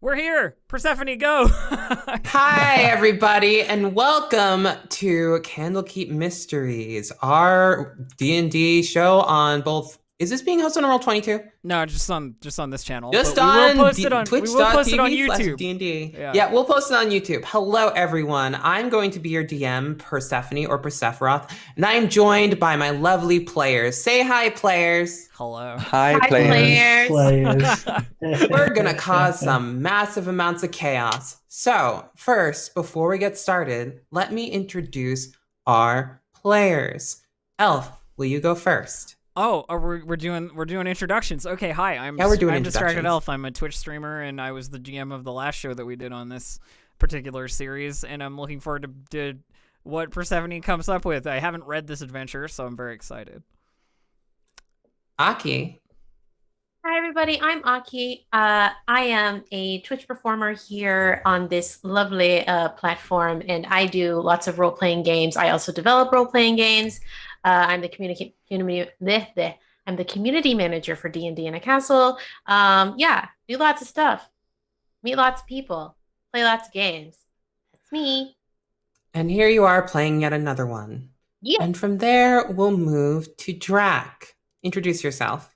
We're here! Persephone, go! Hi, everybody, and welcome to Candlekeep Mysteries, our D&D show on both. Is this being hosted on Roll 22? No, just on this channel. Just But we will on post it on twitch.tv/D&D. YouTube. Yeah, we'll post it on YouTube. Hello, everyone. I'm going to be your DM, Persephone or Persephiroth, and I am joined by my lovely players. Say hi, players. Hello. Hi, Hi, players. players. We're gonna cause some massive amounts of chaos. So, first, before we get started, let me introduce our players. Elf, will you go first? Oh, we're doing introductions. Okay, hi. I'm Yeah, we're doing I'm Distracted introductions. Elf. I'm a Twitch streamer, and I was the GM of the last show that we did on this particular series, and I'm looking forward to what Persephone comes up with. I haven't read this adventure, so I'm very excited. Aki. Hi, everybody. I'm Aki. I am a Twitch performer here on this lovely platform, and I do lots of role-playing games. I also develop role-playing games. I'm the I'm the community manager for D&D in a castle. Yeah, do lots of stuff, meet lots of people, play lots of games. That's me. And here you are playing yet another one. Yeah. And from there, we'll move to Drak. Introduce yourself.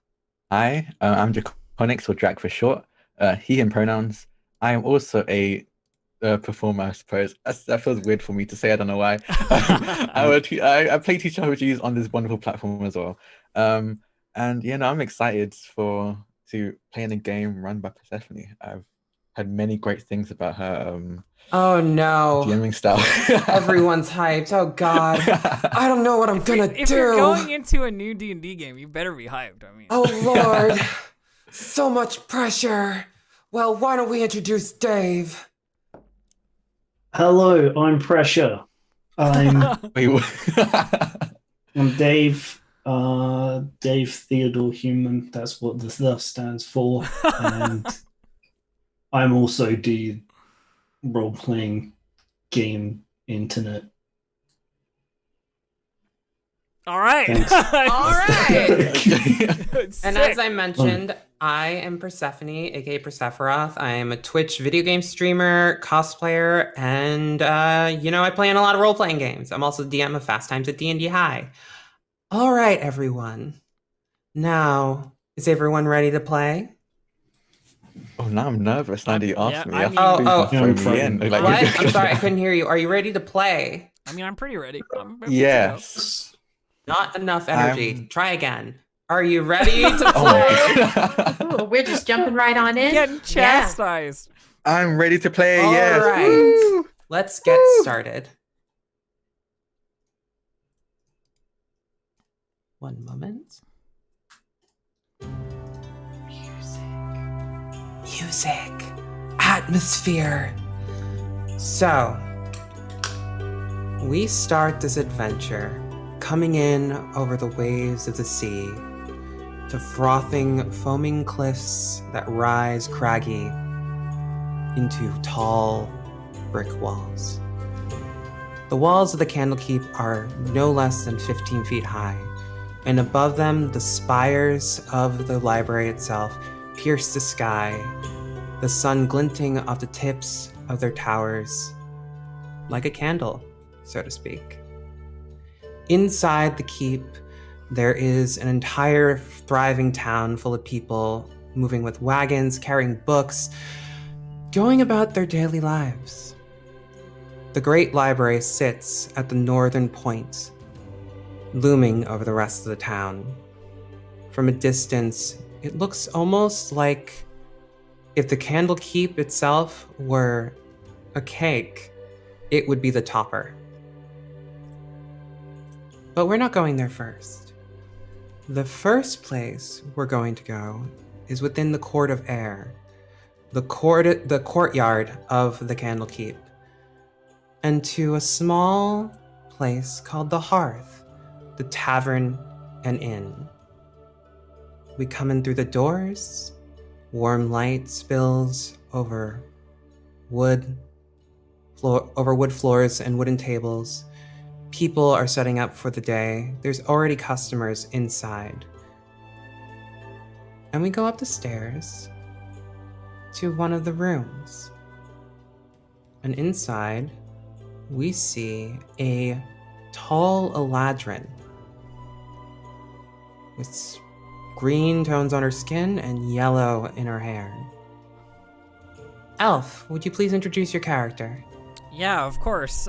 Hi, I'm Draconics, or Drak for short. He, him pronouns. I am also a performer, I suppose. That feels weird for me to say. I don't know why. I play teach RPGs on this wonderful platform as well. And I'm excited to play in a game run by Persephone. I've heard many great things about her Oh no. DMing style. Everyone's hyped. Oh god. I don't know what I'm gonna do. If you're going into a new D&D game, you better be hyped. I mean. Oh lord. So much pressure. Well, why don't we introduce Dave? Hello, I'm Pressure. Wait, what? I'm Dave. Dave Theodore Human. That's what the stuff stands for. And I'm also the role-playing game internet. All right. Thanks. All right. Sick. And as I mentioned, I am Persephone, aka Persephiroth. I am a Twitch video game streamer, cosplayer, and I play in a lot of role-playing games. I'm also the DM of Fast Times at D&D High. All right, everyone. Now, is everyone ready to play? Oh, now I'm nervous. Now that you asked me. I mean- Oh, throw me in. What? I'm sorry, I couldn't hear you. Are you ready to play? I mean, I'm pretty ready. I'm ready to go. Yes. Not enough energy. I'm- Try again. Are you ready to Oh play? my God. Ooh, we're just jumping right on in. Getting chastised. I'm ready to play. All Yes. right. Woo! Let's get started. One moment. Music. Atmosphere. So, we start this adventure coming in over the waves of the sea to frothing, foaming cliffs that rise craggy into tall brick walls. The walls of the Candlekeep are no less than 15 feet high, and above them, the spires of the library itself pierce the sky, the sun glinting off the tips of their towers like a candle, so to speak. Inside the keep, there is an entire thriving town full of people moving with wagons, carrying books, going about their daily lives. The great library sits at the northern point, looming over the rest of the town. From a distance, it looks almost like if the Candlekeep itself were a cake, it would be the topper. But we're not going there first. The first place we're going to go is within the Court of Air, the courtyard of the Candlekeep, and to a small place called the Hearth, the tavern and inn. We come in through the doors, warm light spills over wood floors and wooden tables. People are setting up for the day. There's already customers inside. And we go up the stairs to one of the rooms. And inside, we see a tall Eladrin with green tones on her skin and yellow in her hair. Elf, would you please introduce your character? Yeah, of course.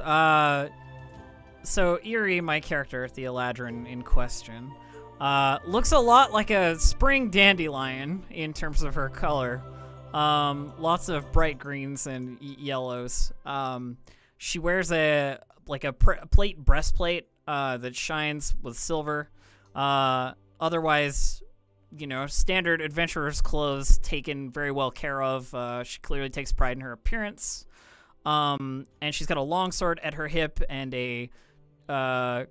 So Eerie, my character, the Eladrin in question, looks a lot like a spring dandelion in terms of her color. Lots of bright greens and yellows. She wears a plate breastplate that shines with silver. Otherwise, standard adventurer's clothes taken very well care of. She clearly takes pride in her appearance. And she's got a long sword at her hip and a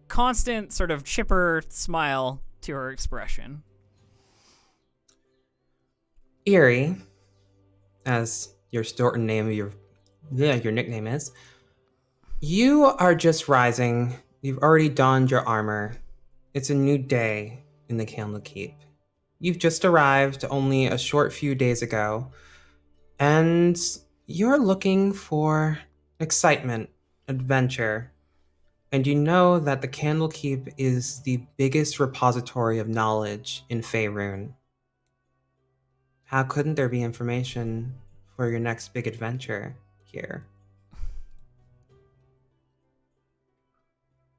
constant sort of chipper smile to her expression. Eerie, as your Storton name, your nickname is, you are just rising. You've already donned your armor. It's a new day in the Candlekeep. You've just arrived only a short few days ago, and you're looking for excitement, adventure, and you know that the Candlekeep is the biggest repository of knowledge in Faerun. How couldn't there be information for your next big adventure here?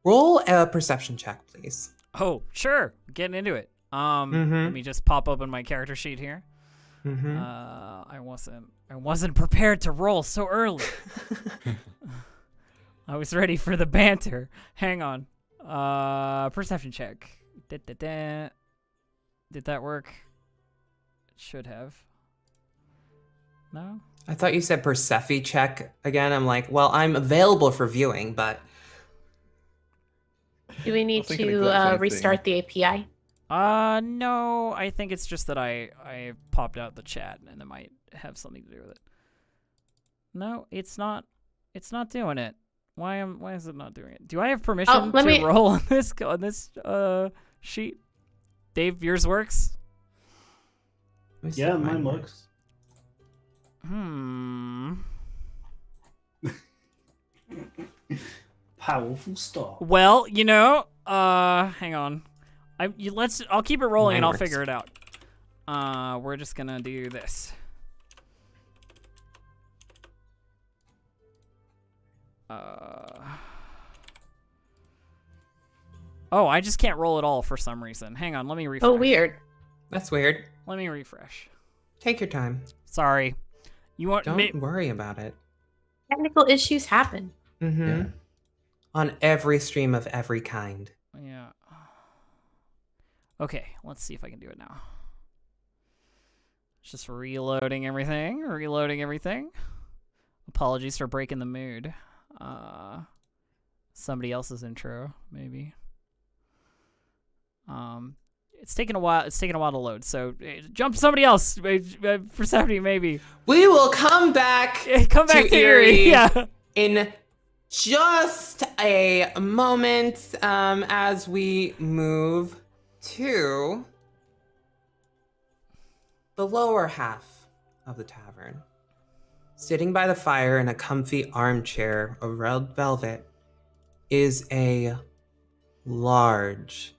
Roll a perception check, please. Oh, sure. Getting into it. Let me just pop open my character sheet here. I wasn't prepared to roll so early. I was ready for the banter. Hang on. Perception check. Did that work? It should have. No? I thought you said Persephone check again. I'm like, well, I'm available for viewing, but... Do we need thinking the to exact same restart the API? No. I think it's just that I popped out the chat and it might have something to do with it. No, it's not. It's not doing it. Why is it not doing it? Do I have permission to roll on this sheet? Dave, yours works? Yeah, mine works. Powerful start. Well, hang on. I'll keep it rolling Mine and I'll works. figure it out. We're just gonna do this. Oh, I just can't roll at all for some reason. Hang on, let me refresh. Oh, weird. That's weird. Let me refresh. Take your time. Sorry. You want Don't worry about it. Technical issues happen. Yeah. On every stream of every kind. Yeah. Okay, let's see if I can do it now. Just reloading everything. Apologies for breaking the mood. Somebody else's intro, maybe. It's taking a while to load, so jump to somebody else. Persephone, maybe. We will come back Come back to Eerie. Yeah. in just a moment as we move to the lower half of the tavern. Sitting by the fire in a comfy armchair of red velvet is a large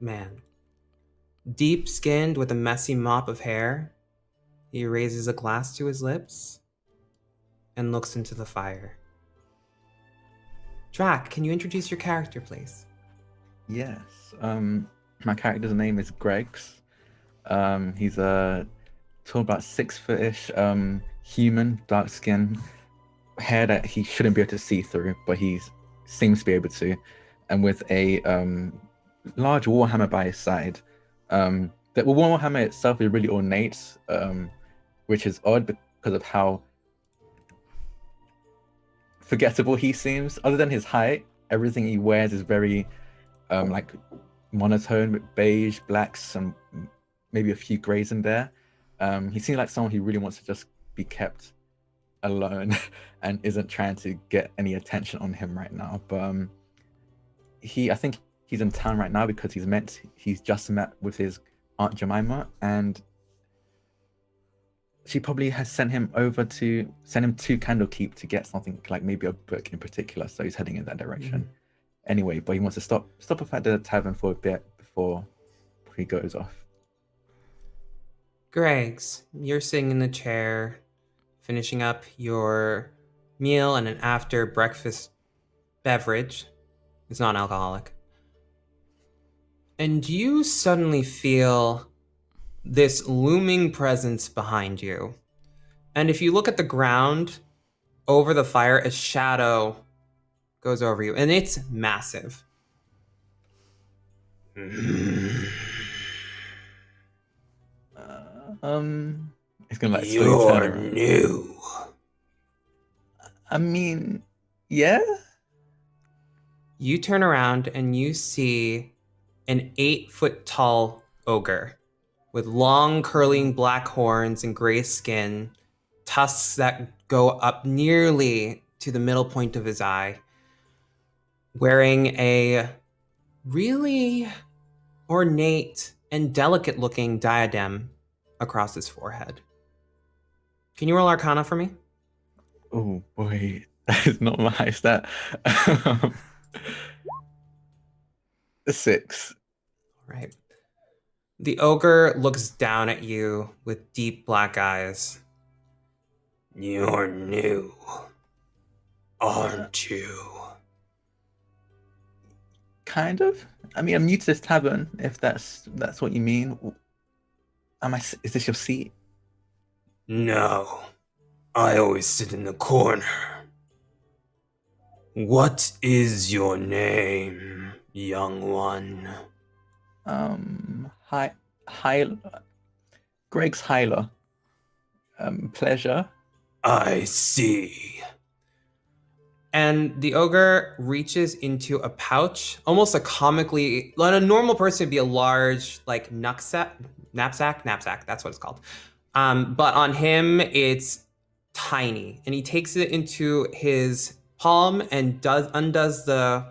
man. Deep-skinned with a messy mop of hair, he raises a glass to his lips and looks into the fire. Drak, can you introduce your character, please? Yes. My character's name is Greggs. He's a tall, about 6-foot-ish human, dark skin, hair that he shouldn't be able to see through, but he seems to be able to, and with a large warhammer by his side. The warhammer itself is really ornate, which is odd because of how forgettable he seems. Other than his height, everything he wears is very like monotone with beige, blacks, and maybe a few grays in there. He seems like someone who really wants to just be kept alone and isn't trying to get any attention on him right now. But I think he's in town right now because he's just met with his Aunt Jemima, and she probably has sent him to Candlekeep to get something, like maybe a book in particular. So he's heading in that direction. Anyway, but he wants to stop off at the tavern for a bit before he goes off. Greggs, you're sitting in the chair, finishing up your meal and an after breakfast beverage. It's non-alcoholic. And you suddenly feel this looming presence behind you. And if you look at the ground over the fire, a shadow goes over you, and it's massive. It's gonna like You're new. I mean, yeah. You turn around and you see an 8-foot tall ogre with long curling black horns and gray skin, tusks that go up nearly to the middle point of his eye, wearing a really ornate and delicate looking diadem across his forehead. Can you roll Arcana for me? Oh boy, that is not my high stat. 6. Right. The ogre looks down at you with deep black eyes. You're new, aren't you? Kind of. I mean, I'm new to this tavern, if that's what you mean. Is this your seat? No, I always sit in the corner. What is your name, young one? Greg's Hyla. Pleasure. I see. And the ogre reaches into a pouch, almost a comically, like a normal person would be a large, like knapsack, that's what it's called. But on him, it's tiny. And he takes it into his palm and undoes the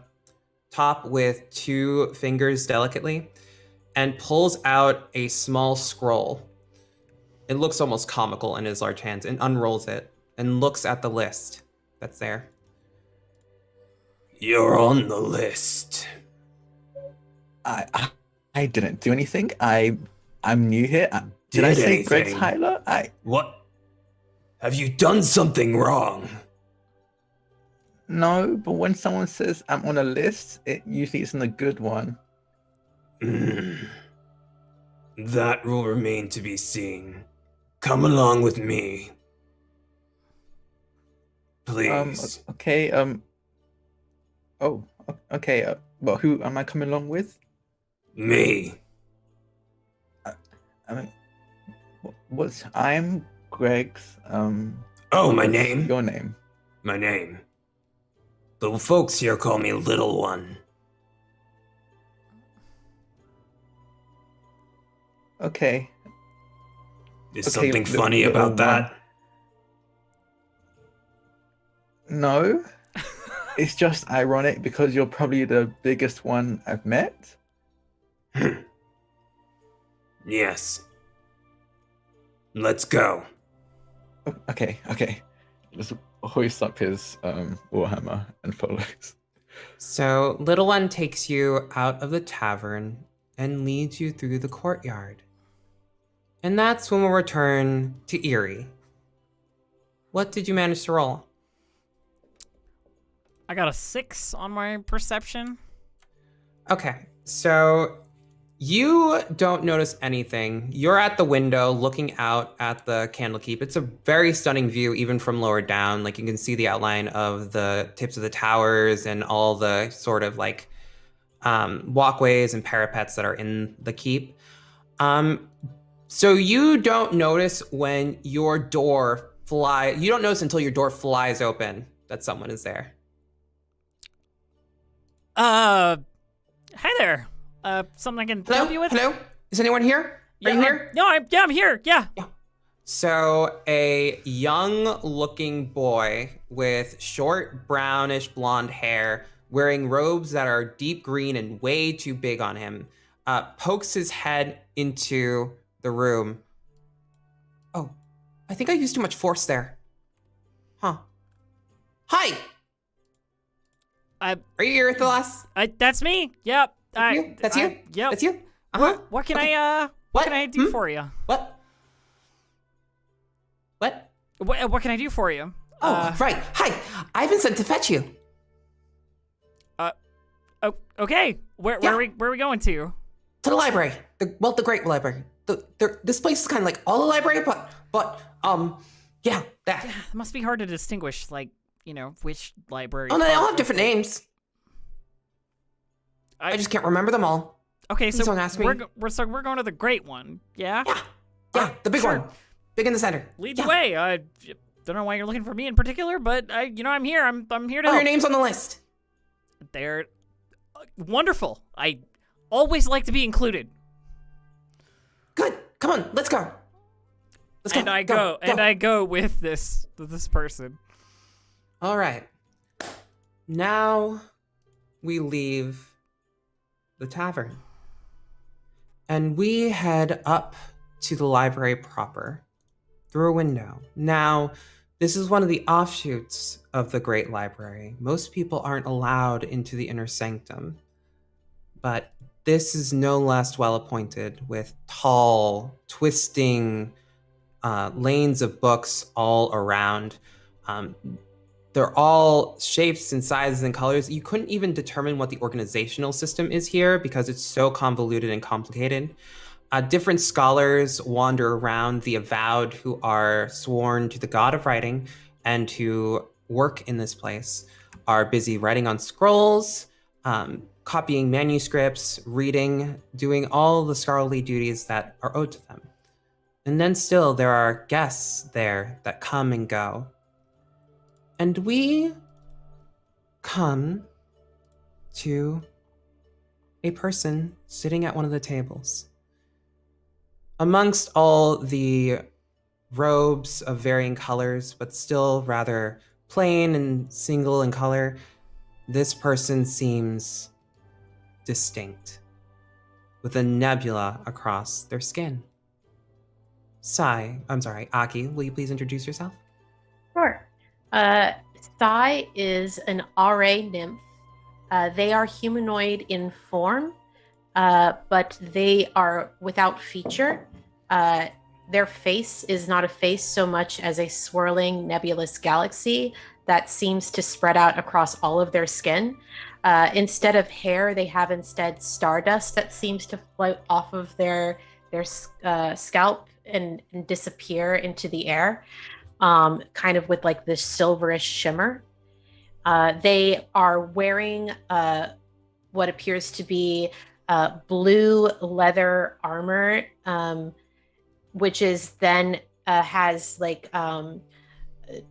top with 2 fingers delicately and pulls out a small scroll. It looks almost comical in his large hands, and unrolls it and looks at the list that's there. You're on the list. I didn't do anything. I'm new here. Did I say Greg's Hyla? What? Have you done something wrong? No, but when someone says I'm on a list, it usually isn't a good one. That will remain to be seen. Come along with me. Please. Okay, oh, okay, well, who am I coming along with? Me. I mean, I'm Greg's, Oh, my name? Your name. My name. The folks here call me Little One. Okay. Is something funny about that? No. It's just ironic because you're probably the biggest one I've met. Yes. Let's go. Okay. Just hoists up his warhammer and follows. So Little One takes you out of the tavern and leads you through the courtyard. And that's when we'll return to Eerie. What did you manage to roll? I got a 6 on my perception. Okay, so you don't notice anything. You're at the window looking out at the Candlekeep. It's a very stunning view, even from lower down. Like, you can see the outline of the tips of the towers and all the sort of like walkways and parapets that are in the keep. So you don't notice when your door you don't notice until your door flies open that someone is there. Hi there. Something I can help you with? Hello? Is anyone here? Are you here? I'm here. Yeah. So a young-looking boy with short, brownish blonde hair, wearing robes that are deep green and way too big on him, pokes his head into the room. Oh, I think I used too much force there. Huh. Hi! Are you here at the last? That's me. Yep. That's you? Yep. That's you? What can Okay. what can I do for you? What? What? What can I do for you? Oh, right. Hi. I've been sent to fetch you. Okay. Where are we going to? To the library. The Great Library. This place is kind of like all the library, but yeah, that. Yeah, it must be hard to distinguish, like, which library. Oh, no, they all have different names. I just can't remember them all. Okay, Please so don't ask me. we're going to the great one, yeah? Yeah, the big sure. one. Big in the center. Lead the way. I don't know why you're looking for me in particular, but I'm here. I'm here to Oh, help. your name's on the list. They're wonderful. I always like to be included. Good. Come on, let's go. Let's go. And I go with this person. All right. Now we leave the tavern. And we head up to the library proper through a window. Now, this is one of the offshoots of the Great Library. Most people aren't allowed into the inner sanctum, but this is no less well appointed with tall, twisting lanes of books all around. They're all shapes and sizes and colors. You couldn't even determine what the organizational system is here because it's so convoluted and complicated. Different scholars wander around, the avowed, who are sworn to the god of writing and who work in this place, are busy writing on scrolls, copying manuscripts, reading, doing all the scholarly duties that are owed to them. And then still there are guests there that come and go. And we come to a person sitting at one of the tables. Amongst all the robes of varying colors, but still rather plain and single in color, this person seems distinct, with a nebula across their skin. Aki, will you please introduce yourself? Sure. Sai is an RA nymph. They are humanoid in form, but they are without feature. Their face is not a face so much as a swirling nebulous galaxy that seems to spread out across all of their skin. Instead of hair, they have instead stardust that seems to float off of their scalp and disappear into the air, kind of with like this silverish shimmer. They are wearing what appears to be blue leather armor, which is then has like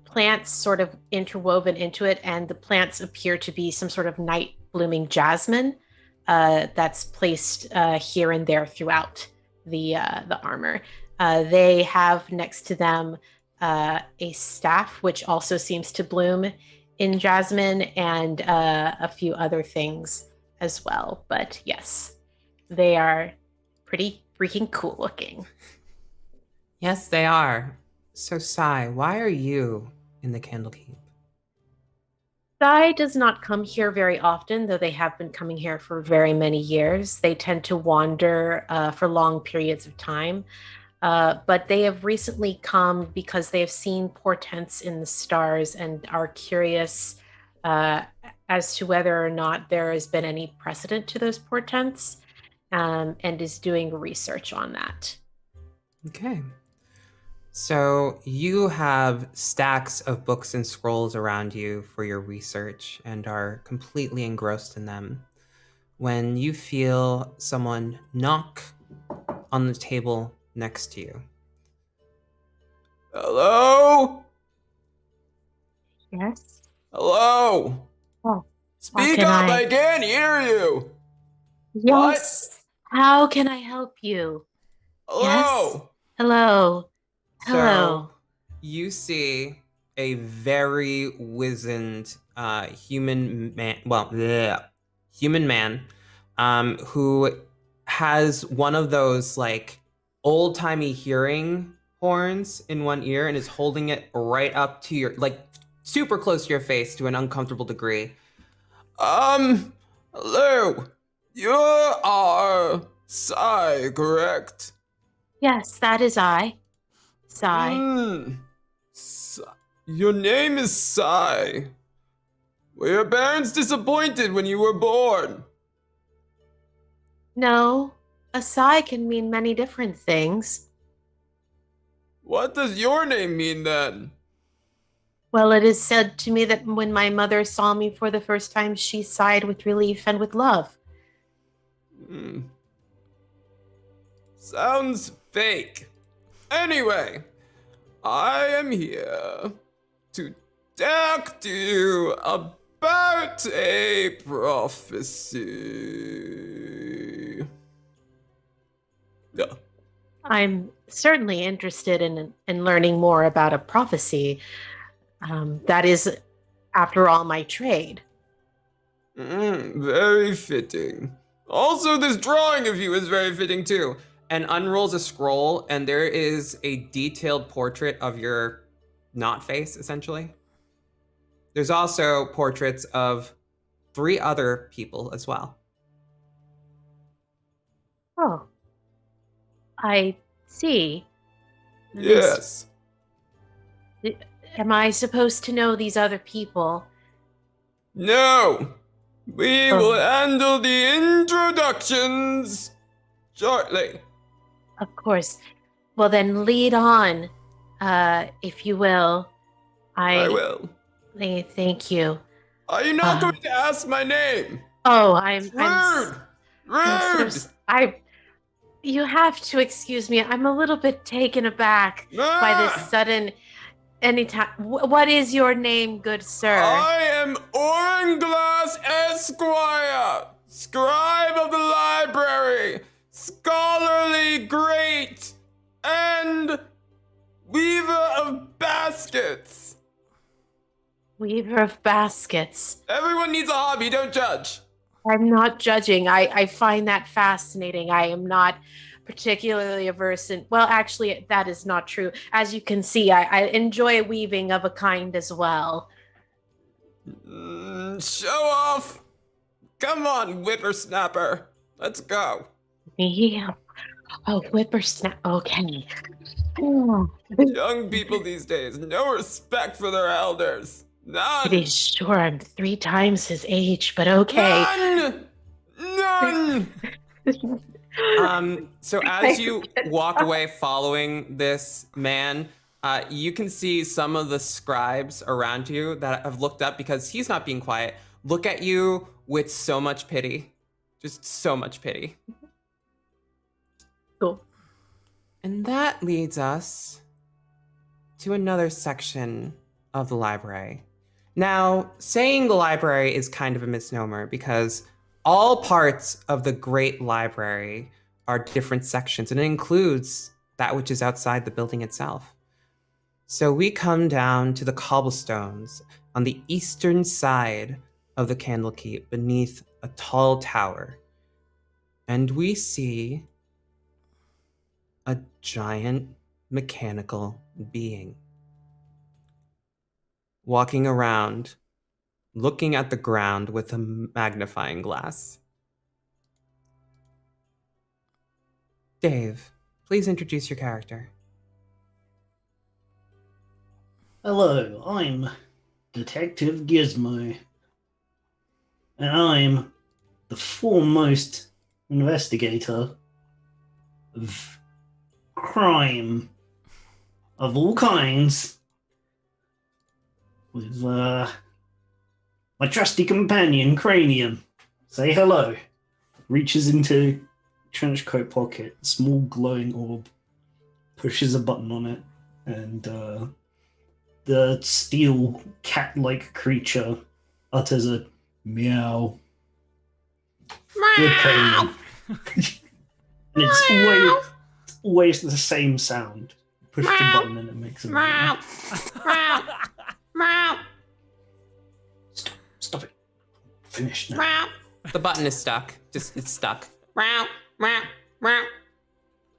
plants sort of interwoven into it, and the plants appear to be some sort of night blooming jasmine that's placed here and there throughout the armor. They have next to them a staff, which also seems to bloom in jasmine, and a few other things as well. But yes, they are pretty freaking cool looking. Yes, they are. So, Sai, why are you in the Candlekeep? Sai does not come here very often, though they have been coming here for very many years. They tend to wander for long periods of time. But they have recently come because they have seen portents in the stars and are curious as to whether or not there has been any precedent to those portents, and is doing research on that. Okay. So you have stacks of books and scrolls around you for your research and are completely engrossed in them when you feel someone knock on the table next to you. Hello? Yes? Hello? Oh, Speak up, I can't hear you. Yes. What? How can I help you? Hello? Yes? Hello. Hello. So you see a very wizened human man who has one of those like old-timey hearing horns in one ear and is holding it right up to your, like, super close to your face to an uncomfortable degree. Hello. You are Sai, correct? Yes, that is I. Sai. Your name is Sai. Were your parents disappointed when you were born? No, a Sai can mean many different things. What does your name mean then? Well, it is said to me that when my mother saw me for the first time, she sighed with relief and with love. Sounds fake. Anyway, I am here to talk to you about a prophecy. Yeah. I'm certainly interested in learning more about a prophecy. That is, after all, my trade. Very fitting. Also, this drawing of you is very fitting too. And unrolls a scroll, and there is a detailed portrait of your not face, essentially. There's also portraits of 3 other people as well. Oh, I see. Yes. Am I supposed to know these other people? No! We will handle the introductions shortly. Of course. Well, then lead on, if you will. I will. Thank you. Are you not going to ask my name? Oh, Rude! You have to excuse me. I'm a little bit taken aback by this sudden. Anytime. What is your name, good sir? I am Oranglass Esquire, scribe of the library, scholarly great, and weaver of baskets. Weaver of baskets. Everyone needs a hobby, don't judge. I'm not judging. I find that fascinating. I am not particularly averse in, well, actually, that is not true. As you can see, I enjoy weaving of a kind as well. Show off. Come on, whippersnapper. Let's go. Yeah. Oh, whippersnap. Okay. Young people these days, no respect for their elders. None. It is sure I'm 3 times his age, but okay. None. So as you walk away following this man, you can see some of the scribes around you that have looked up because he's not being quiet. Look at you with so much pity. Just so much pity. Cool. And that leads us to another section of the library. Now, saying the library is kind of a misnomer because all parts of the great library are different sections, and it includes that which is outside the building itself. So we come down to the cobblestones on the eastern side of the Candlekeep beneath a tall tower, and we see a giant mechanical being walking around, looking at the ground with a magnifying glass. Dave, please introduce your character. Hello, I'm Detective Gizmo, and I'm the foremost investigator of crime of all kinds, with my trusty companion, Cranium. Say hello. Reaches into trench coat pocket, small glowing orb, pushes a button on it, and the steel cat-like creature utters a meow. With Cranium. And it's always the same sound. Push the button and it makes a meow. Stop it. Finished now. The button is stuck. It's stuck.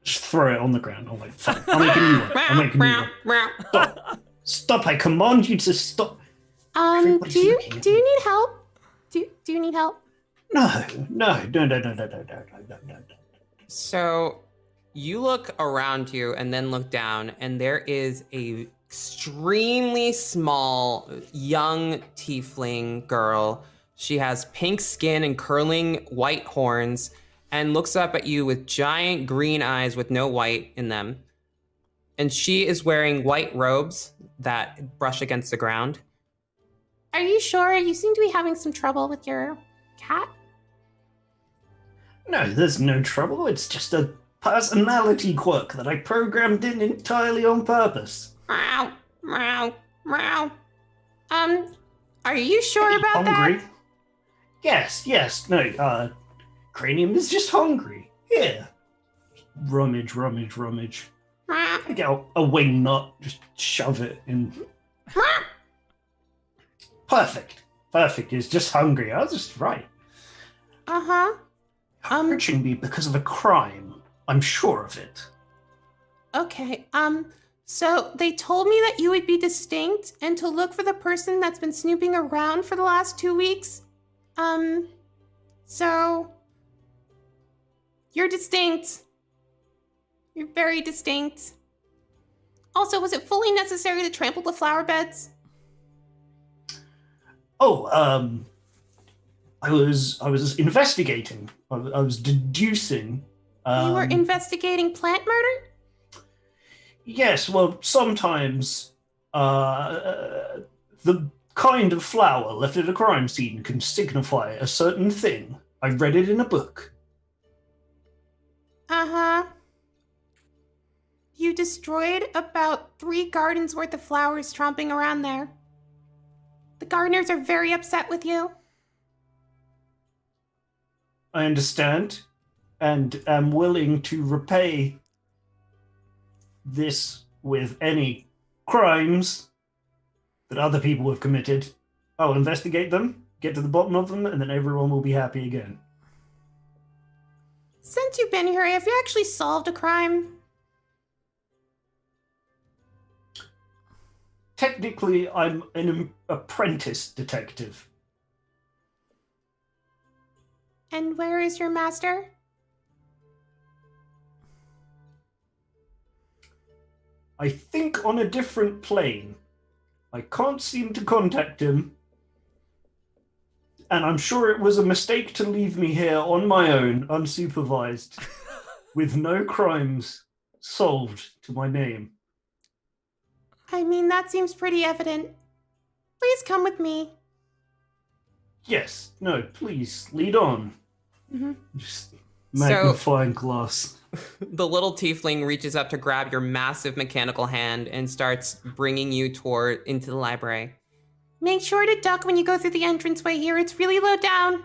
Just throw it on the ground. I'm like, fine. I'll make a new one. I'll make a new one. Stop. Stop. I command you to stop. Do Everybody's you looking at do you me. need help? Do you need help? No. So you look around you and then look down, and there is a extremely small young tiefling girl. She has pink skin and curling white horns and looks up at you with giant green eyes with no white in them. And she is wearing white robes that brush against the ground. Are you sure? You seem to be having some trouble with your cat. No, there's no trouble. It's just a personality quirk that I programmed in entirely on purpose. Meow, meow, meow. Are you sure about Hungry? that? Yes. No, Cranium is just hungry. Here. Rummage. Meow. I get a wing nut, just shove it in. Perfect. It's just hungry. I was just right. Uh-huh. Approaching me because of a crime. I'm sure of it. Okay, so they told me that you would be distinct and to look for the person that's been snooping around for the last 2 weeks. So you're distinct. You're very distinct. Also, was it fully necessary to trample the flower beds? Oh, I was investigating. I was deducing. You were investigating plant murder? Yes, well, sometimes the kind of flower left at a crime scene can signify a certain thing. I read it in a book. Uh-huh. You destroyed about 3 gardens worth of flowers tromping around there. The gardeners are very upset with you. I understand, and am willing to repay this with any crimes that other people have committed. I'll investigate them, get to the bottom of them, and then everyone will be happy again. Since you've been here, have you actually solved a crime? Technically, I'm an apprentice detective. And where is your master? I think on a different plane. I can't seem to contact him. And I'm sure it was a mistake to leave me here on my own, unsupervised, with no crimes solved to my name. I mean, that seems pretty evident. Please come with me. Yes, no, please, lead on. Mm-hmm. Just magnifying glass. The little tiefling reaches up to grab your massive mechanical hand and starts bringing you into the library. Make sure to duck when you go through the entranceway here. It's really low down.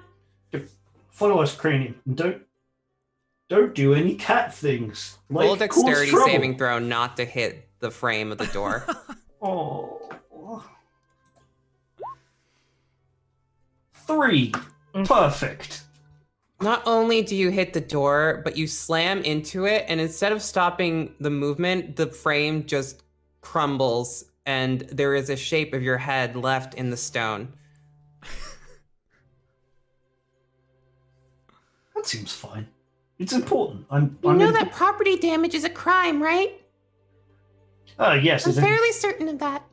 Follow us, Cranium, and don't do any cat things. Like Roll a dexterity cause trouble. saving throw not to hit the frame of the door. Oh. 3. Perfect. Not only do you hit the door, but you slam into it, and instead of stopping the movement, the frame just crumbles, and there is a shape of your head left in the stone. That seems fine. It's important. I'm You know that property damage is a crime, right? Yes. I'm fairly certain of that.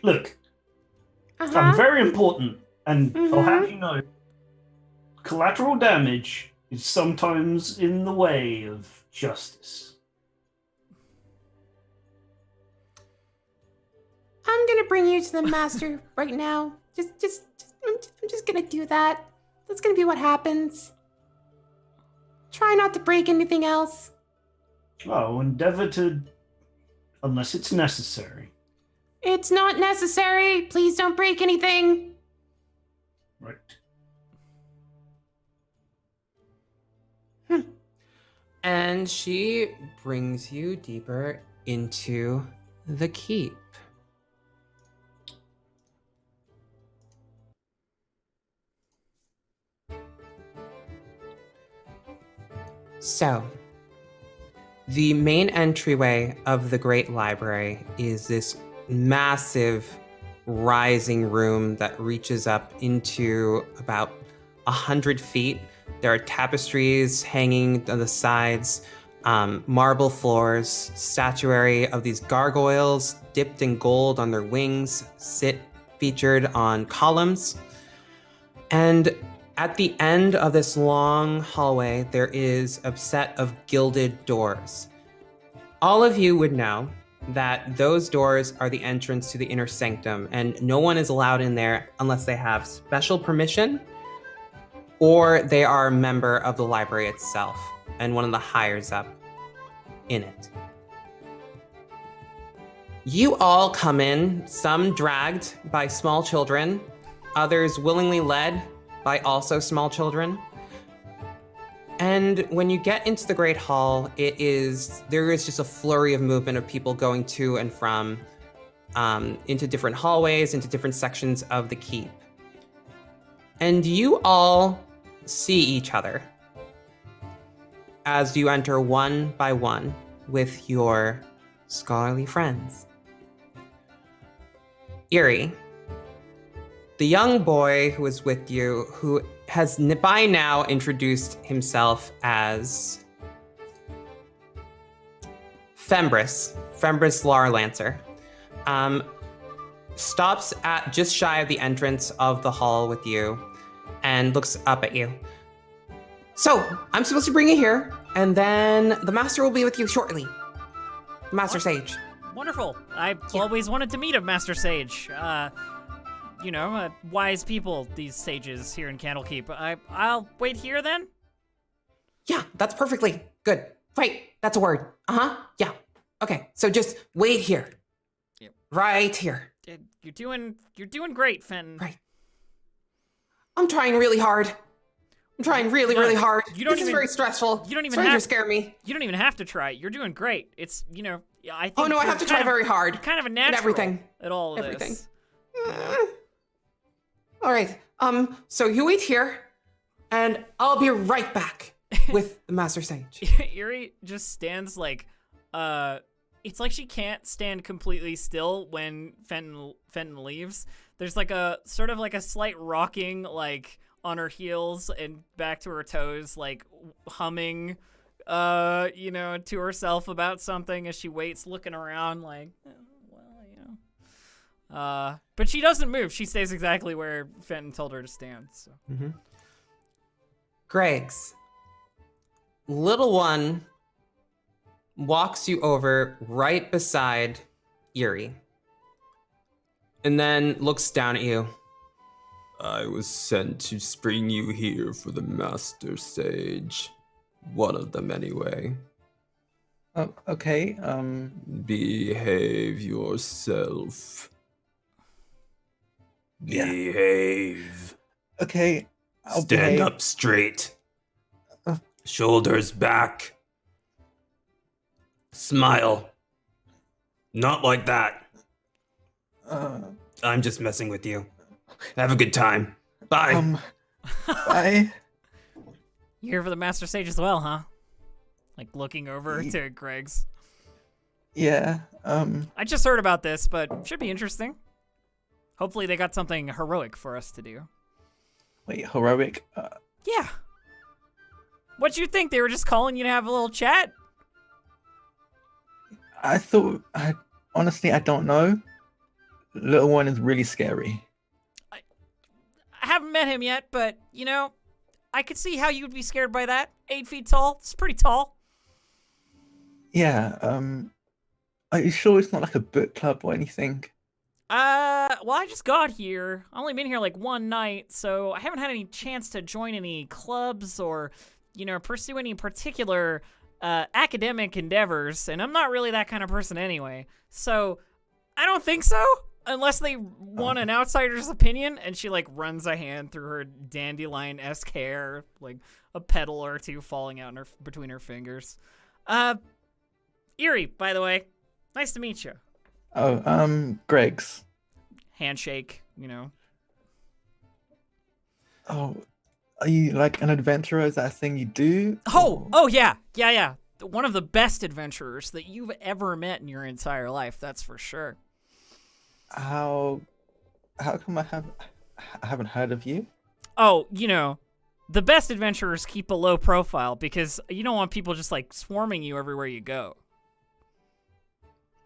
Look, Uh-huh. I'm very important, and I'll have Mhm. you know, collateral damage is sometimes in the way of justice. I'm gonna bring you to the master right now. I'm just gonna do that. That's gonna be what happens. Try not to break anything else. I'll endeavor to, unless it's necessary. It's not necessary. Please don't break anything. Right. And she brings you deeper into the keep. So, the main entryway of the Great Library is this massive rising room that reaches up into about 100 feet. There are tapestries hanging on the sides, marble floors, statuary of these gargoyles dipped in gold on their wings sit featured on columns. And at the end of this long hallway, there is a set of gilded doors. All of you would know that those doors are the entrance to the inner sanctum, and no one is allowed in there unless they have special permission or they are a member of the library itself and one of the hires up in it. You all come in, some dragged by small children, others willingly led by also small children. And when you get into the Great Hall, there is just a flurry of movement of people going to and from into different hallways, into different sections of the keep. And you all see each other as you enter one by one with your scholarly friends. Eerie, the young boy who is with you, who has by now introduced himself as Fembris Larlancer, stops at just shy of the entrance of the hall with you and looks up at you. So, I'm supposed to bring you here, and then the master will be with you shortly. The Master Sage. Wonderful. I've always wanted to meet a Master Sage. Wise people, these sages here in Candlekeep. I'll wait here then? Yeah, that's perfectly good. Right, that's a word. Yeah. Okay, so just wait here. Yep. Right here. You're doing great, Fenton. Right. I'm trying really hard. I'm trying really hard. This is very stressful. You don't even Strangers have scare me. You don't even have to try. You're doing great. It's, I think. Oh no, I have to try very hard. You're kind of a natural everything. at all of Everything. this. All right. So you wait here, and I'll be right back with the Master Sage. Eerie just stands like, it's like she can't stand completely still when Fenton leaves. There's like a sort of like a slight rocking, like on her heels and back to her toes, like humming, to herself about something as she waits, looking around like, but she doesn't move. She stays exactly where Fenton told her to stand. So. Mm-hmm. Greg's little one walks you over right beside Eerie, and then looks down at you. I was sent to bring you here for the Master Sage. One of them, anyway. Oh, okay. Behave yourself. Yeah. Behave. Okay. I'll Stand behave. up straight. Shoulders back. Smile. Not like that. I'm just messing with you. Have a good time. Bye. Bye. You're here for the Master Sage as well, huh? Like looking over to Greg's. Yeah. I just heard about this, but should be interesting. Hopefully they got something heroic for us to do. Wait, heroic? Yeah. What'd you think? They were just calling you to have a little chat? Honestly, I don't know. Little one is really scary. I haven't met him yet, but, I could see how you would be scared by that. 8 feet tall. It's pretty tall. Yeah, are you sure it's not like a book club or anything? Well, I just got here. I've only been here like one night, so I haven't had any chance to join any clubs or, pursue any particular academic endeavors, and I'm not really that kind of person anyway. So, I don't think so, unless they want an outsider's opinion, and she, like, runs a hand through her dandelion-esque hair, like a petal or two falling out between her fingers. Eerie, by the way. Nice to meet you. Oh, Greg's. Handshake, Oh, Are you like an adventurer? Is that a thing you do? Oh yeah. One of the best adventurers that you've ever met in your entire life, that's for sure. How come I haven't heard of you? Oh, the best adventurers keep a low profile because you don't want people just like swarming you everywhere you go.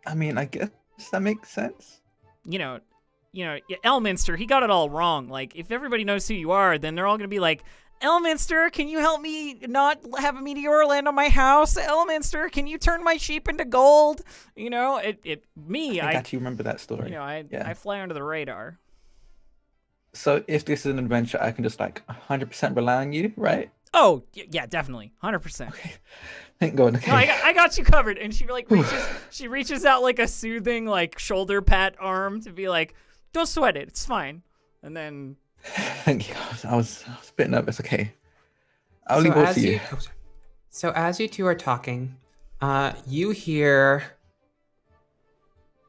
I mean, I guess that makes sense. Elminster, he got it all wrong. Like, if everybody knows who you are, then they're all gonna be like, Elminster, can you help me not have a meteor land on my house? Elminster, can you turn my sheep into gold? I actually remember that story. I fly under the radar. So if this is an adventure, I can just like 100% rely on you, right? Oh, yeah, definitely. 100%. Okay. Thank God. Okay. No, I got you covered. And she like reaches out like a soothing like shoulder pat arm to be like, don't sweat it. It's fine. And then Thank you. I was a bit nervous. Okay. I'll leave all to you. So as you two are talking, you hear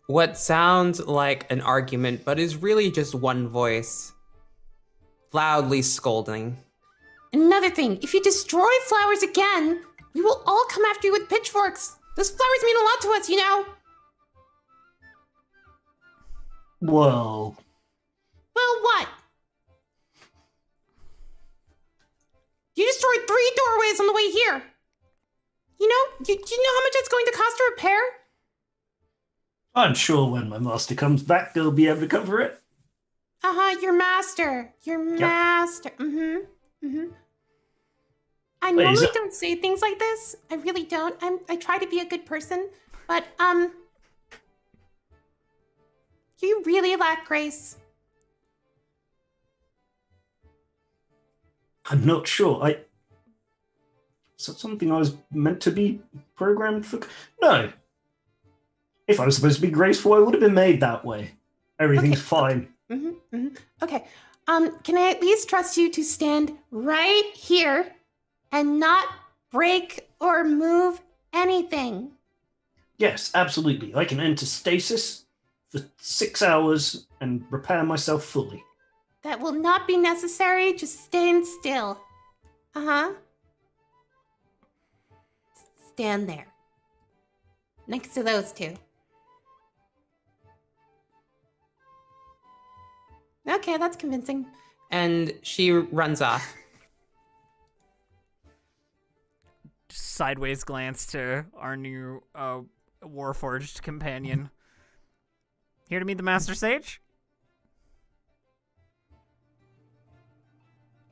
what sounds like an argument, but is really just one voice, loudly scolding. Another thing, if you destroy flowers again, we will all come after you with pitchforks. Those flowers mean a lot to us, you know. Well, Well, what? You destroyed 3 doorways on the way here. Do you know how much it's going to cost to repair? I'm sure when my master comes back, they'll be able to cover it. Your master. Master. I Wait, normally don't say things like this. I really don't. I try to be a good person, but you really lack grace. I'm not sure. Is that something I was meant to be programmed for? No. If I was supposed to be graceful, I would have been made that way. Everything's fine. Okay. Can I at least trust you to stand right here and not break or move anything? Yes, absolutely. I can enter stasis for 6 hours and repair myself fully. That will not be necessary. Just stand still. Stand there. Next to those two. Okay, that's convincing. And she runs off. Sideways glance to our new Warforged companion. Here to meet the Master Sage?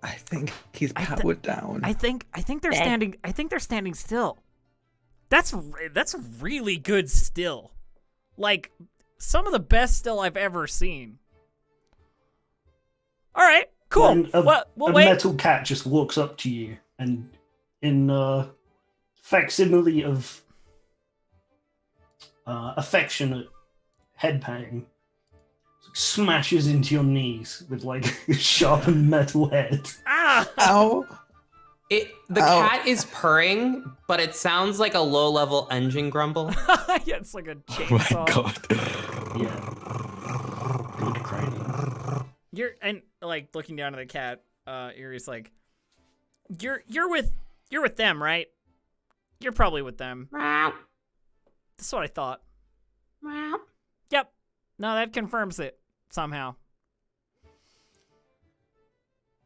I think he's powered down. I think they're standing. I think they're standing still. That's really good still. Like some of the best still I've ever seen. All right, cool. When a metal cat just walks up to you and in facsimile of affectionate head patting, smashes into your knees with like a sharpened metal head. Ah! Ow! The cat is purring, but it sounds like a low-level engine grumble. Yeah, it's like a Oh my chainsaw. God. Yeah. Good cranium. You're like looking down at the cat. Erie's like, you're with them, right? You're probably with them. Meow. That's what I thought. Meow. Yep. No, that confirms it somehow.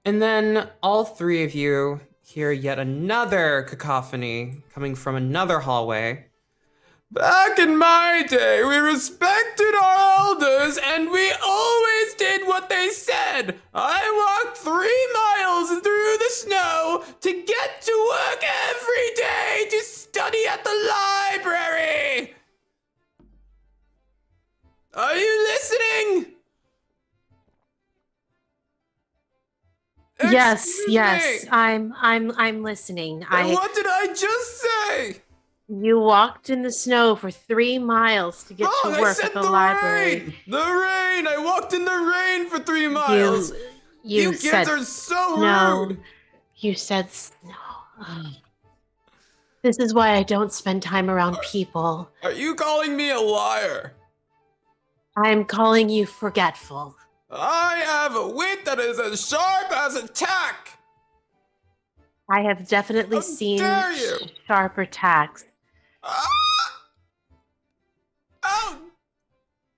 And then all three of you hear yet another cacophony coming from another hallway. Back in my day, we respected our elders and we always did what they said. I walked 3 miles through the snow to get to work every day to study at the library. Are you listening? Yes, Excuse yes. me. I'm listening. And what did I just say? You walked in the snow for 3 miles to get to I work said at the library. rain. The rain. I walked in the rain for 3 miles. You kids said are so snow. rude. You said snow. Ugh. This is why I don't spend time around people. Are you calling me a liar? I'm calling you forgetful. I have a wit that is as sharp as a tack. I have definitely How seen dare you? sharper tacks. Ah! How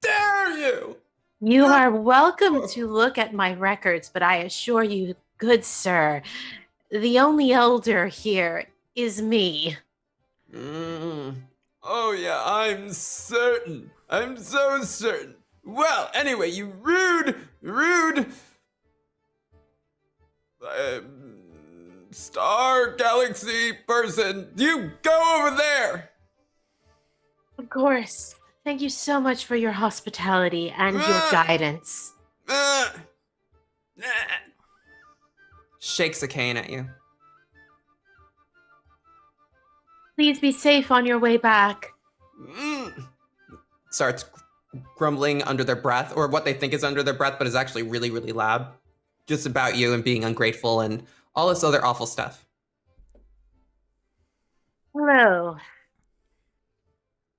dare you? You are welcome to look at my records, but I assure you, good sir, the only elder here is me. Oh yeah, I'm certain. I'm so certain. Well, anyway, you rude star galaxy person, you go over there. Of course. Thank you so much for your hospitality and your Ah! guidance. Ah! Ah! Shakes a cane at you. Please be safe on your way back. Starts grumbling under their breath, or what they think is under their breath, but is actually really, really loud. Just about you and being ungrateful and all this other awful stuff. Hello.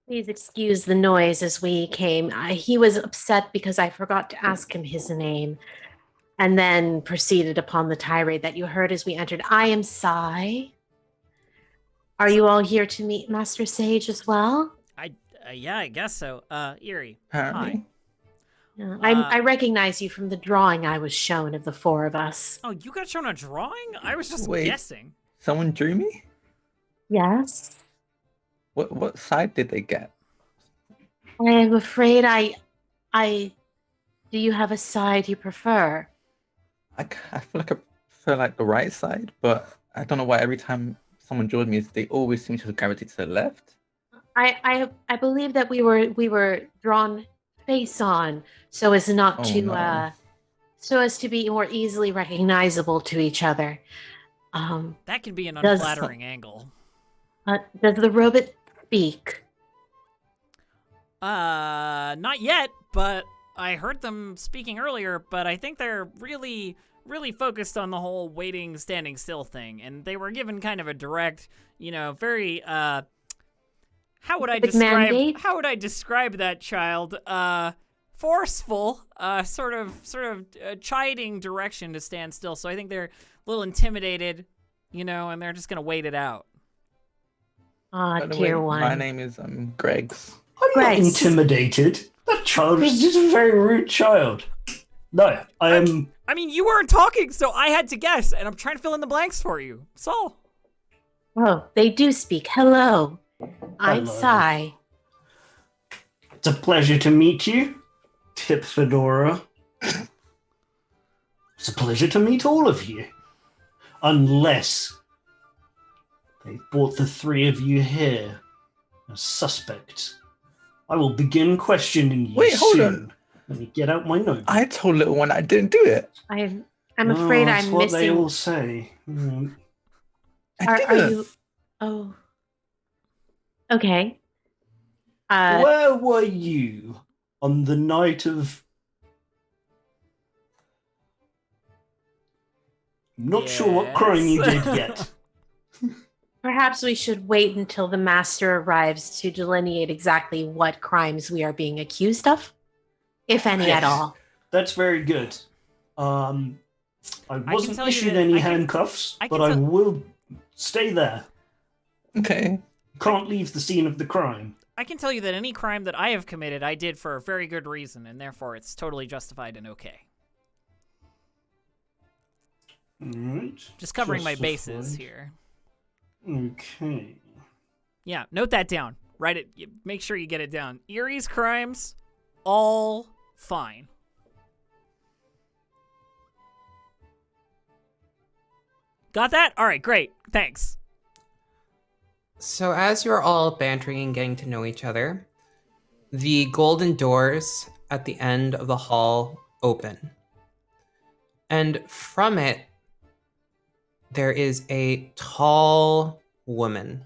Please excuse the noise as we came. He was upset because I forgot to ask him his name, and then proceeded upon the tirade that you heard as we entered. I am Sai. Are you all here to meet Master Sage as well? Yeah, I guess so. Eerie. Apparently. Yeah, I recognize you from the drawing I was shown of the four of us. Oh, you got shown a drawing? I was just Wait. guessing. Someone drew me? Yes. What side did they get? I am afraid I. Do you have a side you prefer? I feel like I prefer like the right side, but I don't know why every time someone draws me, they always seem to gravitate to the left. I believe that we were drawn face on so as not Oh, to no. so as to be more easily recognizable to each other. That can be an Does- unflattering angle. Does the robot speak? Not yet, but I heard them speaking earlier, but I think they're really focused on the whole waiting, standing still thing, and they were given kind of a direct, very, how would I describe that child? Forceful, sort of chiding direction to stand still, so I think they're a little intimidated, and they're just gonna wait it out. Ah, By the dear way, one. my name is Greg's. I'm not Right. intimidated. That child was just a very rude child. No, I am. I mean, you weren't talking, so I had to guess, and I'm trying to fill in the blanks for you. That's all. Oh, they do speak. Hello. I'm Hello. Sai. It's a pleasure to meet you, Tip Fedora. It's a pleasure to meet all of you. Unless they brought the three of you here as suspects. I will begin questioning you Wait, hold soon. on. Let me get out my notebook. I told little one I didn't do it. I'm afraid that's I'm what they missing. all say. I Are didn't. you? Oh. Okay. Uh, Where were you on the night of... I'm not sure what crime you did yet. Perhaps we should wait until the master arrives to delineate exactly what crimes we are being accused of, if any at Yes. all. That's very good. I wasn't tell you issued that any I can- handcuffs, I but can I tell- will stay there. Okay. Can't leave the scene of the crime. I can tell you that any crime that I have committed, I did for a very good reason, and therefore it's totally justified and okay. Alright. Just covering my bases Justified. here. Okay. Yeah, note that down. Write it. Make sure you get it down. Erie's crimes, all fine. Got that? All right, great. Thanks. So as you're all bantering and getting to know each other, the golden doors at the end of the hall open. And from it, there is a tall woman.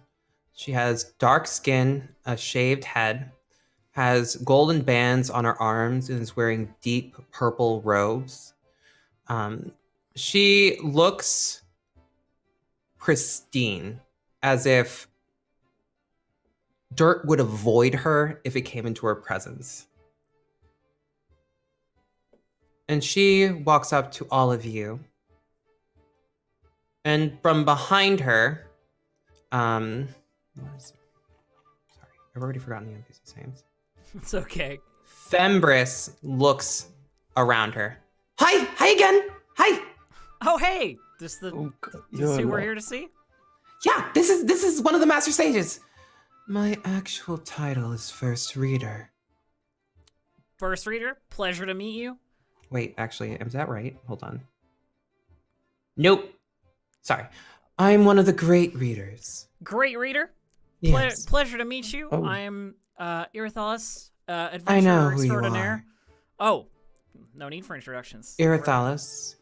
She has dark skin, a shaved head, has golden bands on her arms, and is wearing deep purple robes. She looks pristine, as if dirt would avoid her if it came into her presence. And she walks up to all of you. And from behind her, what is it? Sorry, I've already forgotten the NPC's names. It's okay. Fembris looks around her. Hi again. Hi. Oh, hey! This the Oh, God, this you're who we're not- here to see? Yeah, this is one of the master sages. My actual title is First Reader. First reader, pleasure to meet you. Wait, actually, is that right? Hold on. Nope. Sorry. I'm one of the great readers. Great reader. Yes. Pleasure to meet you. Oh. I am Irithalis, adventurer I know who you extraordinaire. are. Oh, no need for introductions. Irithalis,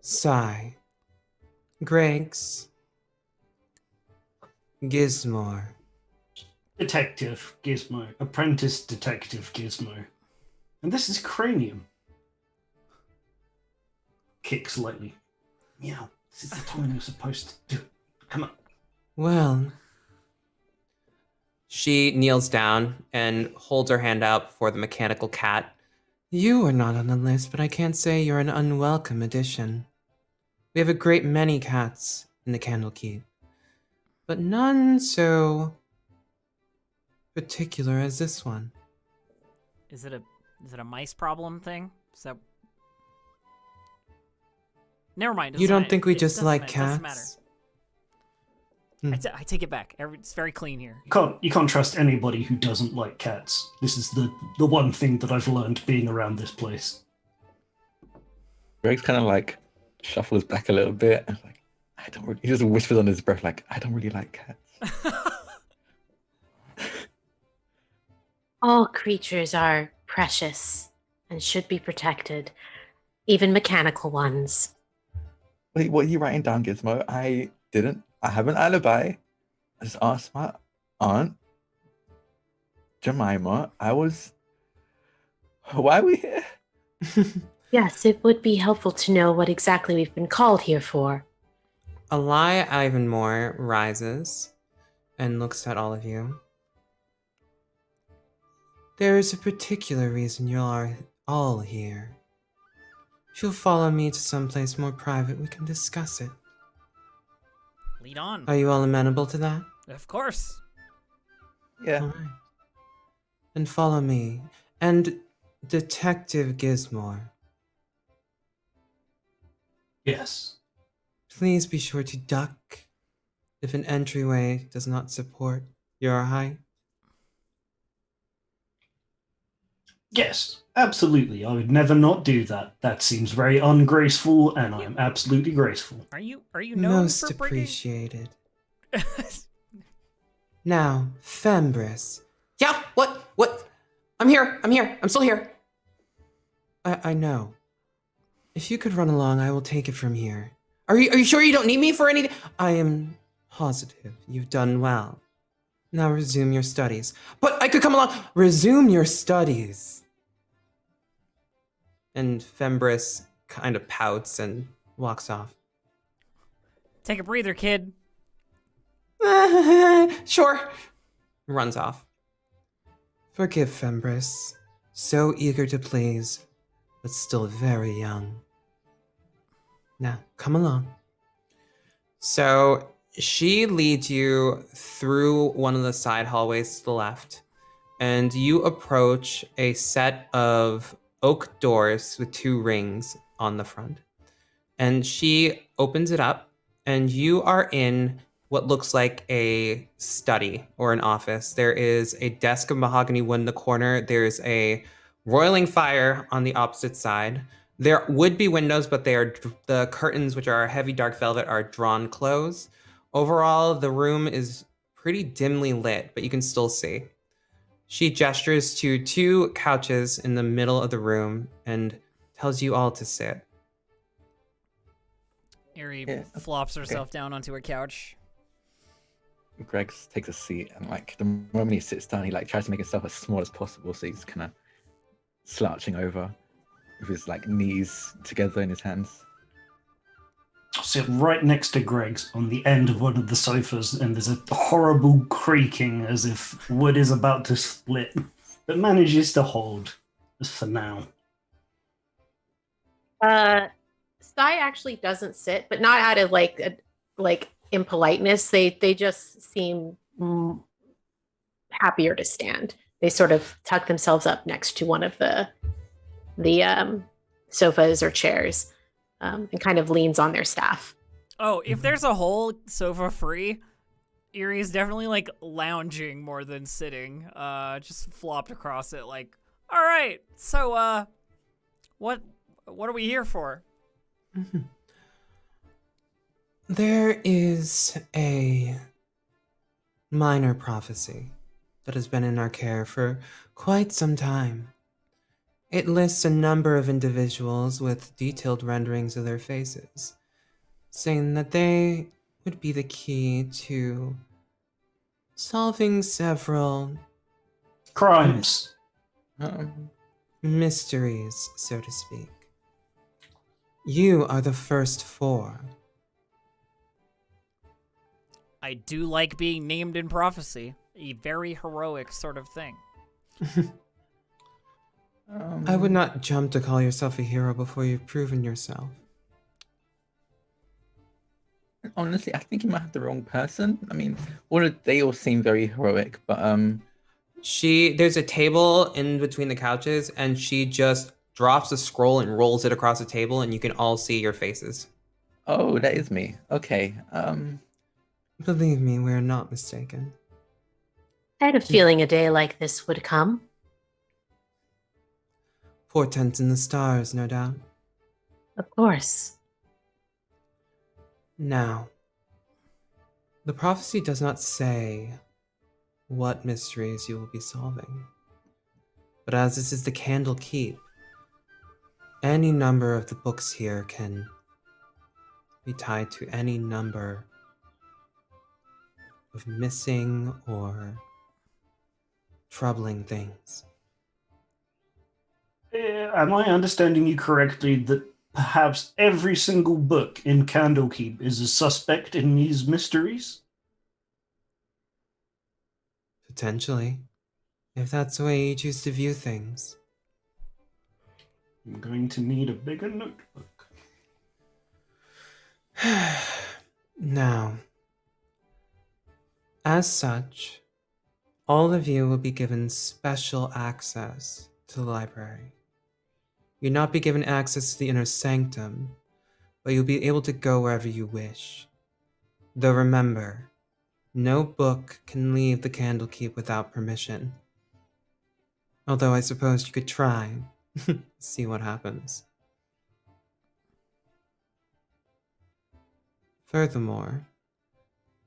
Sai, Greggs, Gizmore. Detective Gizmo. Apprentice Detective Gizmo. And this is Cranium. Kicks lightly. Meow. This is the time you're supposed to do. Come on. Well, She kneels down and holds her hand out for the mechanical cat. you are not on the list, but I can't say you're an unwelcome addition. We have a great many cats in the Candlekeep, but none so particular as this one. Is it a mice problem thing? Is that? Never mind. You don't doesn't think we it just doesn't like matter, doesn't matter. cats? I take it back. It's very clean here. You can't trust anybody who doesn't like cats. This is the one thing that I've learned being around this place. Greg's kind of like shuffles back a little bit and like, I don't really, he just whispers under his breath like, I don't really like cats. All creatures are precious and should be protected, even mechanical ones. Wait, what are you writing down, Gizmo? I have an alibi. I just asked my aunt, Jemima. Why are we here? Yes, it would be helpful to know what exactly we've been called here for. Elia Ivanmore rises and looks at all of you. There is a particular reason you are all here. If you'll follow me to someplace more private, we can discuss it. Lead on. Are you all amenable to that? Of course. Yeah. All right. Then follow me. And Detective Gizmore, Yes. please be sure to duck if an entryway does not support your height. Yes, absolutely. I would never not do that. That seems very ungraceful, and I am absolutely graceful. Are you known Most for bringing? appreciated. Now, Fembris. Yeah, what? I'm here. I'm still here. I know. If you could run along, I will take it from here. Are you sure you don't need me for anything? I am positive you've done well. Now resume your studies. But I could come along. Resume your studies. And Fembris kind of pouts and walks off. Take a breather, kid. Sure. Runs off. Forgive Fembris. So eager to please, but still very young. Now, come along. So she leads you through one of the side hallways to the left, and you approach a set of oak doors with 2 rings on the front. And she opens it up, and you are in what looks like a study or an office. There is a desk of mahogany wood in the corner. There's a roiling fire on the opposite side. There would be windows, but the curtains, which are heavy dark velvet, are drawn close. Overall, the room is pretty dimly lit, but you can still see. She gestures to 2 couches in the middle of the room and tells you all to sit. Eri Yeah, flops herself down onto a couch. Greg takes a seat and like the moment he sits down, he like tries to make himself as small as possible, so he's kind of slouching over with his like knees together in his hands. I'll sit right next to Greg's on the end of one of the sofas, and there's a horrible creaking as if wood is about to split, but manages to hold, just for now. Sty actually doesn't sit, but not out of like like impoliteness. They just seem happier to stand. They sort of tuck themselves up next to one of the sofas or chairs, and kind of leans on their staff. Oh, if there's a whole sofa free, Erie's definitely like lounging more than sitting. Just flopped across it like, all right, so what are we here for? There is a minor prophecy that has been in our care for quite some time. It lists a number of individuals with detailed renderings of their faces, saying that they would be the key to solving several Crimes. mysteries, so to speak. You are the first 4. I do like being named in prophecy. A very heroic sort of thing. I would not jump to call yourself a hero before you've proven yourself. Honestly, I think you might have the wrong person. I mean, they all seem very heroic, but There's a table in between the couches, and she just drops a scroll and rolls it across the table, and you can all see your faces. oh, that is me. Okay. Believe me, we're not mistaken. I had a feeling a day like this would come. Portents in the stars, no doubt. Of course. Now, the prophecy does not say what mysteries you will be solving. But as this is the Candlekeep, any number of the books here can be tied to any number of missing or troubling things. Am I understanding you correctly that perhaps every single book in Candlekeep is a suspect in these mysteries? Potentially, if that's the way you choose to view things. I'm going to need a bigger notebook. Now, as such, all of you will be given special access to the library. You'll not be given access to the inner sanctum, but you'll be able to go wherever you wish. Though remember, no book can leave the Candlekeep without permission. Although I suppose you could try, see what happens. Furthermore,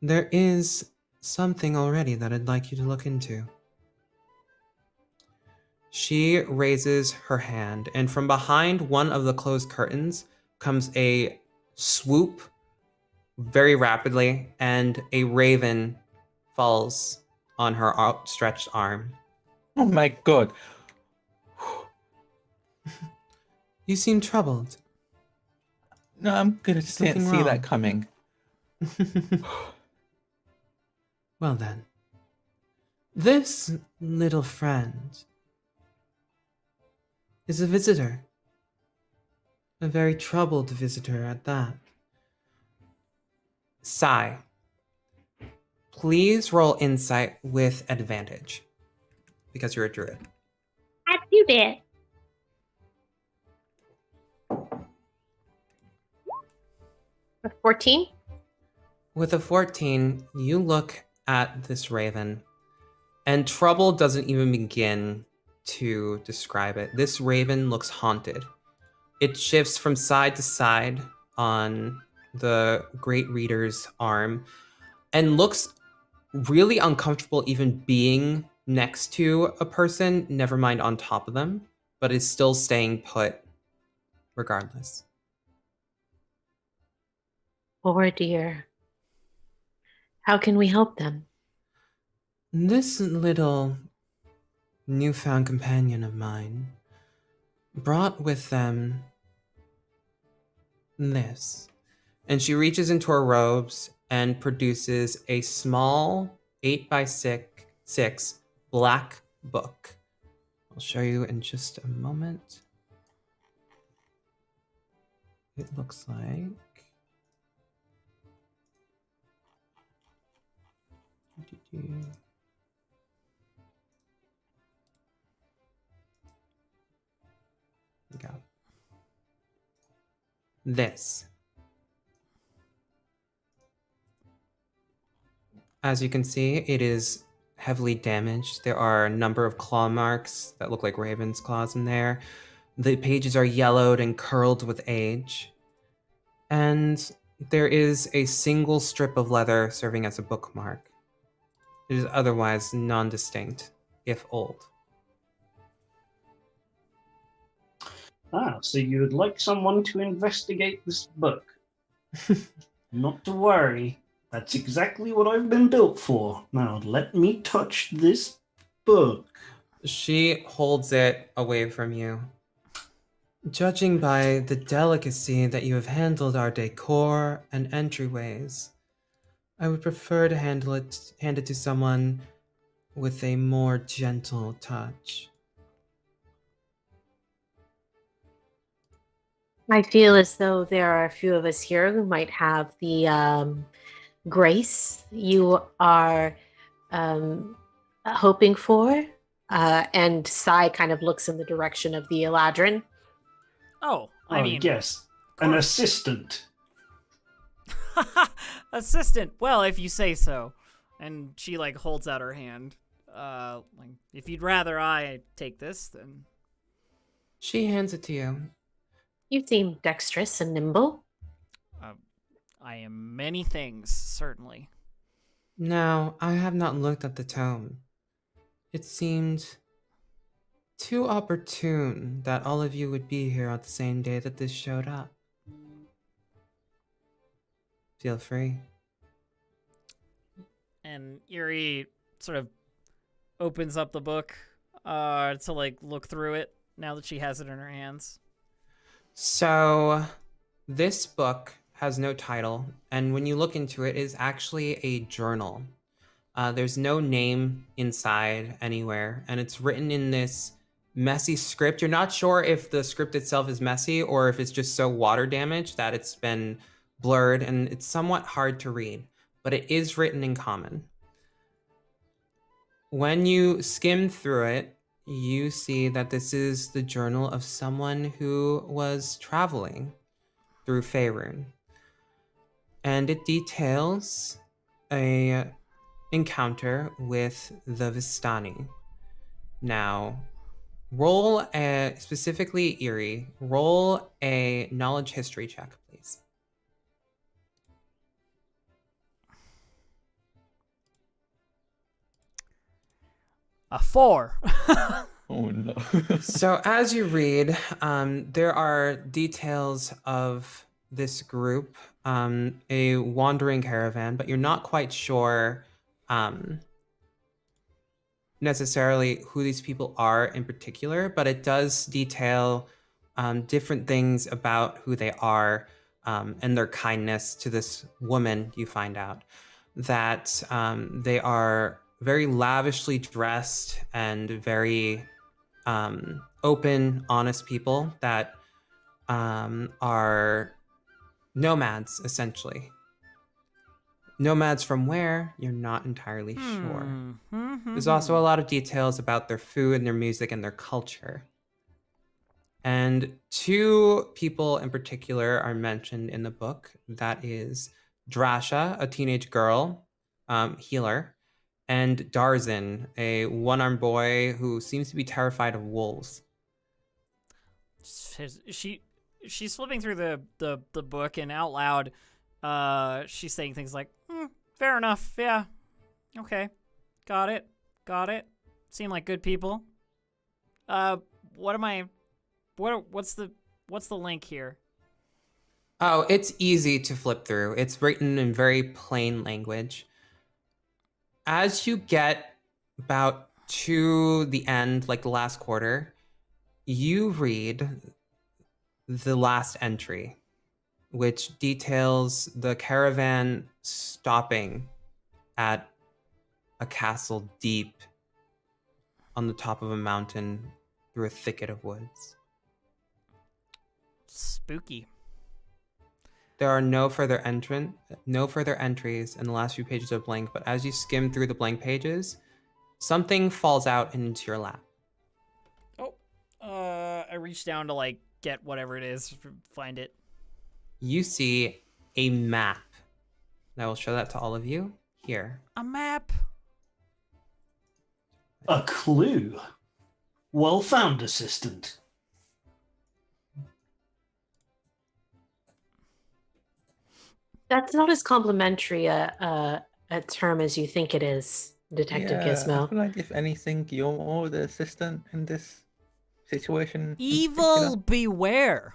there is something already that I'd like you to look into. She raises her hand, and from behind one of the closed curtains comes a swoop very rapidly, and a raven falls on her outstretched arm. Oh my god. You seem troubled. No, I'm good. I just didn't Something see that wrong. coming. Well then, this little friend is a visitor. A very troubled visitor at that. Sai, please roll insight with advantage, because you're a druid. I do that. A 14? With a 14, you look at this raven, and trouble doesn't even begin to describe it. This raven looks haunted. It shifts from side to side on the Great Reader's arm and looks really uncomfortable even being next to a person, never mind on top of them, but is still staying put regardless. Oh dear. How can we help them? This little newfound companion of mine brought with them this. And she reaches into her robes and produces a small 8x6 black book. I'll show you in just a moment. It looks like Go. This. As you can see, it is heavily damaged. There are a number of claw marks that look like raven's claws in there. The pages are yellowed and curled with age. And there is a single strip of leather serving as a bookmark. It is otherwise non-distinct, if old. Ah, so you would like someone to investigate this book? Not to worry. That's exactly what I've been built for. Now, let me touch this book. She holds it away from you. Judging by the delicacy that you have handled our decor and entryways, I would prefer to hand it to someone with a more gentle touch. I feel as though there are a few of us here who might have the grace you are hoping for. And Sai kind of looks in the direction of the Eladrin. Oh, I mean, yes, an assistant. assistant. Well, if you say so. And she like holds out her hand. Like, if you'd rather I take this, then She hands it to you. You seem dexterous and nimble. I am many things, certainly. Now, I have not looked at the tome. It seemed too opportune that all of you would be here on the same day that this showed up. Feel free. And Eerie sort of opens up the book to like look through it now that she has it in her hands. So, this book has no title, and when you look into it, it is actually a journal. There's no name inside anywhere, and it's written in this messy script. You're not sure if the script itself is messy or if it's just so water damaged that it's been blurred, and it's somewhat hard to read, but it is written in common. When you skim through it, you see that this is the journal of someone who was traveling through Faerun. And it details a encounter with the Vistani. Now, specifically Eerie, roll a knowledge history check, please. A 4. Oh no. So as you read, there are details of this group, a wandering caravan, but you're not quite sure necessarily who these people are in particular, but it does detail different things about who they are and their kindness to this woman. You find out that they are very lavishly dressed and very open, honest people that are nomads, essentially. Nomads from where? You're not entirely sure. There's also a lot of details about their food and their music and their culture. And two people in particular are mentioned in the book. That is Drasha, a teenage girl, healer, and Darzin, a one-armed boy who seems to be terrified of wolves. She's flipping through the book, and out loud, she's saying things like, fair enough, yeah, okay, got it, seem like good people. What's the link here? Oh, it's easy to flip through. It's written in very plain language. As you get about to the end, like the last quarter, you read the last entry, which details the caravan stopping at a castle deep on the top of a mountain through a thicket of woods. Spooky. There are no further entries, and the last few pages are blank. But as you skim through the blank pages, something falls out into your lap. Oh, I reach down to like get whatever it is, find it. You see a map. And I will show that to all of you here. A map. A clue. Well found, assistant. That's not as complimentary a term as you think it is, Detective I Gizmo. feel like if anything, you're more the assistant in this situation. in Evil particular. beware.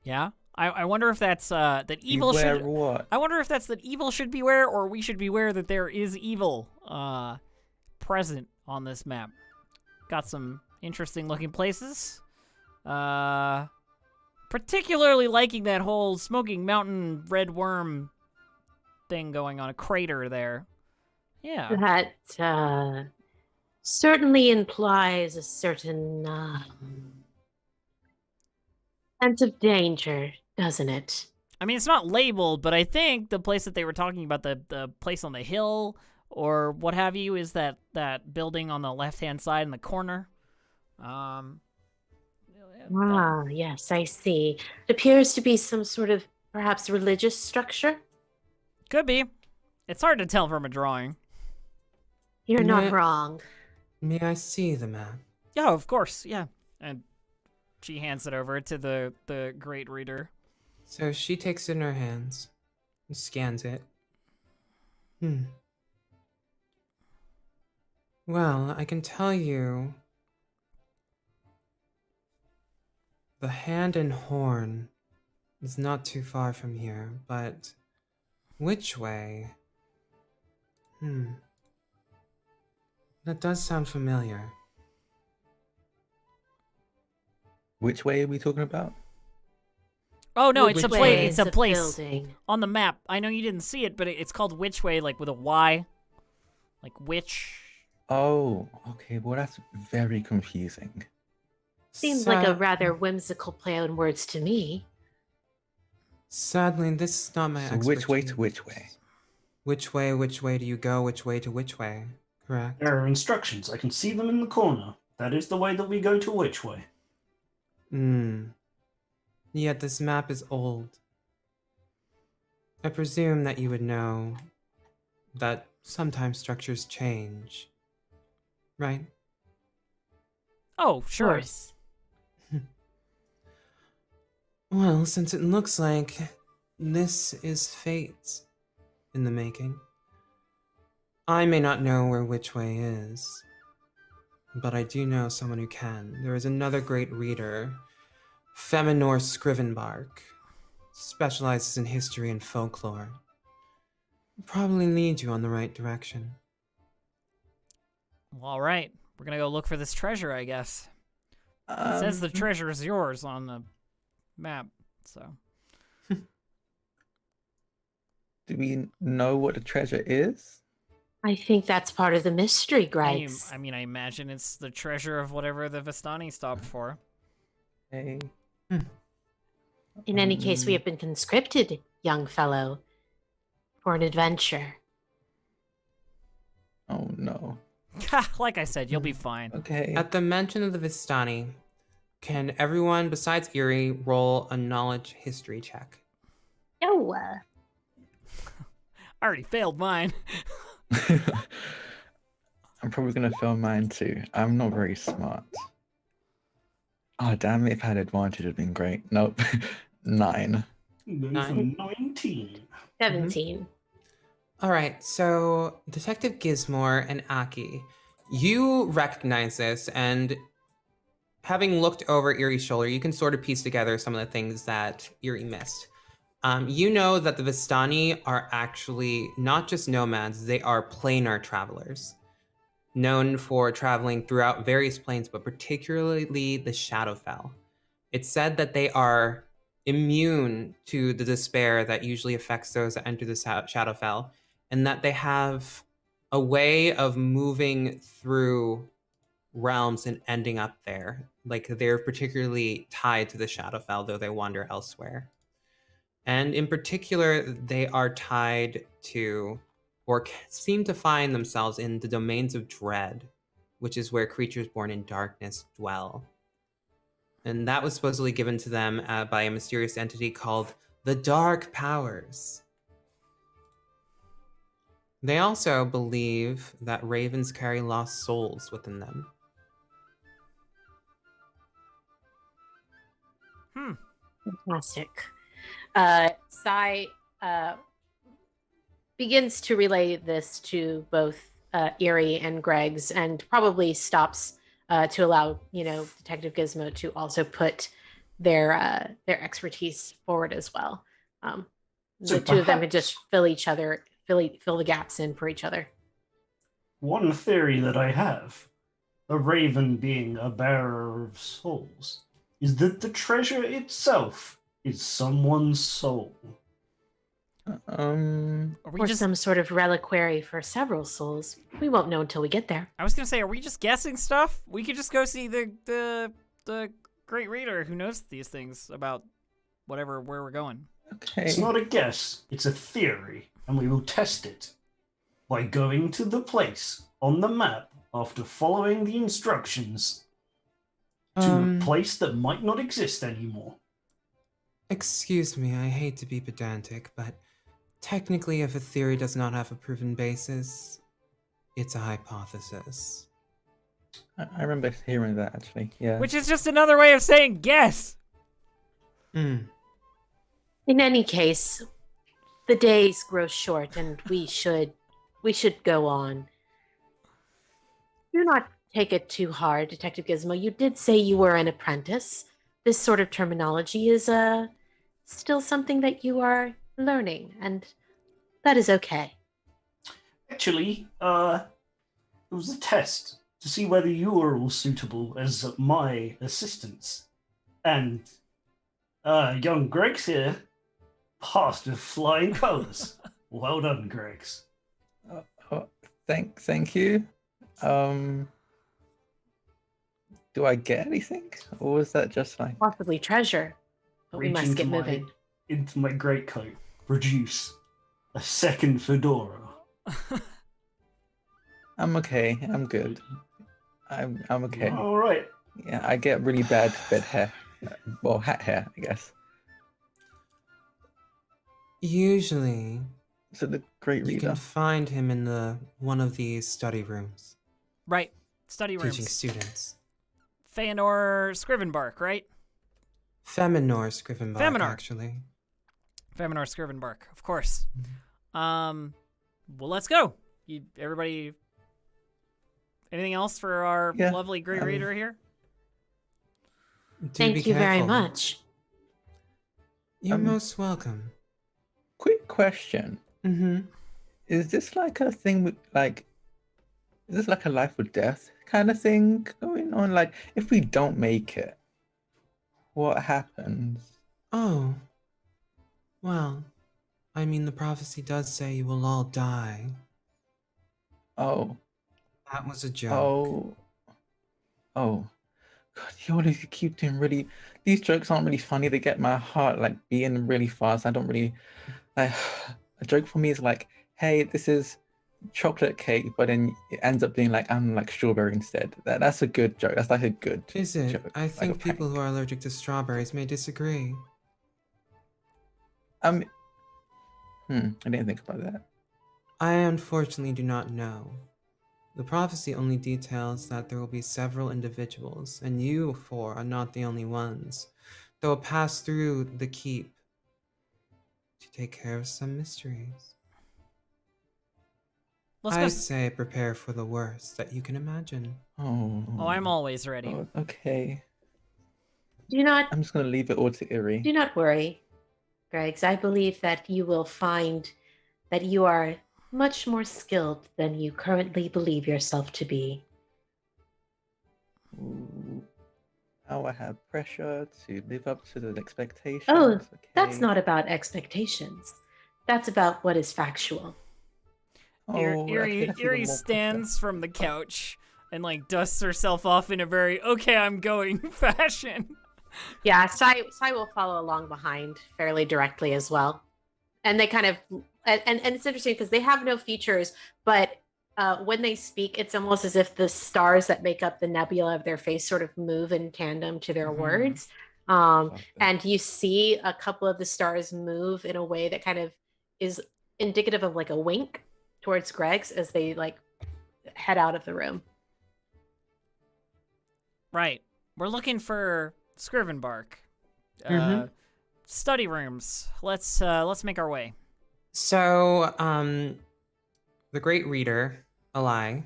Yeah. I wonder if that's that evil Beware should. what? I wonder if that's that evil should beware, or we should beware that there is evil present on this map. Got some interesting looking places. Particularly liking that whole smoking mountain red worm thing going on, a crater there. Yeah. That certainly implies a certain sense of danger, doesn't it? I mean, it's not labeled, but I think the place that they were talking about, the place on the hill or what have you, is that building on the left-hand side in the corner. Yes, I see. It appears to be some sort of perhaps religious structure. Could be. It's hard to tell from a drawing. You're not Meh. wrong. May I see the map? Yeah, of course, yeah. And she hands it over to the great reader. So she takes it in her hands and scans it. Well, I can tell you the Hand and Horn is not too far from here, but which way? That does sound familiar. Which way are we talking about? Oh no, it's Which a way place. is It's a the place building? on the map. I know you didn't see it, but it's called Which Way, like with a Y, like which. Oh, okay. Well, that's very confusing. Seems like a Sa- rather whimsical play on words to me. Sadly, this is not my So which way to expertise. which way? Which way do you go? Which way to which way? Correct. There are instructions. I can see them in the corner. That is the way that we go to which way. Yet this map is old. I presume that you would know that sometimes structures change. Right? Oh, Of sure. course. Well, since it looks like this is fate in the making, I may not know where which way is, but I do know someone who can. There is another great reader, Feminor Scrivenbark, specializes in history and folklore. Probably lead you on the right direction. Well, all right, we're gonna go look for this treasure, I guess. It says the treasure is yours on the map, so. Do we know what the treasure is? I think that's part of the mystery, I Grites. mean, I imagine it's the treasure of whatever the Vistani stopped for. Hey. In any case, we have been conscripted, young fellow, for an adventure. Oh no. Like I said, you'll be fine. Okay. At the mention of the Vistani, can everyone besides Erie roll a knowledge history check? No. I already failed mine. I'm probably gonna fail mine too. I'm not very smart. Oh damn it! If I had advantage, it'd been great. Nope. 9. Going Nine. for 19. 17. All right, so Detective Gizmore and Aki, you recognize this, and having looked over Erie's shoulder, you can sort of piece together some of the things that Erie missed. You know that the Vistani are actually not just nomads, they are planar travelers, known for traveling throughout various planes, but particularly the Shadowfell. It's said that they are immune to the despair that usually affects those that enter the Shadowfell, and that they have a way of moving through realms and ending up there. Like they're particularly tied to the Shadowfell, though they wander elsewhere. And in particular, they are tied to, or seem to find themselves in the domains of dread, which is where creatures born in darkness dwell. And that was supposedly given to them by a mysterious entity called the Dark Powers. They also believe that ravens carry lost souls within them. Fantastic. Sai begins to relay this to both Erie and Greg's, and probably stops to allow Detective Gizmo to also put their expertise forward as well. So The two of them can perhaps- just fill the gaps in for each other. One theory that I have, a raven being a bearer of souls, is that the treasure itself is someone's soul. Are we Or just? some sort of reliquary for several souls. We won't know until we get there. I was gonna say, are we just guessing stuff? We could just go see the great reader who knows these things about where we're going. Okay. It's not a guess, it's a theory, and we will test it by going to the place on the map after following the instructions to a place that might not exist anymore. Excuse me, I hate to be pedantic, but technically, if a theory does not have a proven basis, it's a hypothesis. I remember hearing that actually. Yeah. Which is just another way of saying guess. Hmm. In any case, the days grow short, and we should go on. Do not take it too hard, Detective Gizmo. You did say you were an apprentice. This sort of terminology is still something that you are learning, and that is okay. Actually, it was a test to see whether you were all suitable as my assistants. And young Greg's here passed with flying colours. Well done, Greg's. Thank you. Do I get anything, or was that just like? Possibly treasure, but we Reach must get into moving. into my greatcoat, produce a second fedora. I'm okay. I'm good. I'm okay. All right. Yeah, I get really bad bed hair. Well, hat hair, I guess. Usually, So the great you reader. can find him in one of these study rooms, Right. Study teaching rooms. students. Feanor Scrivenbark, right? Feminor Scrivenbark, Feminor. actually. Feminor Scrivenbark, of course. Well, let's go. Everybody. Anything else for our Yeah, lovely great reader here? Do be Thank you very careful. much. You're most welcome. Quick question: Mm-hmm. Is this like a thing with like? Is this like a life or death kind of thing going on? Like, if we don't make it, what happens? Oh. Well, I mean, the prophecy does say you will all die. Oh, That was a joke. oh. God, you always keep doing really. These jokes aren't really funny. They get my heart like beating really fast. I don't really like. A joke for me is like, hey, this is chocolate cake, but then it ends up being like I'm like strawberry instead. That's a good joke. That's like a good Is it? joke. I like think a people prank. who are allergic to strawberries may disagree. I didn't think about that. I unfortunately do not know. The prophecy only details that there will be several individuals, and you four are not the only ones, that will pass through the keep to take care of some mysteries. Let's I go. say prepare for the worst that you can imagine. Oh. Oh, I'm always ready. Oh, okay. Do not I'm just gonna leave it all to Iri. Do not worry, Greggs. I believe that you will find that you are much more skilled than you currently believe yourself to be. Ooh. Now I have pressure to live up to the expectations. Oh, that's okay. not about expectations. That's about what is factual. Oh, Erie, okay, that's even Erie more pressure. stands from the couch and like dusts herself off in a very okay, I'm going fashion. Yeah, Sai will follow along behind fairly directly as well. And they kind of and it's interesting because they have no features, but when they speak, it's almost as if the stars that make up the nebula of their face sort of move in tandem to their words. Love that. And you see a couple of the stars move in a way that kind of is indicative of like a wink towards Greg's as they like head out of the room. Right. We're looking for Scrivenbark. Mhm. Study rooms. Let's make our way. So, the great reader, Eli,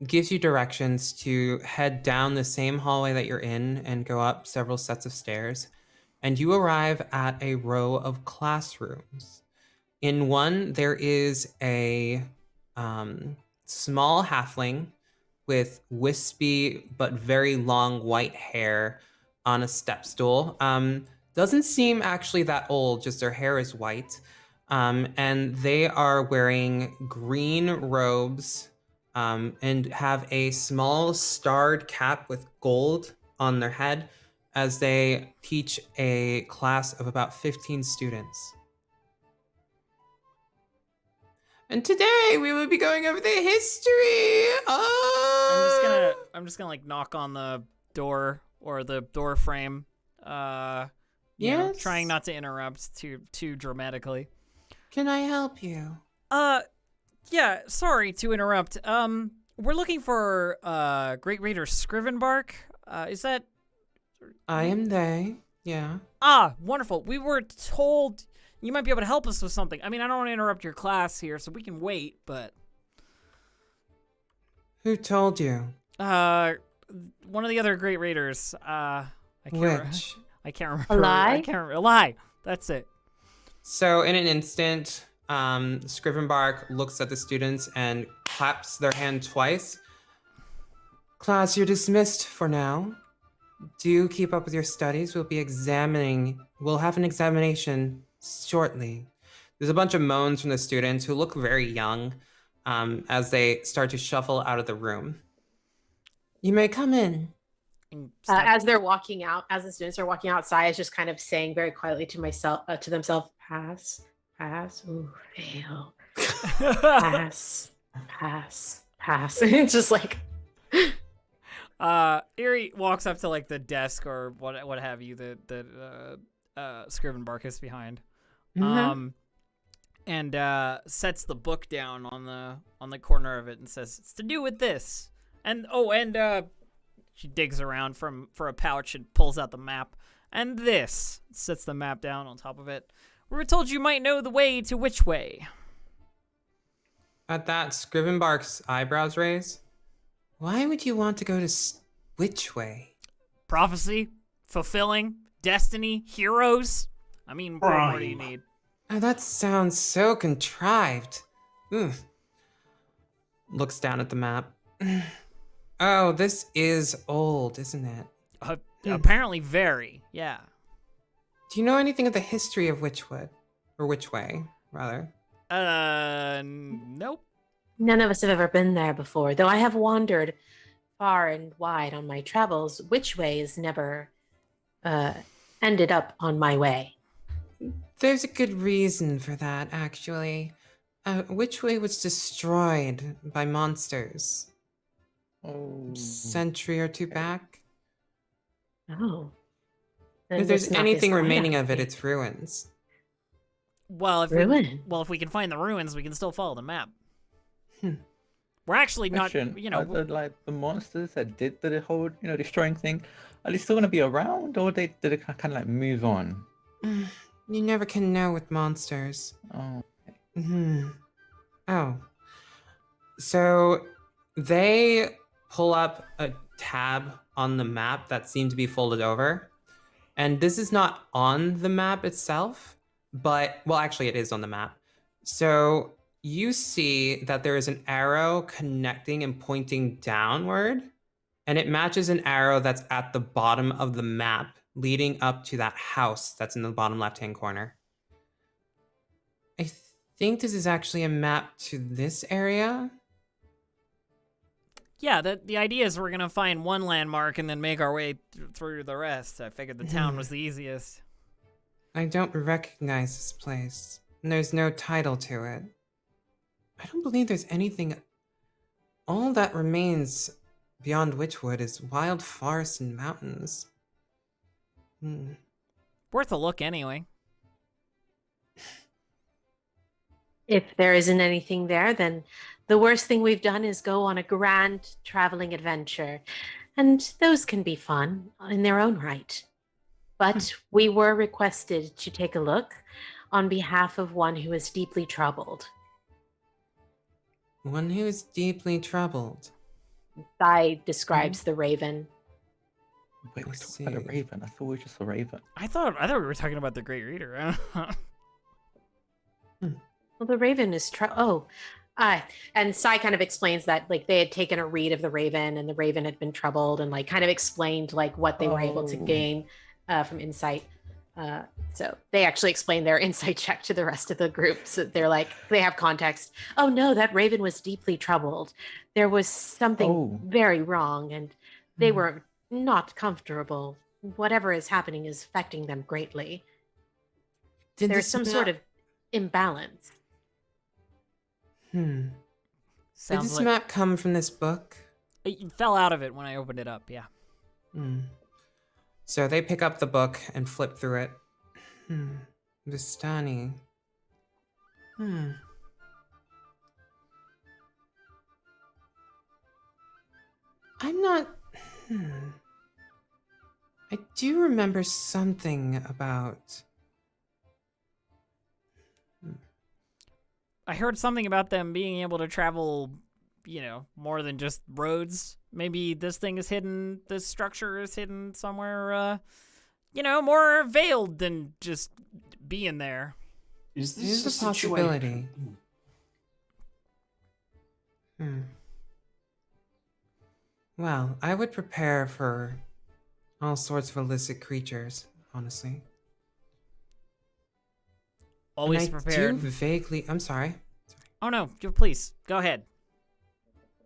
gives you directions to head down the same hallway that you're in and go up several sets of stairs. And you arrive at a row of classrooms. In one, there is a small halfling with wispy but very long white hair on a step stool. Doesn't seem actually that old, just their hair is white. And they are wearing green robes and have a small starred cap with gold on their head as they teach a class of about 15 students. And today we will be going over the history. Oh! I'm just gonna like knock on the door or the door frame. You know, Yes? trying not to interrupt too dramatically. Can I help you? Yeah, sorry to interrupt. We're looking for Great Reader Scrivenbark. Is that I am they. Yeah. wonderful. We were told you might be able to help us with something. I mean, I don't want to interrupt your class here, so we can wait, but Who told you? one of the other Great Raiders. I can't Which? I can't remember. A lie? I can't remember. A lie. That's it. So in an instant, Scrivenbark looks at the students and claps their hand twice. Class, you're dismissed for now. Do keep up with your studies. We'll have an examination shortly. There's a bunch of moans from the students who look very young as they start to shuffle out of the room. You may come in. And As they're walking out, as the students are walking outside, is just kind of saying very quietly to themselves, pass, ooh, fail, pass, pass. It's just like Erie walks up to like the desk or what have you that Scrivenbark is behind. And sets the book down on the corner of it and says, "It's to do with this." And she digs around for a pouch and pulls out the map. And this sets the map down on top of it. We were told you might know the way to which way. At that, Scrivenbark's eyebrows raise. Why would you want to go to which way? Prophecy, fulfilling, destiny, heroes. I mean, what more do you need? Oh, that sounds so contrived. Looks down at the map. Oh, this is old, isn't it? Apparently very, yeah. Do you know anything of the history of Witchwood? Or which way, rather? Nope. none of us have ever been there before. Though I have wandered far and wide on my travels, which way has never ended up on my way. There's a good reason for that, actually. Which way was destroyed by monsters? Oh. Century or two back? Oh. If there's anything remaining of it, it's ruins. Well, if Ruin? if we can find the ruins, we can still follow the map. We're actually not, Question, you know, are the monsters that did the whole, destroying thing, are they still gonna be around, or did they kind of like move on? You never can know with monsters. Oh. Oh. So they pull up a tab on the map that seemed to be folded over. And this is not on the map itself, but, well, actually it is on the map. So you see that there is an arrow connecting and pointing downward, and it matches an arrow that's at the bottom of the map leading up to that house that's in the bottom left-hand corner. I think this is actually a map to this area. Yeah, the idea is we're gonna find one landmark and then make our way through the rest. I figured the town was the easiest. I don't recognize this place, and there's no title to it. I don't believe there's anything. All that remains beyond Witchwood is wild forests and mountains. Worth a look anyway. If there isn't anything there, then the worst thing we've done is go on a grand traveling adventure. And those can be fun in their own right. But we were requested to take a look on behalf of one who is deeply troubled. One who is deeply troubled. Sai describes the raven. Wait, I we're talking about a see. raven. I thought we were just a raven. I thought we were talking about the Great Reader. Well, the raven is and Sai kind of explains that like they had taken a read of the raven and the raven had been troubled and like kind of explained like what they were able to Oh. gain from insight. So they actually explained their insight check to the rest of the group. So they're like, they have context. Oh no, that raven was deeply troubled. There was something very wrong and they were not comfortable. Whatever is happening is affecting them greatly. Did There's this some sort of imbalance. Did Sounds this like map come from this book? it fell out of it when I opened it up. Yeah. So they pick up the book and flip through it. Vistani. I'm not. I do remember something about. I heard something about them being able to travel, more than just roads. Maybe this thing is hidden, this structure is hidden somewhere, more veiled than just being there. Is this Here's a the possibility. Well, I would prepare for all sorts of illicit creatures, honestly. Always And I prepared. do vaguely. I'm sorry. Oh no, please, go ahead.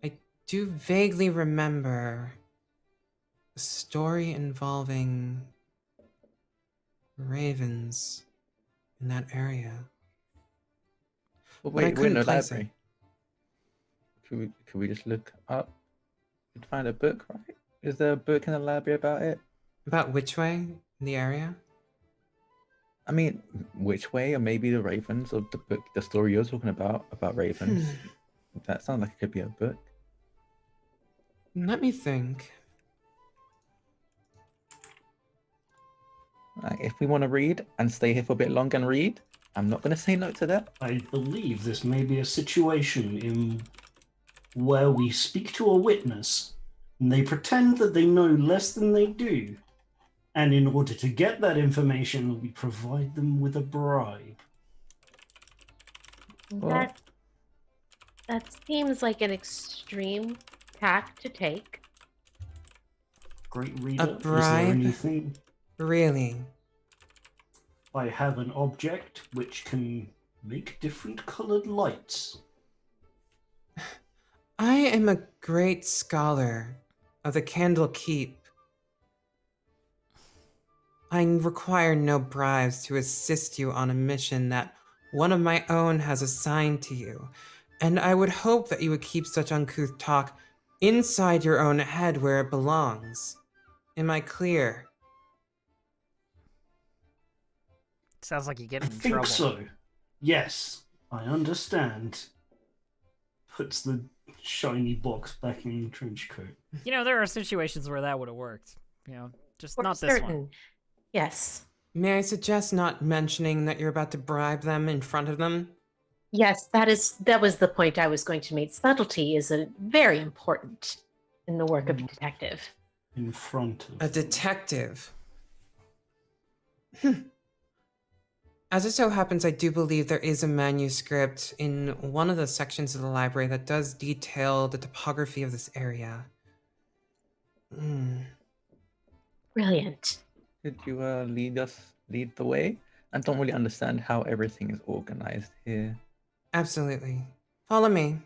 I do vaguely remember a story involving ravens in that area. But But I wait, we're in couldn't the place library. Could we just look up and find a book, right? Is there a book in the library about it? About which way in the area? I mean, which way? Or maybe the ravens, or the book, the story you're talking about ravens. That sounds like it could be a book. Let me think. Like, if we want to read and stay here for a bit longer and read, I'm not going to say no to that. I believe this may be a situation in where we speak to a witness and they pretend that they know less than they do. And in order to get that information, we provide them with a bribe. Well- That seems like an extreme tack to take. Great reader, is there bribe? anything? Really? I have an object which can make different colored lights. I am a great scholar of the Candlekeep. I require no bribes to assist you on a mission that one of my own has assigned to you, and I would hope that you would keep such uncouth talk inside your own head where it belongs. Am I clear? Sounds like you get I in think trouble. so. Yes, I understand. Puts the shiny box back in the trench coat. There are situations where that would have worked. Just For not this certain. one. Yes. May I suggest not mentioning that you're about to bribe them in front of them? Yes, that was the point I was going to make. Subtlety is very important in the work of a detective. In front of A detective. As it so happens, I do believe there is a manuscript in one of the sections of the library that does detail the topography of this area. Brilliant. Could you lead the way? I don't really understand how everything is organized here. Absolutely. Follow me.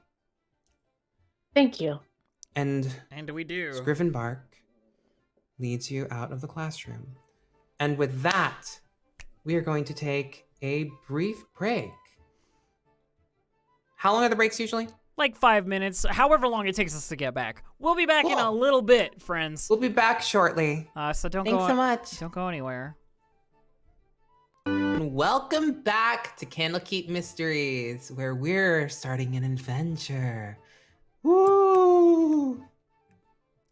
Thank you. And we do. Scrivenbark leads you out of the classroom. And with that, we are going to take a brief break. How long are the breaks usually? Like 5 minutes, however long it takes us to get back. We'll be back in a Cool. little bit, friends. We'll be back shortly. So don't Thanks go. so much. Don't go anywhere. Welcome back to Candlekeep Mysteries, where we're starting an adventure. Woo!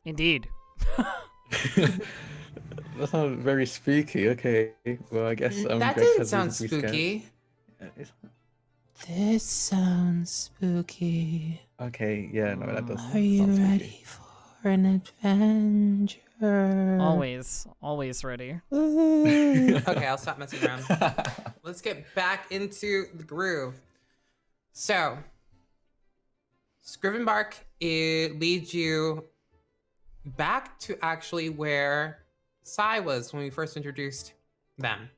Indeed. That sounds very spooky. Okay, well, I guess That Greg didn't says sound reasonably scared. spooky. It's- This sounds spooky. Okay, yeah, no, that does. Are you sound spooky. ready for an adventure? Always ready. Okay, I'll stop messing around. Let's get back into the groove. So, Scrivenbark, it leads you back to actually where Sai was when we first introduced them.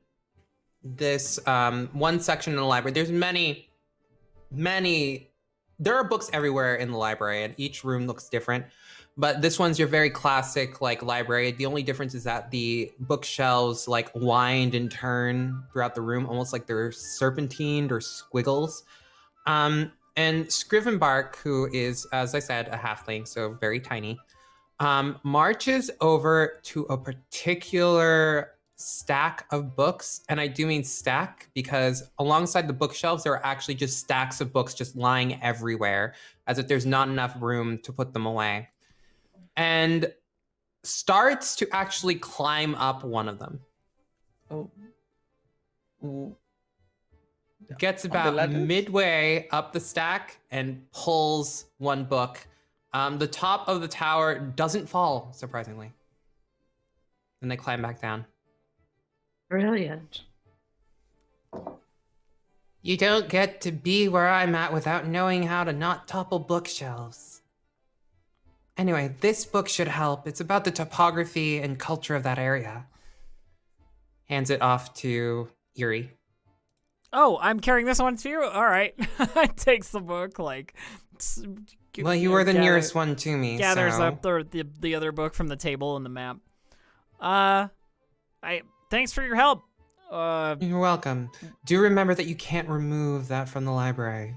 This one section in the library. There's many. There are books everywhere in the library, and each room looks different. But this one's your very classic like library. The only difference is that the bookshelves like wind and turn throughout the room, almost like they're serpentined or squiggles. And Scrivenbark, who is, as I said, a halfling, so very tiny, marches over to a particular stack of books. And I do mean stack because alongside the bookshelves, there are actually just stacks of books just lying everywhere, as if there's not enough room to put them away. And starts to actually climb up one of them. Oh. Ooh. Gets Up the about ladder? midway up the stack and pulls one book. The top of the tower doesn't fall, surprisingly. And they climb back down. Brilliant. You don't get to be where I'm at without knowing how to not topple bookshelves. Anyway, this book should help. It's about the topography and culture of that area. Hands it off to Yuri. Oh, I'm carrying this one too? All right. Takes the book, like... Well, you were the nearest one to me, Gathers so... up the other book from the table and the map. Thanks for your help. You're welcome. Do remember that you can't remove that from the library.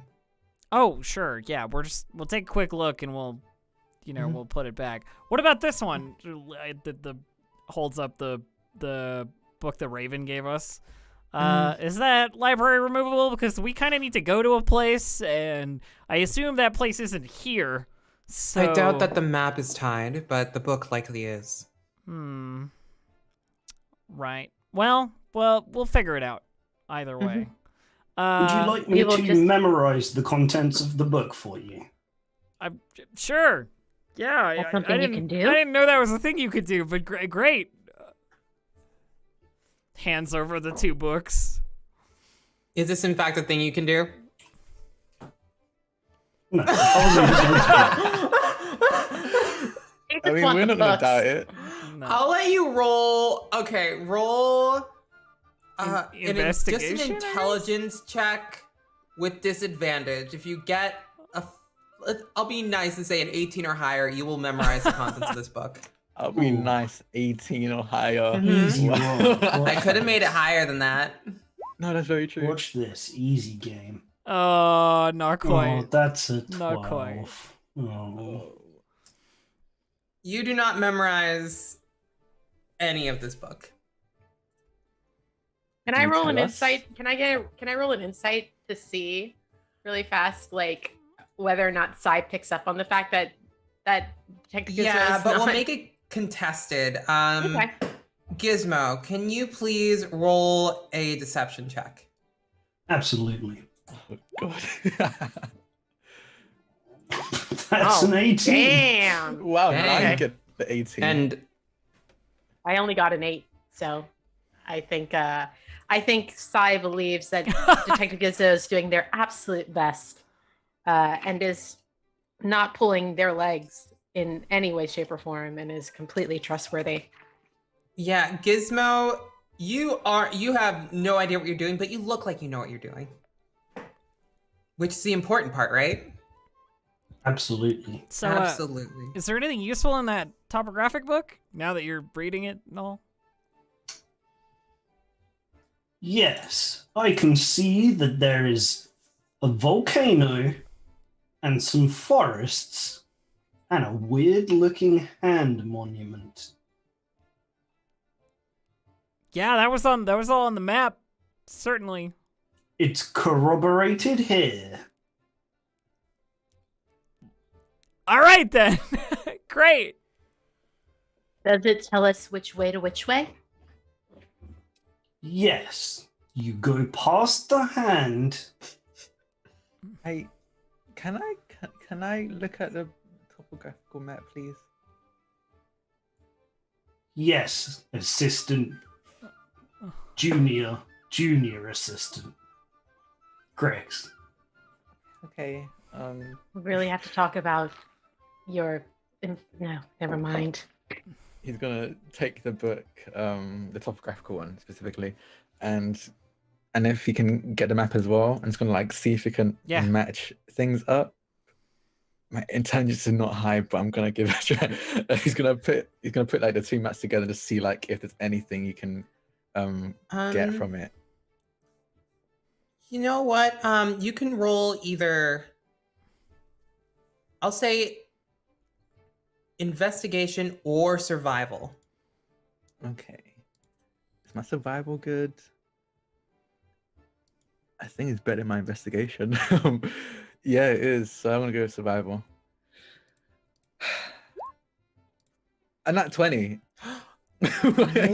Oh, sure. Yeah, we'll take a quick look and we'll put it back. What about this one? The holds up the book that Raven gave us. Is that library removable? Because we kind of need to go to a place, and I assume that place isn't here. So I doubt that the map is tied, but the book likely is. Right. Well, we'll figure it out. Either way. Would you like me to memorize the contents of the book for you? I'm sure. Yeah, That's something you can do? I didn't know that was a thing you could do, but great. Hands over the two books. Is this in fact a thing you can do? No. I mean, we're not gonna doubt it. No. I'll let you roll. Okay, roll. Just Investigation, an intelligence check with disadvantage. If you get I'll be nice and say an 18 or higher, you will memorize the contents of this book. I'll be nice, 18 or higher. Easy roll. I could have made it higher than that. No, that's very true. Watch this. Easy game. Not quite. Oh, that's a 12. Not quite. Oh. You do not memorize any of this book. Can I you roll an tell us? insight? Can I roll an insight to see really fast, like whether or not Sai picks up on the fact that Detective Gizmo Yeah, is but not... we'll make it contested. Okay. Gizmo, can you please roll a deception check? Absolutely. Oh, God. That's an 18. Damn. Wow, now Dang. you get the 18. And I only got an 8, so I think Sai believes that Detective Gizmo is doing their absolute best, and is not pulling their legs in any way, shape, or form, and is completely trustworthy. yeah, Gizmo, you have no idea what you're doing, but you look like you know what you're doing. Which is the important part, right? Absolutely. So, Absolutely. is there anything useful in that topographic book now that you're reading it and all? Yes, I can see that there is a volcano and some forests and a weird-looking hand monument. Yeah, that was all on the map. Certainly. It's corroborated here. All right then. Great. Does it tell us which way to which way? Yes, you go past the hand. Hey, can I look at the topographical map, please? Yes, assistant. Junior assistant. Greg's. Okay. We really have to talk about your. No, never mind. He's gonna take the book, the topographical one specifically, and if he can get the map as well, and it's gonna like see if he can Yeah. match things up. My intelligence is not high, but I'm gonna give it a try. He's gonna put like the two maps together to see like if there's anything you can get from it. You know what? You can roll either. I'll say investigation or survival. Okay. Is my survival good? I think it's better than my investigation. Yeah, it is. So I'm gonna go with survival. And not 20.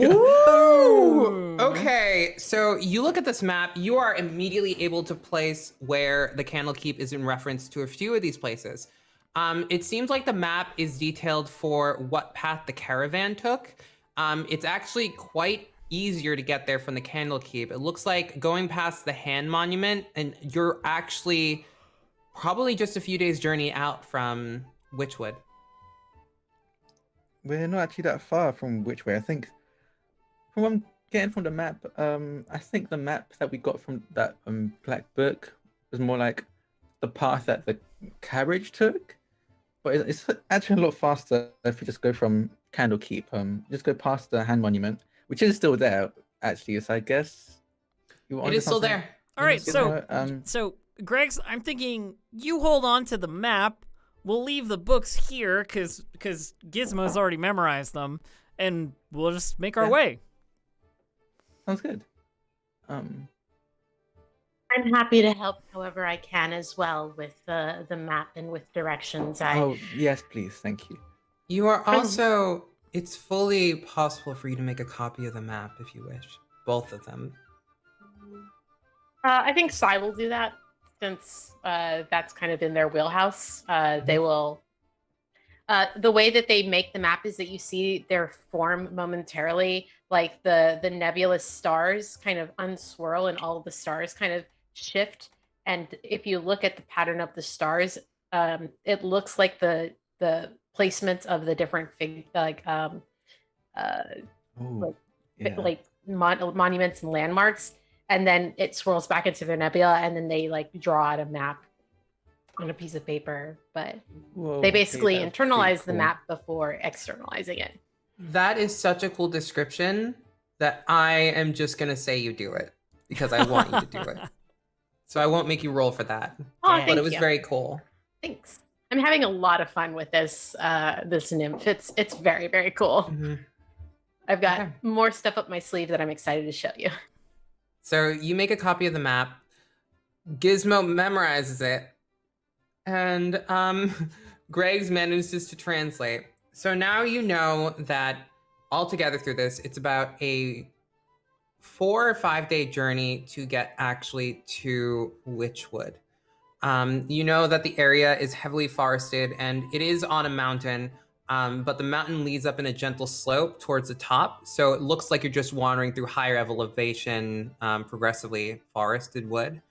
Ooh! Okay, so you look at this map, you are immediately able to place where the Candlekeep is in reference to a few of these places. It seems like the map is detailed for what path the caravan took. It's actually quite easier to get there from the Candlekeep. It looks like going past the hand monument, and you're actually probably just a few days' journey out from Witchwood. We're not actually that far from which way. I think from what I'm getting from the map, I think the map that we got from that black book was more like the path that the carriage took. But it's actually a lot faster if you just go from Candlekeep. Just go past the hand monument, which is still there actually. So I guess It is still there. All right, It is so still there. so Greg's, I'm thinking you hold on to the map. We'll leave the books here because Gizmo's already memorized them, and we'll just make our way. Sounds good. I'm happy to help however I can as well with the map and with directions. Oh yes, please, thank you. You are also, it's fully possible for you to make a copy of the map if you wish. Both of them. I think Sai will do that since that's kind of in their wheelhouse. They will. The way that they make the map is that you see their form momentarily, like the nebulous stars kind of unswirl and all of the stars kind of shift. And if you look at the pattern of the stars, it looks like the placements of the different monuments and landmarks. And then it swirls back into their nebula, and then they like draw out a map on a piece of paper. But they basically internalize the map before externalizing it. That is such a cool description that I am just going to say you do it because I want you to do it. So I won't make you roll for that. Oh, but it was very cool. Thanks. I'm having a lot of fun with this this nymph. It's very, very cool. Mm-hmm. I've got more stuff up my sleeve that I'm excited to show you. So you make a copy of the map. Gizmo memorizes it. And Greg's manages to translate. So now you know that altogether through this, it's about a 4 or 5 day journey to get actually to Witchwood. You know that the area is heavily forested and it is on a mountain, but the mountain leads up in a gentle slope towards the top. So it looks like you're just wandering through higher elevation, progressively forested wood.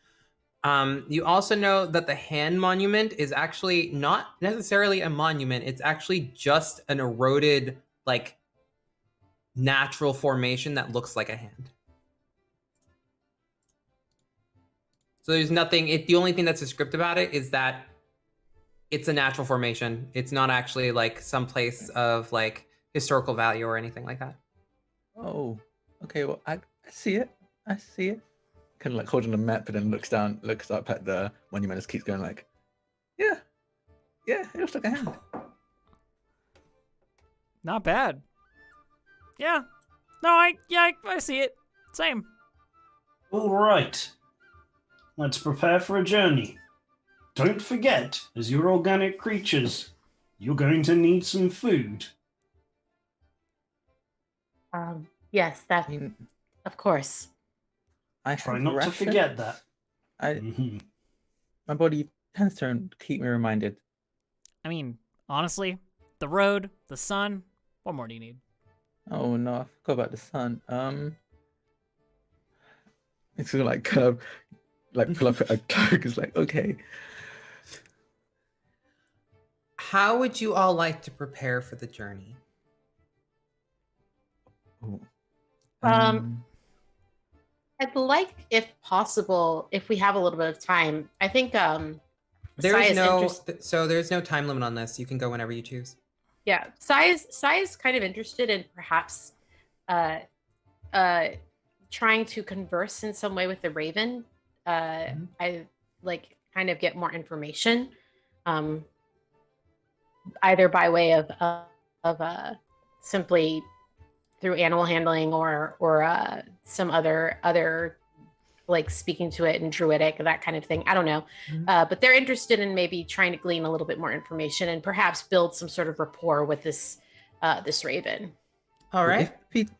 You also know that the hand monument is actually not necessarily a monument. It's actually just an eroded, like, natural formation that looks like a hand. So there's nothing, the only thing that's descriptive about it is that It's a natural formation. It's not actually like some place of like historical value or anything like that. Oh, okay. Well, I see it. I see it. Kind of like holding the map, and then looks up at the monument, and just keeps going like, yeah, it looks like a hand. Not bad. Yeah. No, I see it. Same. All right. Let's prepare for a journey. Don't forget, as you're organic creatures, you're going to need some food. Yes, that, I mean, of course. I Try have not to ration. forget that. I my body tends to keep me reminded. I mean, honestly, the road, the sun. What more do you need? Oh no, I forgot about the sun. It's sort of like pull up a cloak. It's like, okay. How would you all like to prepare for the journey? Ooh. I'd like, if possible, if we have a little bit of time, I think There's no time limit on this. You can go whenever you choose. Yeah, Sai is kind of interested in perhaps trying to converse in some way with the Raven. I like kind of get more information, either by way of simply through animal handling or some other like speaking to it in druidic, that kind of thing. I don't know. But they're interested in maybe trying to glean a little bit more information and perhaps build some sort of rapport with this Raven. All right.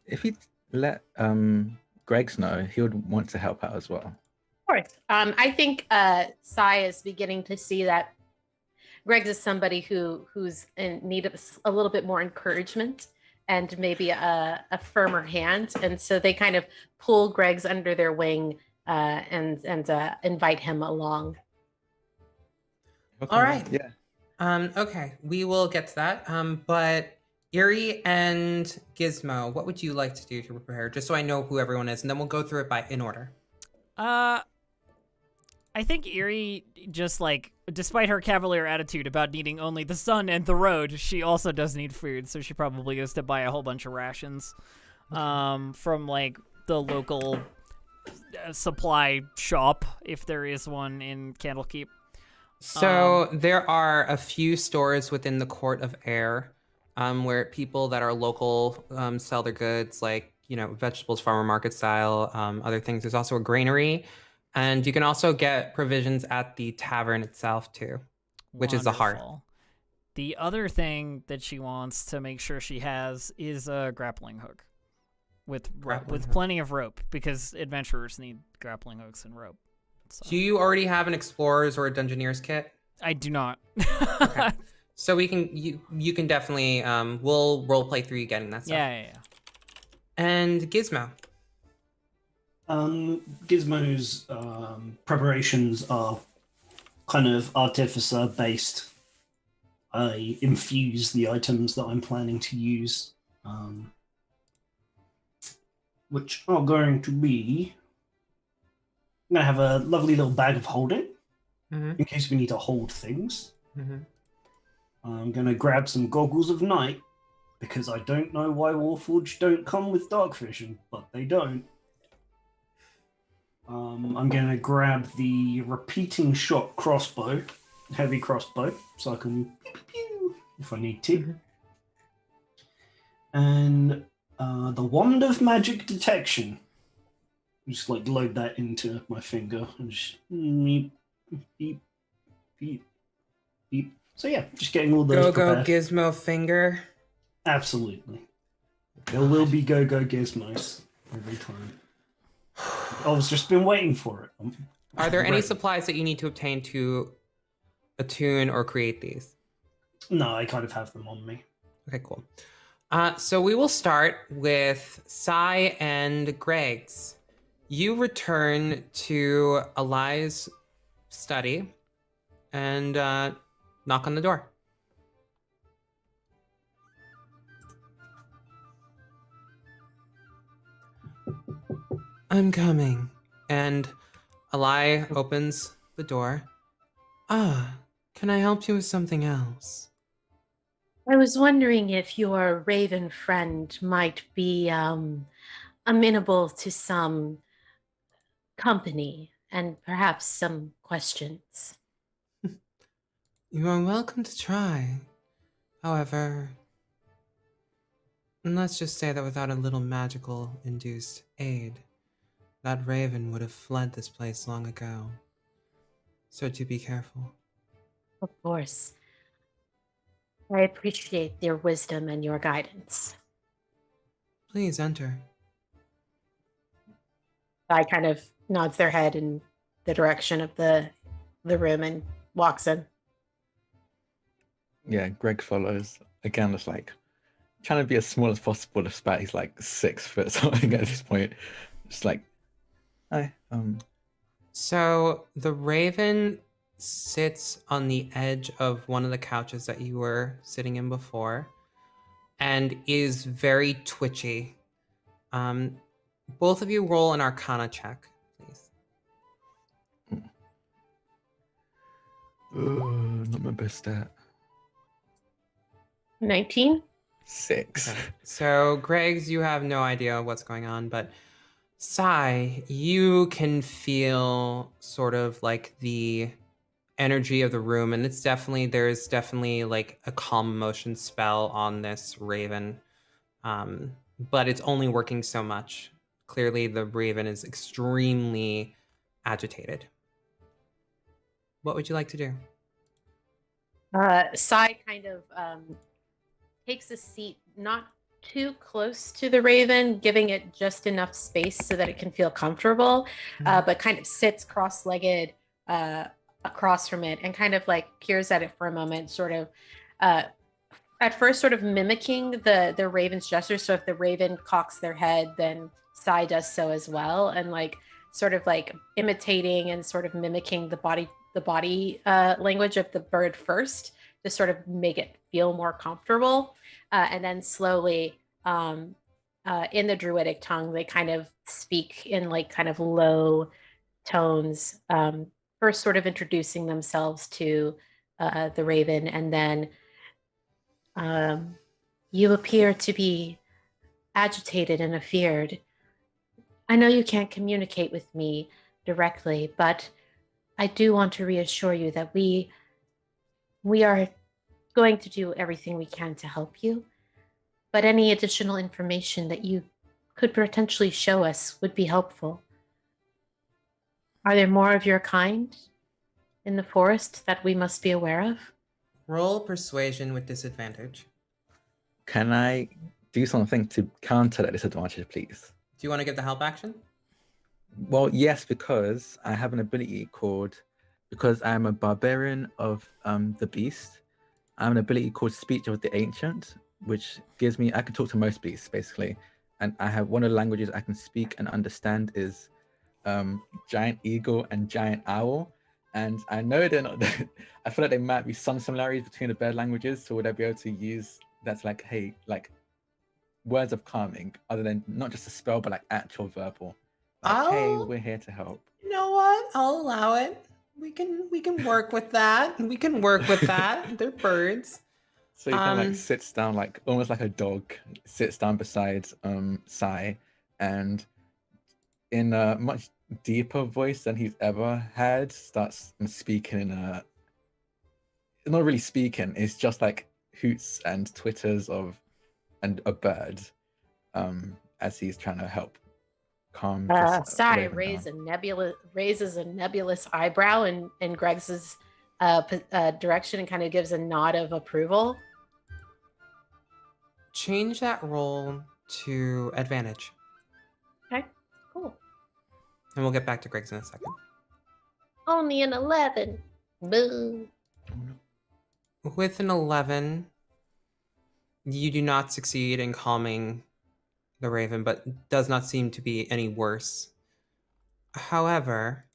If he let Greg's know, he would want to help out as well. Of course. I think Sai is beginning to see that Greg's is somebody who's in need of a little bit more encouragement and maybe a firmer hand. And so they kind of pull Greg's under their wing and invite him along. Okay. All right. Yeah. Okay, we will get to that. But Eerie and Gizmo, what would you like to do to prepare? Just so I know who everyone is, and then we'll go through it in order. I think Eerie, just like, despite her cavalier attitude about needing only the sun and the road, she also does need food, so she probably goes to buy a whole bunch of rations from, like, the local supply shop, if there is one in Candlekeep. So there are a few stores within the Court of Air where people that are local sell their goods, like, vegetables, farmer market style, other things. There's also a granary. And you can also get provisions at the tavern itself, too, which is the heart. Wonderful. The other thing that she wants to make sure she has is a grappling hook with plenty of rope, because adventurers need grappling hooks and rope. So. Do you already have an explorer's or a dungeoneer's kit? I do not. Okay. So you can definitely we'll role play through you getting that stuff. Yeah. And Gizmo. Gizmo's preparations are kind of artificer based. I infuse the items that I'm planning to use, which are going to be. I'm going to have a lovely little bag of holding in case we need to hold things. I'm going to grab some goggles of night because I don't know why Warforged don't come with dark vision, but they don't. I'm going to grab the repeating shot crossbow, heavy crossbow, so I can pew, pew, pew, if I need to. And the wand of magic detection. Just like load that into my finger and just beep, beep, beep, beep. So yeah, just getting all those prepared. Go Gizmo finger. Absolutely. There will be go Gizmos every time. I've just been waiting for it. Are there any supplies that you need to obtain to attune or create these? No, I kind of have them on me. Okay, cool. So we will start with Sai and Greg's. You return to Eli's study and knock on the door. I'm coming. And Eli opens the door. Ah, Can I help you with something else? I was wondering if your raven friend might be amenable to some company and perhaps some questions. You are welcome to try. However, let's just say that without a little magical induced aid, that raven would have fled this place long ago. So do be careful. Of course. I appreciate your wisdom and your guidance. Please enter. I kind of nods their head in the direction of the room and walks in. Yeah, Greg follows. Again, just like trying to be as small as possible, despite he's like 6 foot something at this point. Just like, hi. So the raven sits on the edge of one of the couches that you were sitting in before and is very twitchy. Both of you roll an arcana check, please. Not my best stat. 19? 6. Okay. So, Greg's, you have no idea what's going on, but Sai, you can feel sort of like the energy of the room, and there's definitely like a calm emotion spell on this raven, but it's only working so much. Clearly, the raven is extremely agitated. What would you like to do? Sai kind of takes a seat not too close to the raven, giving it just enough space so that it can feel comfortable, but kind of sits cross-legged across from it and kind of like peers at it for a moment, sort of at first sort of mimicking the raven's gesture. So if the raven cocks their head, then Sai does so as well, and like sort of like imitating and sort of mimicking the body language of the bird first to sort of make it feel more comfortable, and then slowly in the druidic tongue they kind of speak in like kind of low tones, first sort of introducing themselves to the raven, and then you appear to be agitated and afeared. I know you can't communicate with me directly, but I do want to reassure you that we are going to do everything we can to help you. But any additional information that you could potentially show us would be helpful. Are there more of your kind in the forest that we must be aware of? Roll persuasion with disadvantage. Can I do something to counter that disadvantage, please? Do you want to get the help action? Well, yes, because I have an ability called, because I'm a barbarian of the beast, I have an ability called Speech of the Ancient, which gives me, I can talk to most beasts, basically. And I have one of the languages I can speak and understand is giant eagle and giant owl. And I know they're not, I feel like there might be some similarities between the bird languages. So would I be able to use, that's like, hey, like words of calming, other than not just a spell, but like actual verbal. Like, hey, we're here to help. You know what? I'll allow it. We can work with that. We can work with that. They're birds. So he kind of like sits down, like almost like a dog, sits down beside Sai, and in a much deeper voice than he's ever had, starts speaking in a, not really speaking, it's just like hoots and twitters of a bird, as he's trying to help calm. Sai raises a nebulous eyebrow in Greg's direction and kind of gives a nod of approval. Change that roll to advantage. Okay, cool. And we'll get back to Greg's in a second. Only an 11. Boo. With an 11, you do not succeed in calming the raven, but does not seem to be any worse. However,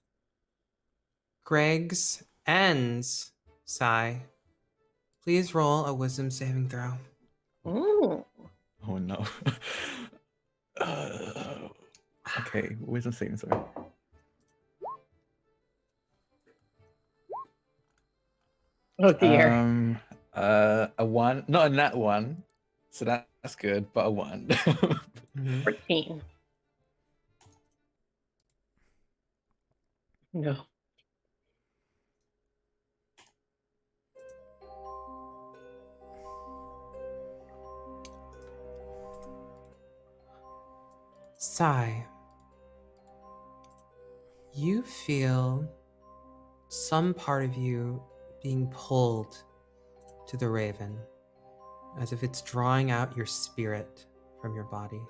Greg's ends, Sai. Please roll a wisdom saving throw. Ooh. Oh no. Okay, wisdom saving throw. Oh dear. A 1, not a nat 1, so that's good, but a 1. Mhm. 14. No. Sigh. You feel some part of you being pulled to the raven, as if it's drawing out your spirit from your body.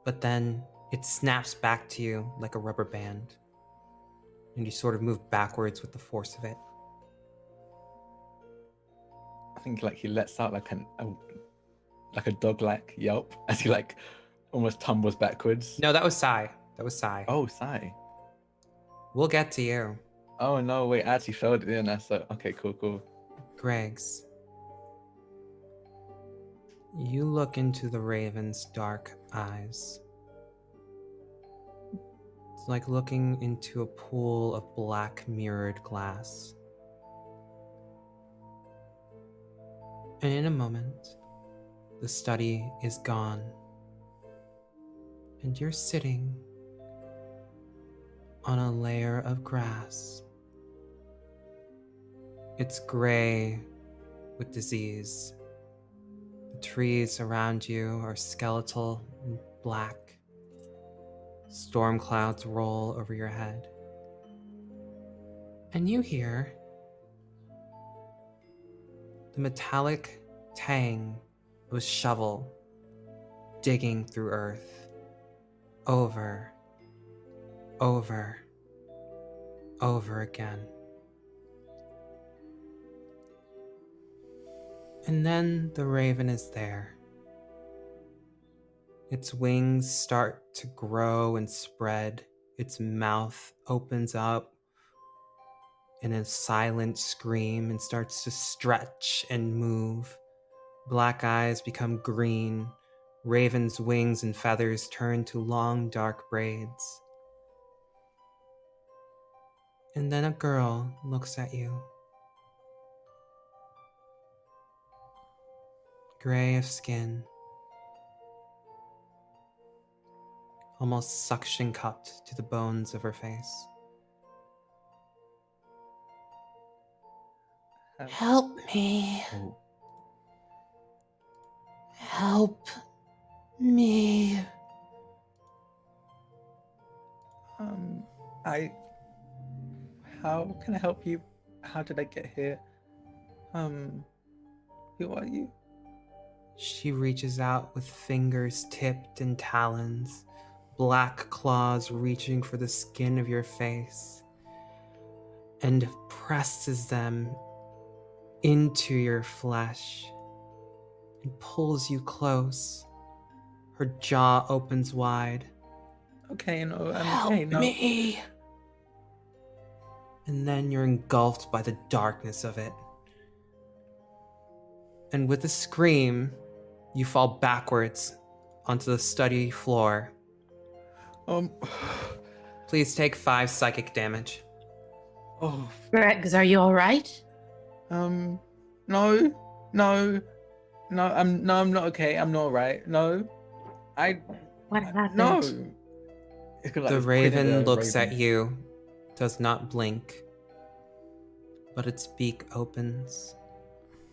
But then it snaps back to you like a rubber band, and you sort of move backwards with the force of it. I think like he lets out like a dog like yelp as he like almost tumbles backwards. No, that was Sigh. That was Sigh. Oh, sigh. We'll get to you. Oh no, wait, I actually failed it, didn't I? So okay, cool. Greg's. You look into the raven's dark eyes. It's like looking into a pool of black mirrored glass. And in a moment, the study is gone. And you're sitting on a layer of grass. It's gray with disease. The trees around you are skeletal and black. Storm clouds roll over your head. And you hear the metallic tang of a shovel digging through earth over again. And then the raven is there. Its wings start to grow and spread. Its mouth opens up in a silent scream and starts to stretch and move. Black eyes become green. Raven's wings and feathers turn to long, dark braids. And then a girl looks at you. Gray of skin, almost suction cupped to the bones of her face. Help me. Oh, Help me. how can I help you? How did I get here? Who are you? She reaches out with fingers tipped and talons, black claws reaching for the skin of your face, and presses them into your flesh and pulls you close. Her jaw opens wide. Okay, no, I'm Help okay, no. me. And then you're engulfed by the darkness of it. And with a scream, you fall backwards onto the study floor. Please take 5 psychic damage. Oh, Gregs, are you all right? no, I'm not okay. I'm not right. No, What happened? no. It's 'cause, like, The it's pointing raven the looks raven. at you, does not blink, but its beak opens.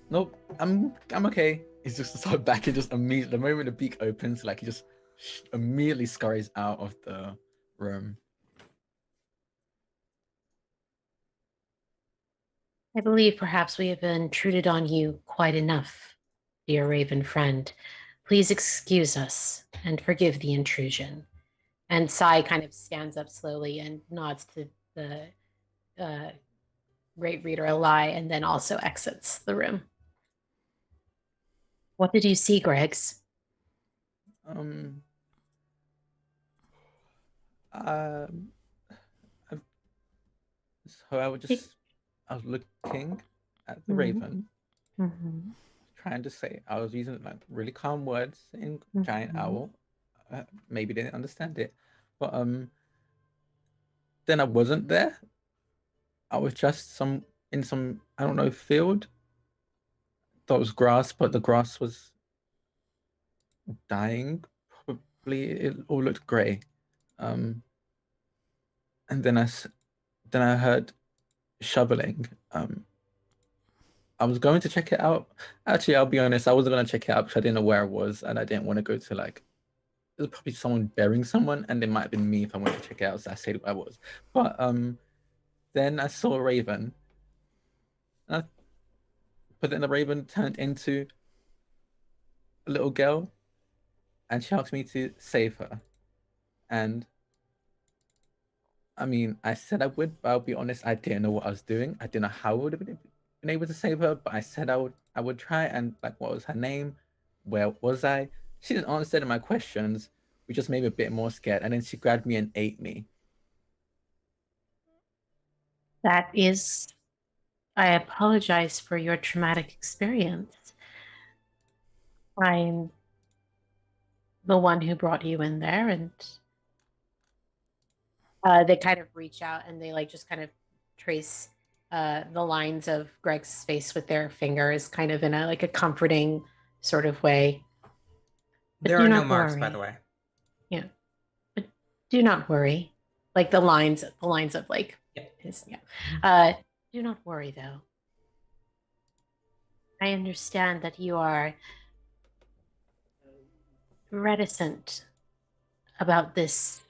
Nope, I'm okay. He's just so back and just immediately, the moment the beak opens, like he just immediately scurries out of the room. I believe perhaps we have intruded on you quite enough, dear raven friend. Please excuse us and forgive the intrusion. And Sai kind of stands up slowly and nods to the great reader Eli and then also exits the room. What did you see, Gregs? Um, I- so I was looking at the Mhm. raven, Mm-hmm. trying to say, I was using like really calm words in giant Mhm. owl. Maybe they didn't understand it, but then I wasn't there. I was just in some, I don't know, field. Thought it was grass, but the grass was dying. Probably it all looked grey. Um, and then I heard shoveling. I was going to check it out. Actually, I'll be honest, I wasn't going to check it out because I didn't know where I was and I didn't want to go to like, it was probably someone burying someone and it might have been me if I went to check it out, so I stayed where I was. But then I saw a raven. And but then the raven turned into a little girl and she asked me to save her. And I mean, I said I would, but I'll be honest, I didn't know what I was doing. I didn't know how I would have been able to save her, but I said I would try. And like, what was her name? Where was I? She didn't answer any of my questions, which just made me a bit more scared. And then she grabbed me and ate me. That is, I apologize for your traumatic experience. I'm the one who brought you in there, and they kind of reach out and they like just kind of trace the lines of Greg's face with their fingers, kind of in a like a comforting sort of way. But There do are no not marks, by worry. the way. Yeah, but do not worry. Like the lines of like Yeah. his, yeah. Do not worry though. I understand that you are reticent about this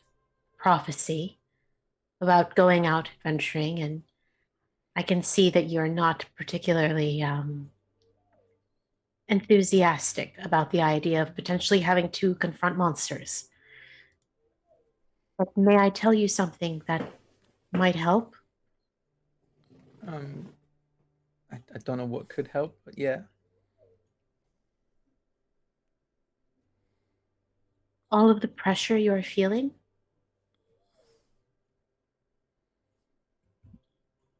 prophecy, about going out adventuring, and I can see that you're not particularly enthusiastic about the idea of potentially having to confront monsters. But may I tell you something that might help? I don't know what could help, but yeah. All of the pressure you're feeling,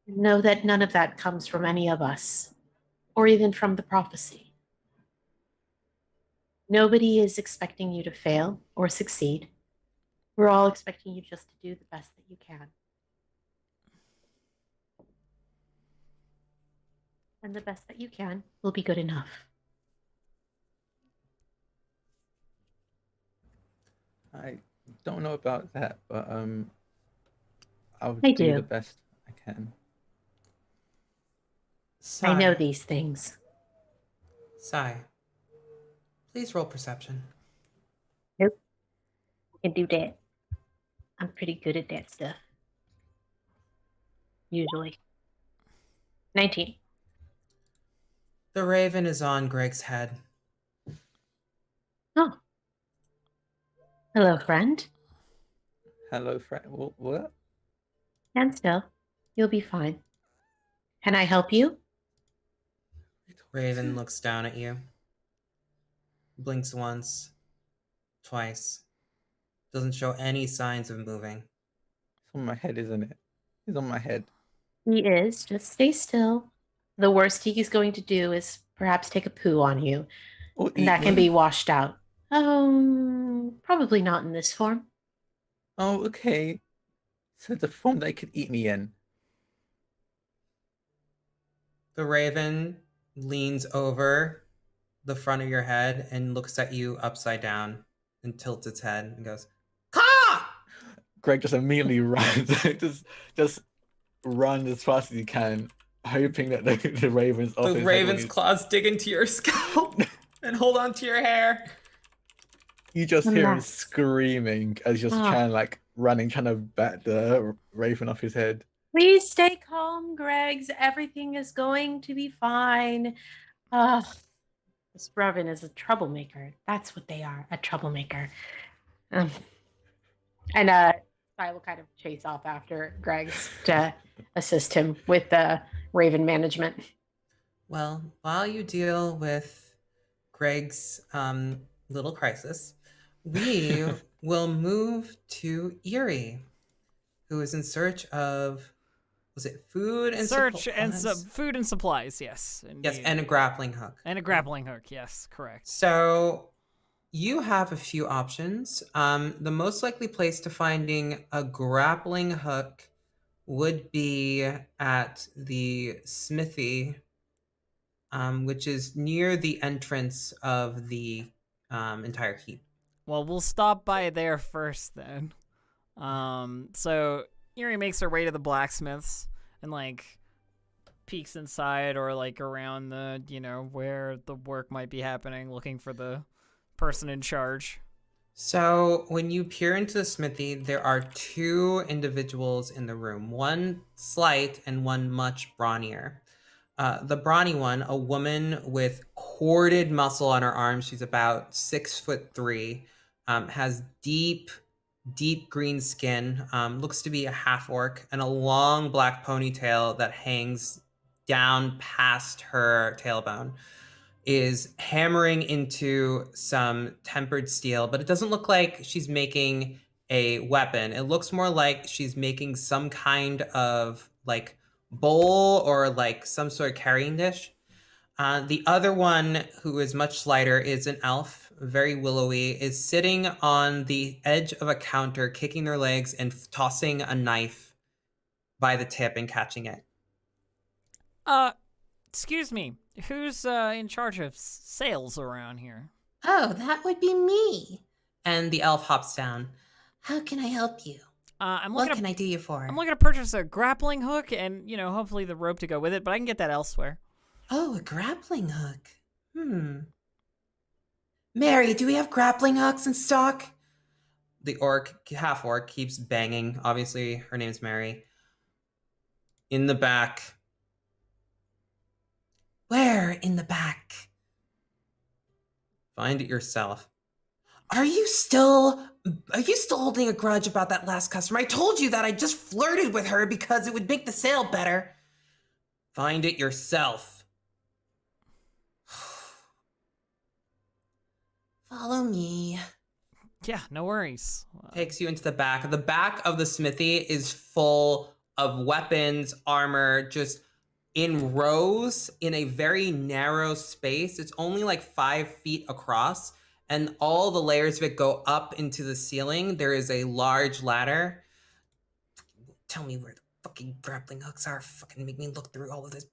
know that none of that comes from any of us, or even from the prophecy. Nobody is expecting you to fail or succeed. We're all expecting you just to do the best that you can. And the best that you can will be good enough. I don't know about that, but I'll I do do. the best I can. I know Sai, these things. Sai, please roll perception. Nope. I can do that. I'm pretty good at that stuff. Usually. 19. The raven is on Greg's head. Oh. Hello, friend. Hello, friend. What? Stand still. You'll be fine. Can I help you? Raven looks down at you. Blinks once, twice. Doesn't show any signs of moving. It's on my head, isn't it? It's on my head. He is. Just stay still. The worst he's going to do is perhaps take a poo on you, Or and eat that can me. be washed out. Probably not in this form. Oh, okay. So the form they could eat me in. The raven leans over the front of your head and looks at you upside down and tilts its head and goes, "Caw!" Greg just immediately runs. just run as fast as he can, hoping that the raven's off The his head when raven's he's- claws dig into your scalp and hold on to your hair. You just hear him Relax. screaming as he's just Ah. trying to bat the raven off his head. Please stay calm, Greggs. Everything is going to be fine. This Raven is a troublemaker. That's what they are, a troublemaker. And I will kind of chase off after Greggs to assist him with the Raven management. Well, while you deal with Greg's little crisis, we will move to Erie, who is in search of, was it food and Search and supplies? food and supplies, yes. Yes, Indeed. and a grappling hook. And a grappling hook, yes, correct. So you have a few options. The most likely place to finding a grappling hook would be at the smithy, which is near the entrance of the entire keep. Well, we'll stop by there first then. So Erie makes her way to the blacksmith's and like peeks inside or like around the, where the work might be happening, looking for the person in charge. So when you peer into the smithy, there are two individuals in the room, one slight and one much brawnier. The brawny one, a woman with corded muscle on her arms, she's about 6'3", has deep green skin, looks to be a half orc, and a long black ponytail that hangs down past her tailbone, is hammering into some tempered steel, but it doesn't look like she's making a weapon. It looks more like she's making some kind of like bowl or like some sort of carrying dish. The other one, who is much slighter, is an elf, very willowy, is sitting on the edge of a counter, kicking their legs and tossing a knife by the tip and catching it. Excuse me, who's in charge of sales around here? Oh, that would be me. And the elf hops down. How can I help you? What can I do you for? I'm looking to purchase a grappling hook and, hopefully the rope to go with it, but I can get that elsewhere. Oh, a grappling hook. Mary, do we have grappling hooks in stock? The half orc, keeps banging. Obviously, her name's Mary. In the back. Where in the back? Find it yourself. Are you still holding a grudge about that last customer? I told you that I just flirted with her because it would make the sale better. Find it yourself. Follow me. Yeah, no worries. Takes you into the back. The back of the smithy is full of weapons, armor, just in rows in a very narrow space. It's only like 5 feet across, and all the layers of it go up into the ceiling. There is a large ladder. Tell me where the fucking grappling hooks are. Fucking make me look through all of this.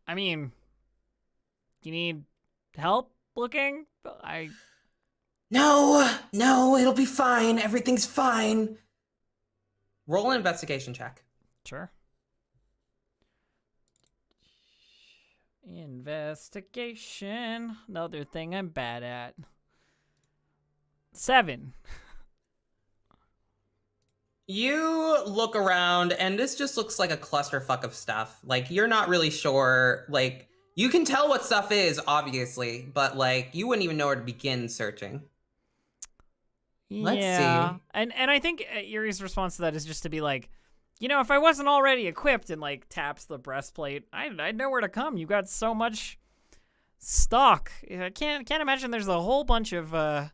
I mean, you need help looking? No, it'll be fine. Everything's fine. Roll an investigation check. Sure. Investigation. Another thing I'm bad at. 7. You look around, and this just looks like a clusterfuck of stuff. Like, you're not really sure. Like, you can tell what stuff is, obviously, but, like, you wouldn't even know where to begin searching. Let's see. And I think Erie's response to that is just to be like, if I wasn't already equipped, and like taps the breastplate, I'd know where to come. You got so much stock. I can't imagine there's a whole bunch of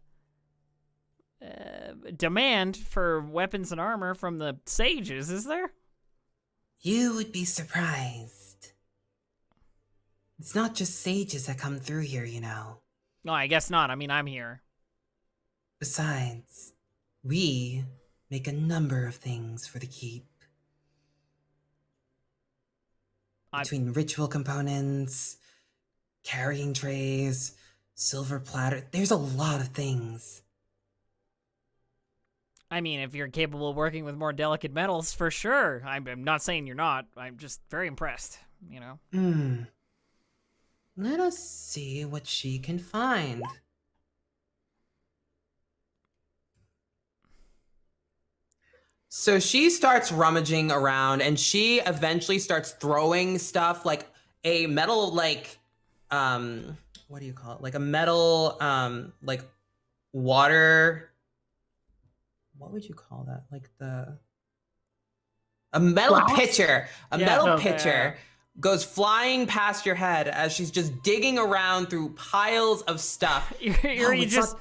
demand for weapons and armor from the sages, is there? You would be surprised. It's not just sages that come through here, No, I guess not. I mean, I'm here. Besides, we make a number of things for the keep. Between ritual components, carrying trays, silver platter, there's a lot of things. I mean, if you're capable of working with more delicate metals, for sure. I'm not saying you're not. I'm just very impressed, Let us see what she can find. So she starts rummaging around, and she eventually starts throwing stuff, like a metal, like, what do you call it? Like a metal, like water. What would you call that? Like a metal pitcher. A metal pitcher goes flying past your head as she's just digging around through piles of stuff. Erie just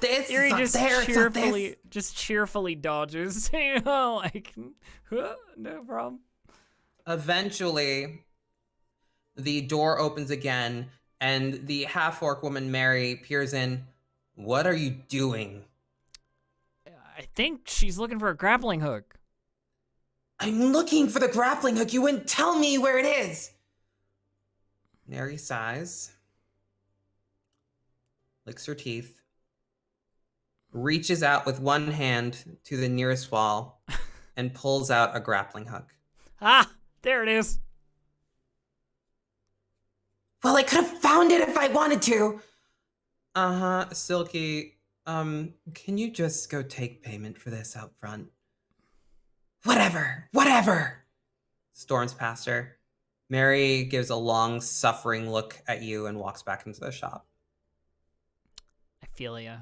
cheerfully dodges, like, no problem. Eventually, the door opens again, and the half-orc woman, Mary, peers in. What are you doing? I think she's looking for a grappling hook. I'm looking for the grappling hook. You wouldn't tell me where it is. Neri sighs, licks her teeth, reaches out with one hand to the nearest wall, and pulls out a grappling hook. Ah, there it is. Well, I could have found it if I wanted to. Silky, can you just go take payment for this out front? Whatever. Storms past her. Mary gives a long, suffering look at you and walks back into the shop. I feel ya.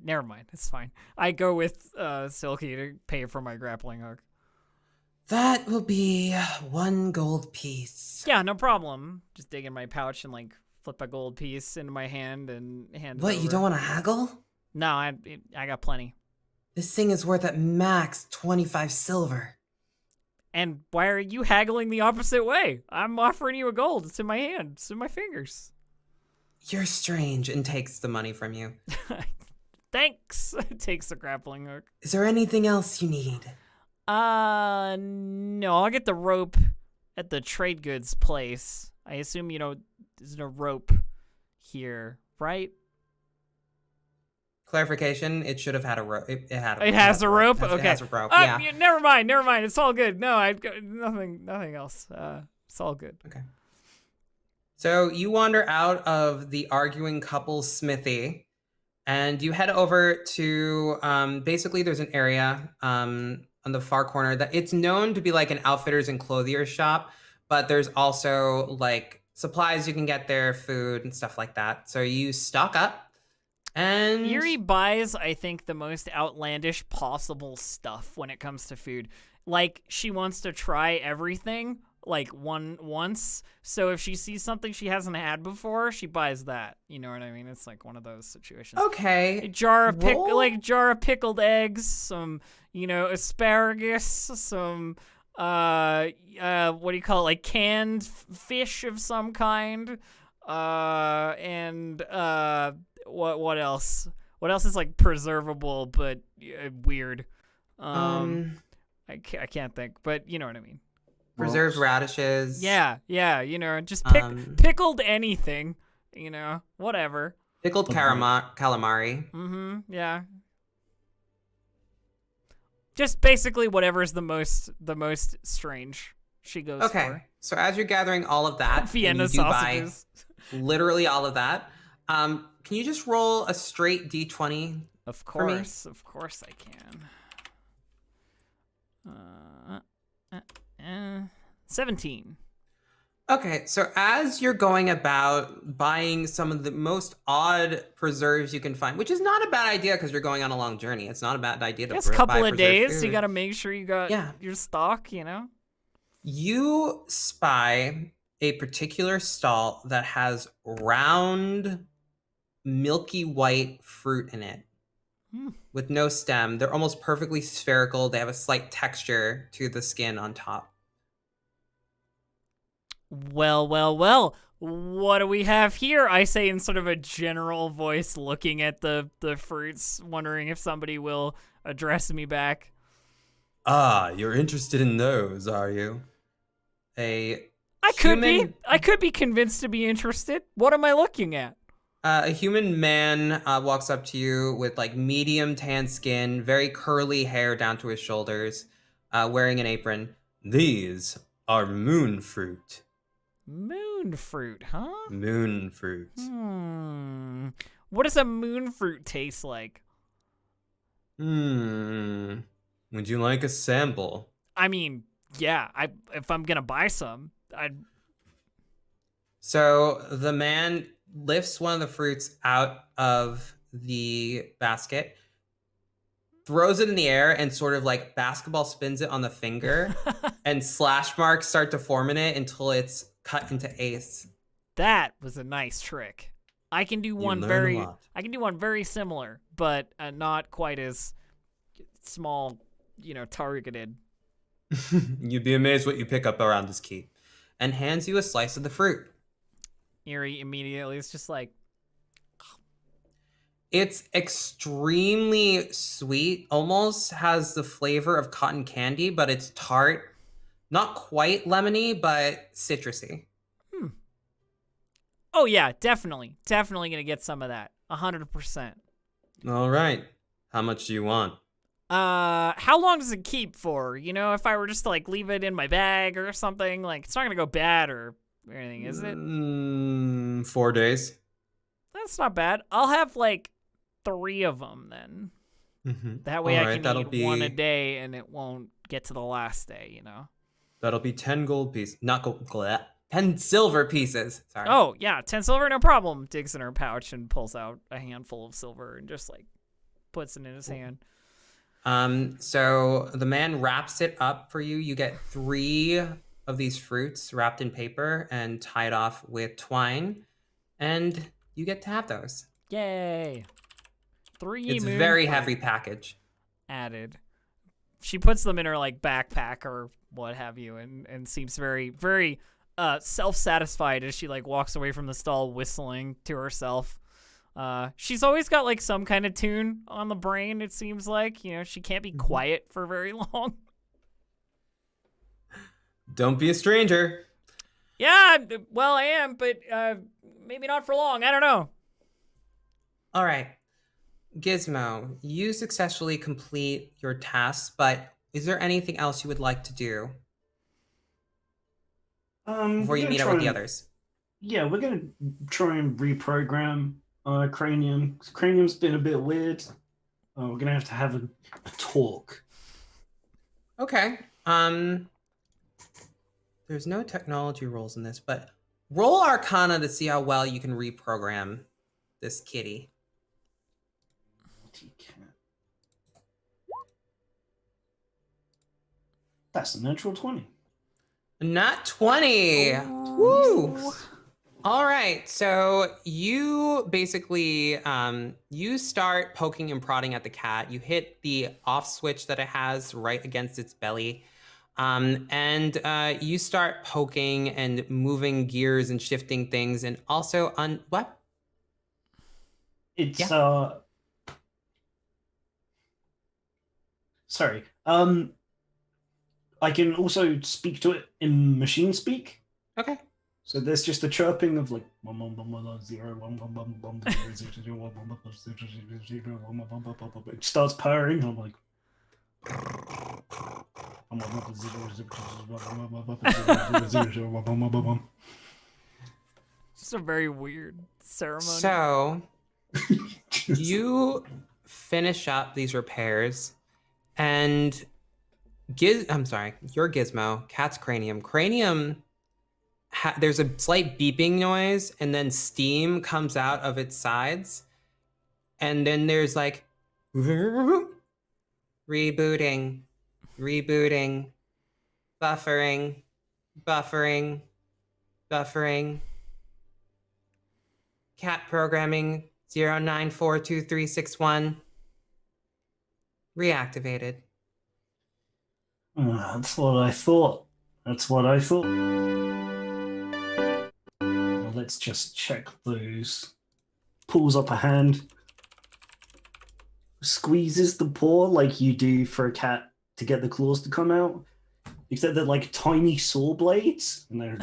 Never mind. It's fine. I go with Silky to pay for my grappling hook. That will be 1 gold piece. Yeah, no problem. Just dig in my pouch and like flip a gold piece into my hand and hand it What, you over. don't want to haggle? No, I got plenty. This thing is worth at max 25 silver. And why are you haggling the opposite way? I'm offering you a gold. It's in my hand. It's in my fingers. You're strange, and takes the money from you. Thanks. Takes the grappling hook. Is there anything else you need? No. I'll get the rope at the trade goods place. I assume, there's no rope here, right? Clarification, it should have had a rope. It had a It has a rope? It Okay. has a rope, yeah. Never mind. It's all good. No, I got nothing else. It's all good. Okay. So you wander out of the arguing couple's smithy, and you head over to basically there's an area on the far corner that it's known to be like an outfitters and clothiers shop, but there's also like supplies you can get there, food and stuff like that. So you stock up. And Eerie buys, I think, the most outlandish possible stuff when it comes to food. Like, she wants to try everything, like, once. So if she sees something she hasn't had before, she buys that. You know what I mean? It's like one of those situations. Okay. A jar of Roll. jar of pickled eggs, some, asparagus, some what do you call it? Like canned fish of some kind. And what else? What else is like preservable but weird? I can't think, but you know what I mean. Preserved radishes. Yeah, just pickled anything, whatever. Pickled calamari. Mm-hmm. Yeah. Just basically whatever's the most strange she goes Okay. for. So as you're gathering all of that, and Vienna you do buy sausages. literally all of that. Can you just roll a straight D20? Of for me? course I can. 17. Okay, so as you're going about buying some of the most odd preserves you can find, which is not a bad idea because you're going on a long journey. It's not a bad idea to It's a couple buy of preserved days. food. You got to make sure you got your stock, You spy a particular stall that has round, milky white fruit in it with no stem. They're almost perfectly spherical. They have a slight texture to the skin on top. Well. What do we have here? I say in sort of a general voice, looking at the fruits, wondering if somebody will address me back. Ah, you're interested in those, are you? I could be convinced to be interested. What am I looking at? A human man walks up to you with like medium tan skin, very curly hair down to his shoulders, wearing an apron. These are moon fruit. Moon fruit, huh? Moon fruit. What does a moon fruit taste like? Would you like a sample? I mean, yeah. If I'm gonna buy some, I'd. So the man lifts one of the fruits out of the basket, throws it in the air, and sort of like basketball spins it on the finger, and slash marks start to form in it until it's cut into eighths. That was a nice trick. I can do one very similar, but not quite as small, targeted. You'd be amazed what you pick up around this keep. And hands you a slice of the fruit. Eerie immediately is just like, It's extremely sweet, almost has the flavor of cotton candy, but it's tart. Not quite lemony, but citrusy. Oh yeah, definitely gonna get some of that. 100%. All right. How much do you want? How long does it keep for? You know, if I were just to like leave it in my bag or something, like it's not gonna go bad or anything, is it? 4 days. That's not bad. I'll have like 3 of them then. Mm-hmm. That way All I right, can that'll eat one a be- day and it won't get to the last day, you know? That'll be 10 gold pieces. Not gold. 10 silver pieces. Sorry. Oh, yeah, 10 silver, no problem. Digs in her pouch and pulls out a handful of silver and just like puts it in his hand. So the man wraps it up for you. You get 3 of these fruits wrapped in paper and tied off with twine, and you get to have those. Yay. 3 It's a moon very fruit heavy package. added. She puts them in her like backpack or what have you and seems very, very self-satisfied as she like walks away from the stall whistling to herself. She's always got like some kind of tune on the brain, it seems like. You know, she can't be quiet for very long. Don't be a stranger. Yeah, well, I am, but maybe not for long. I don't know. All right. Gizmo, you successfully complete your tasks, but is there anything else you would like to do before we're you gonna meet up try with the and- others? Yeah, we're gonna try and reprogram Cranium. Cranium's been a bit weird. We're gonna have a talk. Okay. There's no technology rolls in this, but roll Arcana to see how well you can reprogram this kitty. That's a natural 20. Nat 20. Woo! All right, so you basically you start poking and prodding at the cat. You hit the off switch that it has right against its belly, and you start poking and moving gears and shifting things, and also on what? It's Yeah. Sorry. I can also speak to it in machine speak. Okay. So there's just a chirping of like it starts purring, and I'm like Just a very weird ceremony. So you finish up these repairs, and your Gizmo, Cat's Cranium. Cranium, there's a slight beeping noise, and then steam comes out of its sides, and then there's like rebooting, buffering. Cat programming 094231 reactivated. That's what I thought. Well, let's just check those. Pulls up a hand, squeezes the paw like you do for a cat to get the claws to come out, except they're like tiny saw blades, and they're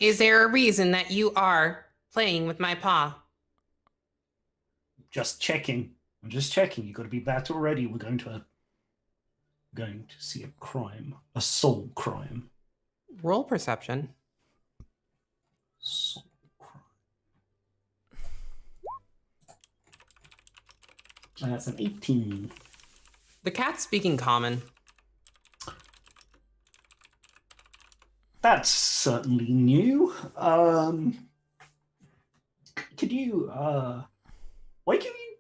Is there a reason that you are playing with my paw? just checking. I'm just checking. You got to be battle ready. We're going to see a crime, a soul crime. Roll perception. Soul crime. That's an 18. The cat's speaking common. That's certainly new. Could you, why can you,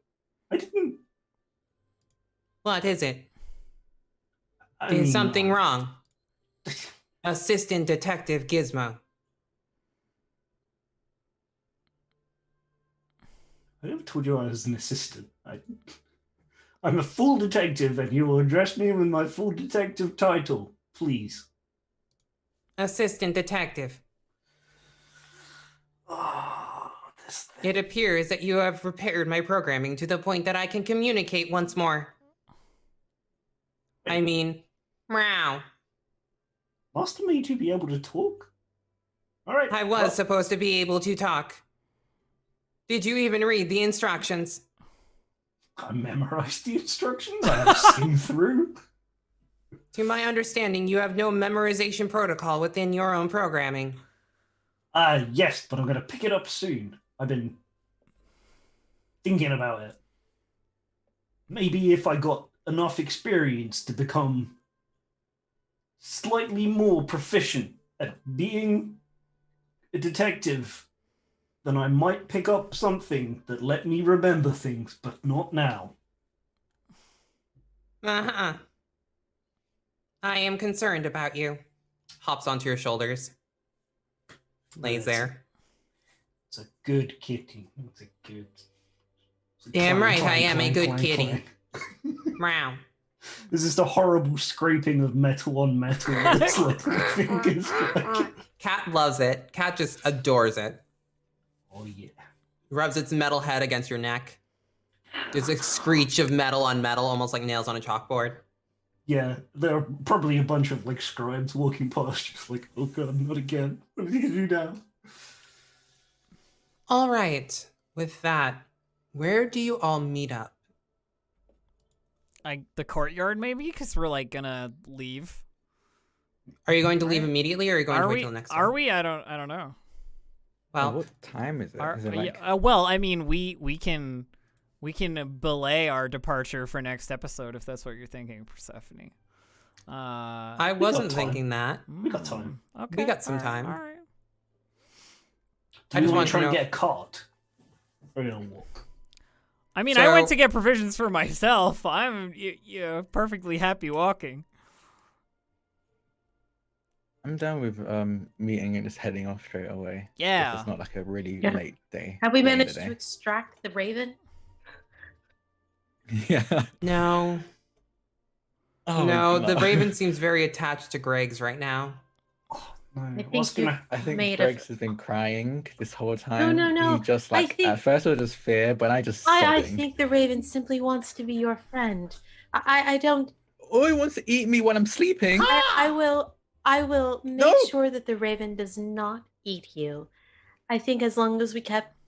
I didn't. What is it? I Is mean, something wrong? Assistant Detective Gizmo. I never told you I was an assistant. I'm a full detective, and you will address me with my full detective title, please. Assistant Detective. Oh, this It appears that you have repaired my programming to the point that I can communicate once more. I mean, meow. Master made you be able to talk? Alright. I was supposed to be able to talk. Did you even read the instructions? I memorized the instructions. I have seen through. To my understanding, you have no memorization protocol within your own programming. Yes, but I'm going to pick it up soon. I've been thinking about it. Maybe if I got enough experience to become slightly more proficient at being a detective, then I might pick up something that let me remember things, but not now. Uh-huh. I am concerned about you. Hops onto your shoulders. Lays there. It's a good kitty. It's a good... Damn clang, right, I clang, am a clang, good clang, kitty. clang. Meow. There's just a horrible scraping of metal on metal with its little fingers. Cat loves it. Cat just adores it. Oh yeah. Rubs its metal head against your neck. There's a screech of metal on metal, almost like nails on a chalkboard. Yeah, there are probably a bunch of like scribes walking past, just like, oh god, not again. What are you gonna do now? All right. With that, where do you all meet up? The courtyard, maybe, because we're like gonna leave. Are you going to leave Right. immediately, or are you going to wait till next time? Are we? I don't know. Well, what time is it? Are, Is it like... well, I mean, we can belay our departure for next episode if that's what you're thinking, Persephone. I got wasn't time. thinking that. We got time. Okay, We got some all right, time. All right. Do I you just want want to try to and know- get a cart? Or are you gonna walk? I mean, I went So- to get provisions for myself. I'm perfectly happy walking. I'm down with meeting and just heading off straight away. If Yeah. it's not like a really Yeah. late day. Have we late in the managed to day. extract the raven? Yeah. No. Oh, No, the no. Raven seems very attached to Greg's right now. No, I what's think gonna... I think Made Greg's of- has been crying this whole time. no. He just I like think- at first it was just fear, but I just I sobbing. think the raven simply wants to be your friend. I don't. Oh, he wants to eat me when I'm sleeping. I will make No! sure that the raven does not eat you. I think as long as we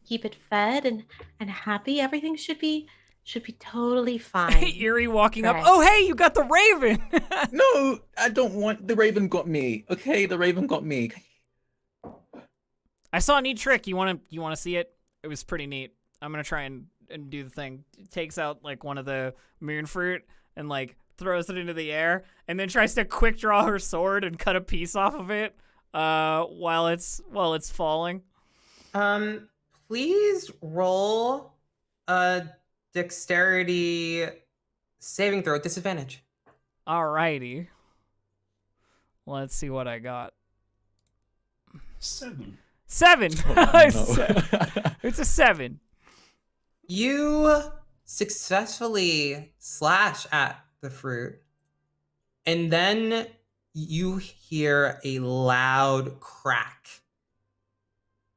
keep it fed and happy, everything should be totally fine. Eerie walking up. Right. Oh, hey, you got the raven. No, I don't want the Raven got me. Okay, the Raven got me. I saw a neat trick. You want to see it? It was pretty neat. I'm gonna try and do the thing. It takes out like one of the moon fruit and like throws it into the air, and then tries to quick draw her sword and cut a piece off of it while it's falling. Please roll a dexterity saving throw at disadvantage. Alrighty. Let's see what I got. 7. 7. Oh, It's a 7. You successfully slash at the fruit, and then you hear a loud crack.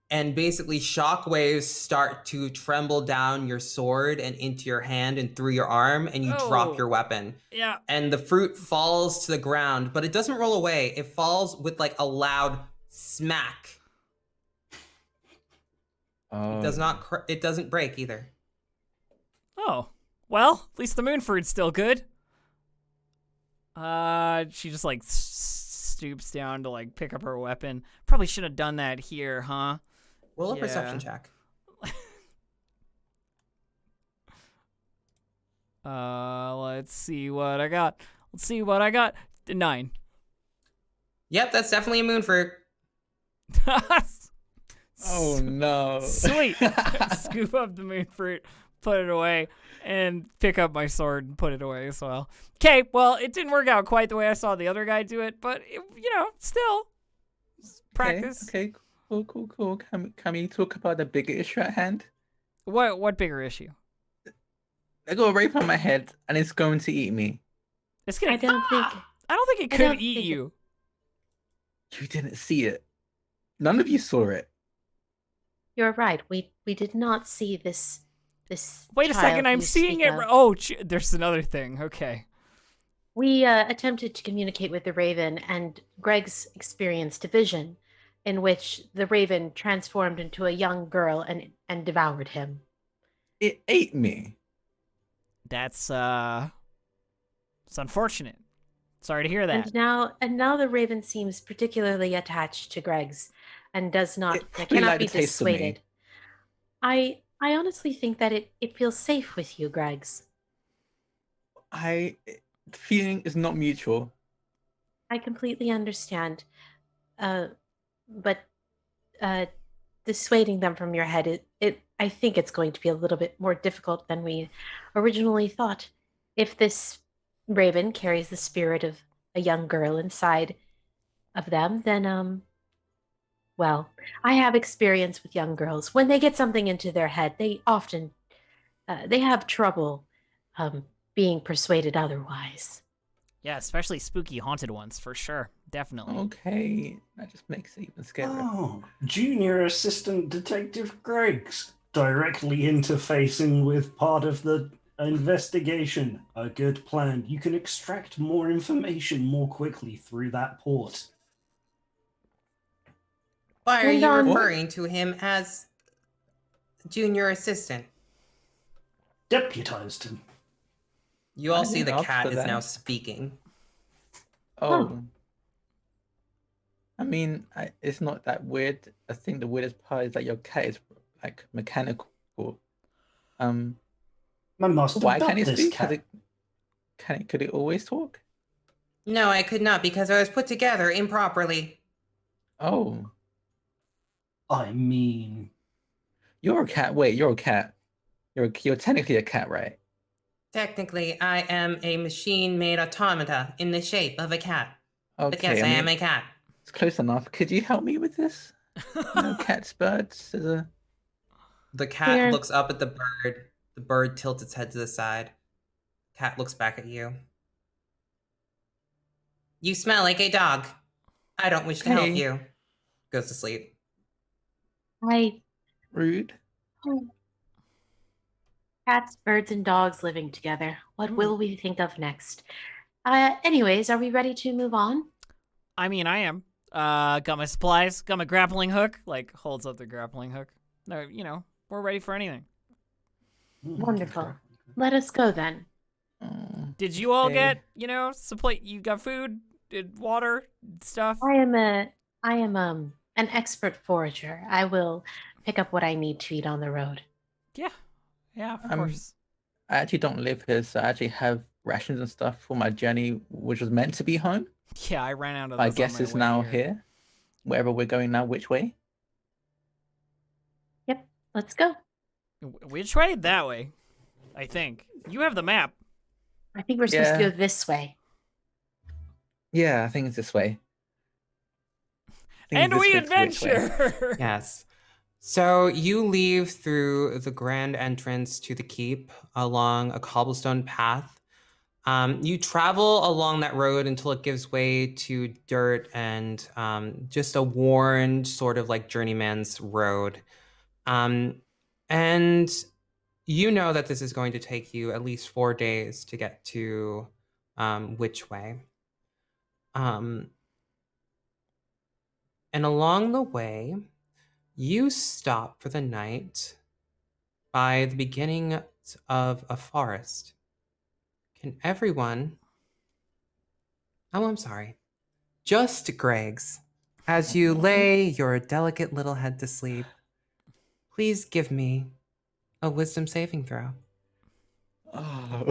And basically shockwaves start to tremble down your sword and into your hand and through your arm, and you Oh. drop your weapon. Yeah. And the fruit falls to the ground, but it doesn't roll away. It falls with like a loud smack. Oh. It does not. It doesn't break either. Oh. Well, at least the moon fruit's still good. She just like stoops down to like pick up her weapon. Probably should have done that here, huh? Roll a Yeah. perception check. Let's see what I got. 9. Yep, that's definitely a moon fruit. Oh no. Sweet. Scoop up the moon fruit, put it away, and pick up my sword and put it away as well. Okay, well, it didn't work out quite the way I saw the other guy do it, but still practice. Okay, cool. Can we talk about the bigger issue at hand? What bigger issue? I got a rape on my head and it's going to eat me. It's gonna. I don't think. I don't think it I could don't eat think it- you. You didn't see it. None of you saw it. You're right. We did not see this Wait a child second, I'm you seeing speak it. of. Oh, there's another thing. Okay. We attempted to communicate with the Raven, and Greg's experienced a vision in which the Raven transformed into a young girl and devoured him. It ate me. That's it's unfortunate. Sorry to hear that. And now the Raven seems particularly attached to Greg's and It probably cannot liked be the taste of me. dissuaded. I honestly think that it feels safe with you, Greg's. The feeling is not mutual. I completely understand. Uh, but dissuading them from your head, I think it's going to be a little bit more difficult than we originally thought. If this raven carries the spirit of a young girl inside of them, then well, I have experience with young girls. When they get something into their head, they often they have trouble um, being persuaded otherwise. Yeah, especially spooky haunted ones for sure. Definitely. Okay, that just makes it even scarier. Oh, Junior Assistant Detective Greg's directly interfacing with part of the investigation. A good plan. You can extract more information more quickly through that port. Why are And you on- referring to him as junior assistant? Deputized him. You all I see didn't the ask cat for is that. now speaking. Oh. I mean, it's not that weird. I think the weirdest part is that your cat is like mechanical. My master Why dubbed can't it this speak? cat. Could it always talk? No, I could not because I was put together improperly. Oh, I mean, you're a cat. Wait, you're a cat. You're technically a cat, right? Technically, I am a machine-made automata in the shape of a cat. But Okay, yes, I am mean, a cat. it's close enough. Could you help me with this? Cats, birds. The cat Here. looks up at the bird. The bird tilts its head to the side. Cat looks back at you. You smell like a dog. I don't wish to help Okay. you. Goes to sleep. Rude. Cats, birds, and dogs living together. What Hmm. will we think of next? Anyways, are we ready to move on? I mean, I am. Got my supplies. Got my grappling hook. Like holds up the grappling hook. No, we're ready for anything. Wonderful. Let us go then. Oh, Did you all okay. get, supply? You got food, water, stuff. I am an expert forager. I will pick up what I need to eat on the road. Yeah, of Um, course. I actually don't live here, so I actually have rations and stuff for my journey, which was meant to be home. Yeah, I ran out of. I those on guess my it's way now here. Wherever we're going now, which way? Yep, let's go. Which way? That way. I think you have the map. I think we're supposed to Yeah. go this way. Yeah, I think it's this way. I think And it's we this way to which way. adventure. Yes. So you leave through the grand entrance to the keep along a cobblestone path. You travel along that road until it gives way to dirt and just a worn sort of like journeyman's road. And you know that this is going to take you at least 4 days to get to which way. And along the way, you stop for the night by the beginning of a forest. Can everyone... Oh, I'm sorry. Just Greg's. As you lay your delicate little head to sleep, please give me a wisdom saving throw. Oh.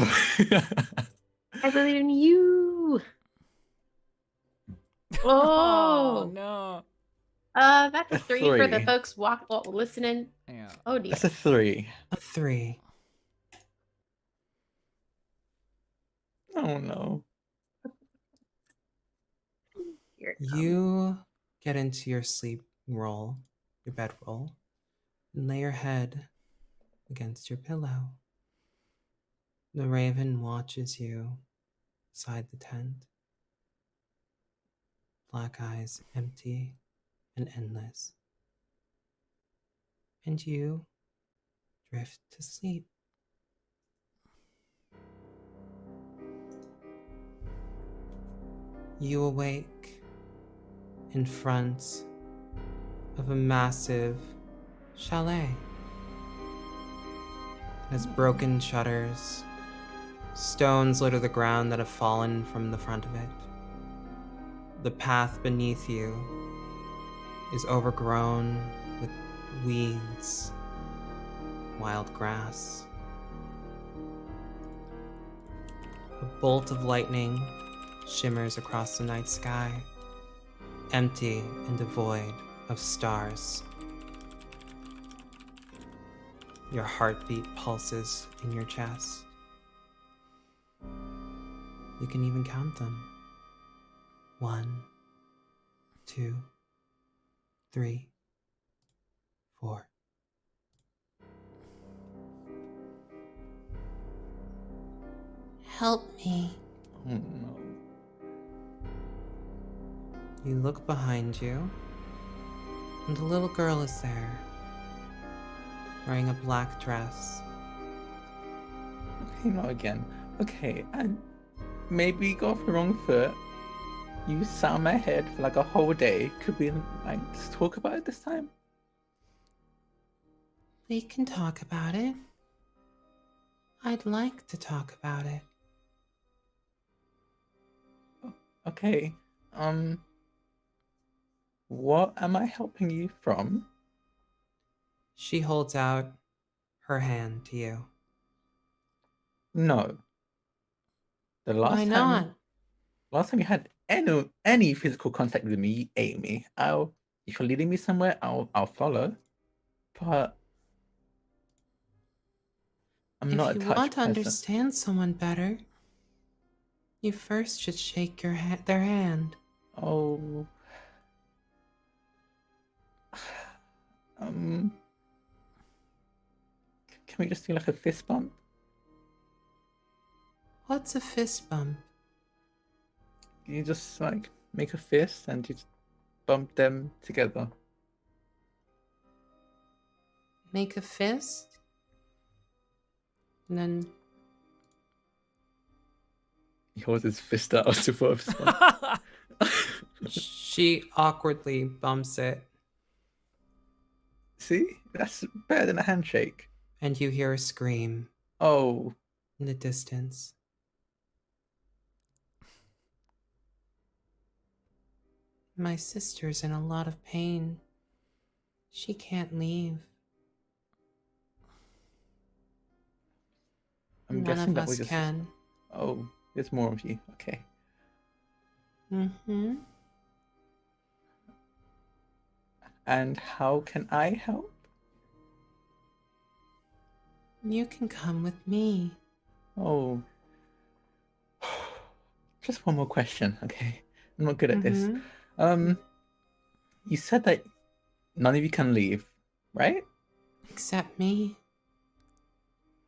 I believe in you. Oh Oh, no. that's a A 3 for the 3. folks listening. Yeah. Oh dear. That's a 3. A 3. Oh no. Here it comes. You get into your sleep roll, your bed roll, and lay your head against your pillow. The raven watches you beside the tent. Black eyes empty and endless. and you drift to sleep. You awake in front of a massive chalet. It has broken shutters. Stones litter the ground that have fallen from the front of it. The path beneath you is overgrown with weeds, wild grass. A bolt of lightning shimmers across the night sky, empty and devoid of stars. Your heartbeat pulses in your chest. You can even count them. 1, 2, 3, 4. Help me. Oh no. You look behind you, and a little girl is there, wearing a black dress. Okay, not again. Okay, I maybe got off the wrong foot. You sat on my head for like a whole day. Could we like just talk about it this time? We can talk about it. I'd like to talk about it. Okay. What am I helping you from? She holds out her hand to you. No. The Why not? last time you had any physical contact with me, you ate me. If you're leading me somewhere, I'll follow. But I'm If not you a touch want to person. understand someone better, you first should shake their hand. Oh. Can we just do like a fist bump? What's a fist bump? You just like make a fist and you just bump them together. Make a fist? And then He holds his fist out to put a fist bump. she awkwardly bumps it, See? That's better than a handshake. and you hear a scream Oh. in the distance. My sister's in a lot of pain. She can't leave. I'm None guessing of that us we just can. Oh, there's more of you. Okay. Mm-hmm. And how can I help? You can come with me. Oh. Just one more question, okay? I'm not good at this. Mhm. You said that none of you can leave, right? Except me.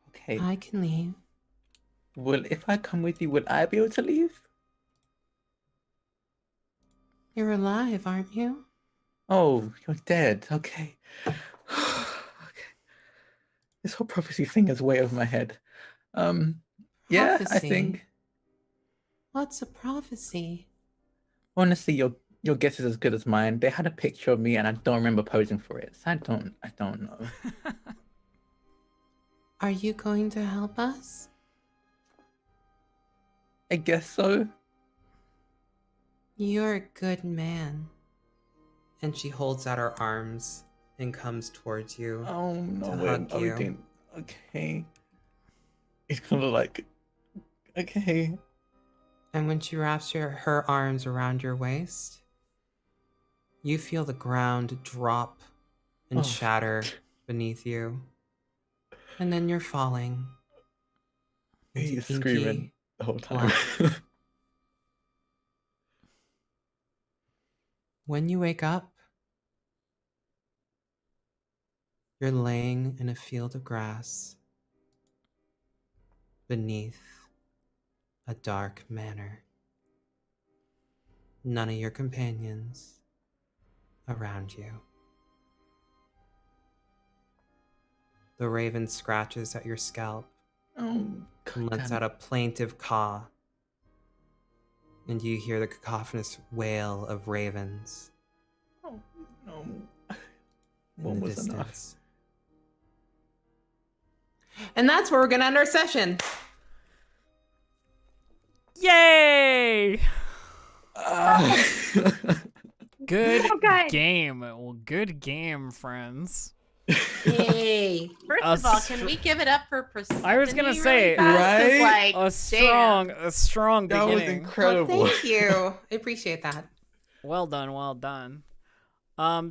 Okay. I can leave. Well, if I come with you, will I be able to leave? You're alive, aren't you? Oh, you're dead. Okay. Okay. This whole prophecy thing is way over my head. Yeah, I Prophecy? think What's a prophecy? honestly your guess is as good as mine. They had a picture of me and I don't remember posing for it. So I don't know. Are you going to help us? I guess so. You're a good man. And she holds out her arms and comes towards you. Oh no, To wait, hug are we you. doing okay? It's kind of like okay. And when she wraps her arms around your waist, you feel the ground drop and Oh. shatter beneath you. And then you're falling into He's inky screaming the whole time. black. When you wake up, you're laying in a field of grass beneath a dark manor. None of your companions around you. The raven scratches at your scalp Oh, and lets out a plaintive caw. And you hear the cacophonous wail of ravens Oh, no. in One the was enough. distance. And that's where we're going to end our session. Yay! Ah. Good Oh, good. game. Well, good game, friends. Yay. First A of all, str- can we give it up for Persephone? I was gonna really say, fast? 'Cause, right? like, A strong That was beginning. incredible. Well, thank you. I appreciate that. Well done, well done.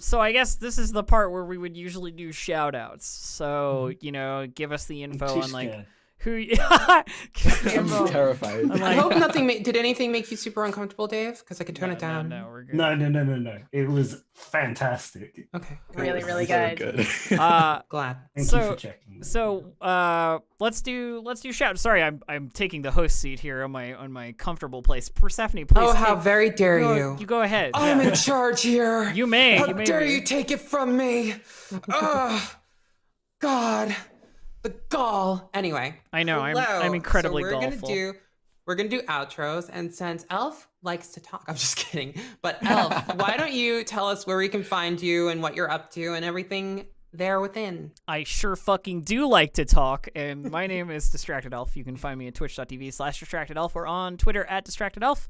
So I guess this is the part where we would usually do shout outs. So, you know, give us the I'm info too on like scared. who I'm Info. terrified. I'm I like, hope did anything make you super uncomfortable, Dave? Because I could turn it down. No, we're good. No. It was fantastic. Okay. good. Really, really So good. Glad. Thank you for So checking. let's do shout. Sorry, I'm taking the host seat here on my comfortable place. Persephone, please. Oh, how take- very dare go, you. You go ahead. I'm yeah. in charge here. You may. How you may dare be. you take it from me? Ugh. God. The gall. Anyway. I know, I'm hello. incredibly so gallful. We're gonna do outros, and since Elf likes to talk, I'm just kidding. But Elf, why don't you tell us where we can find you and what you're up to and everything there within? I sure fucking do like to talk, and my name is Distracted Elf. You can find me at twitch.tv/DistractedElf or on Twitter at DistractedElf.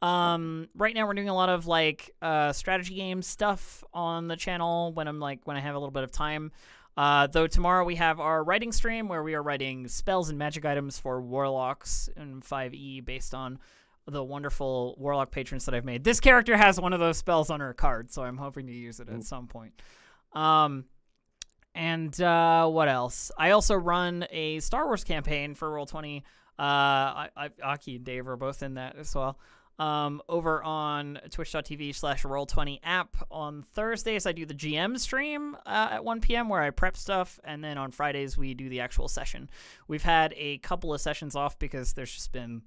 Right now we're doing a lot of like strategy game stuff on the channel when I have a little bit of time. Though tomorrow we have our writing stream where we are writing spells and magic items for warlocks in 5e based on the wonderful warlock patrons that I've made. This character has one of those spells on her card, so I'm hoping to use it at some point. And what else? I also run a Star Wars campaign for Roll20. Aki and Dave are both in that as well. Over on twitch.tv/roll20 app. On Thursdays, I do the GM stream at 1 p.m. where I prep stuff, and then on Fridays, we do the actual session. We've had a couple of sessions off because there's just been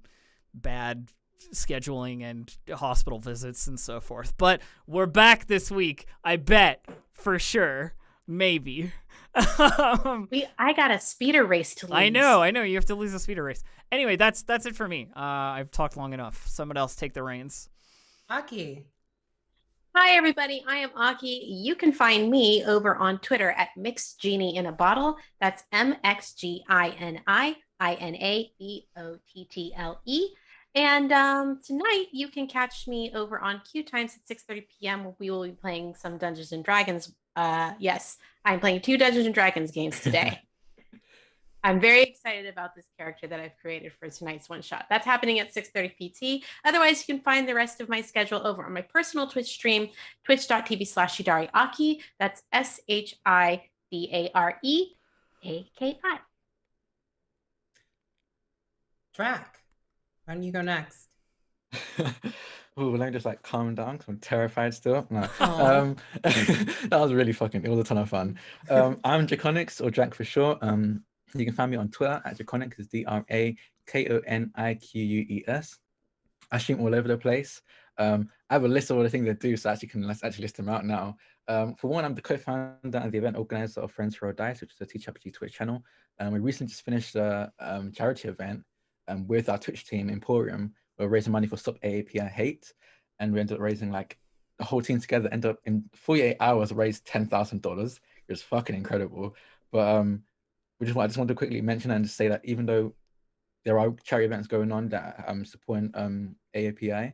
bad scheduling and hospital visits and so forth. But we're back this week, I bet, for sure. Maybe. I got a speeder race to lose. I know. You have to lose a speeder race. Anyway, that's it for me. I've talked long enough. Someone else take the reins. Aki. Hi, everybody. I am Aki. You can find me over on Twitter at Mixed Genie in a Bottle. That's MXGINIINABOTTLE. And tonight you can catch me over on Q Times at 6:30 p.m. We will be playing some Dungeons and Dragons. Yes, I'm playing 2 Dungeons and Dragons games today. I'm very excited about this character that I've created for tonight's one shot. That's happening at 6:30 PT. Otherwise, you can find the rest of my schedule over on my personal Twitch stream, twitch.tv/ShidariAki. That's SHIDAREAKI. Drak. Why don't you go next? Oh, let me just like calm down because I'm terrified still. No. Aw. That was really it was a ton of fun. I'm Draconics, or Drak for short. You can find me on Twitter at Draconics, it's DRAKONIQUES. I stream all over the place. I have a list of all the things I do, so let's list them out now. For one, I'm the co-founder and the event organizer of Friends for Roll Dice, which is a TCHPG Twitch channel. We recently just finished a charity event with our Twitch team, Emporium. We're raising money for Stop AAP I Hate, and we ended up raising like the whole team together. Ended up in 48 hours raised $10,000. It was fucking incredible. But I just want to quickly mention and just say that even though there are charity events going on that supporting AAPI,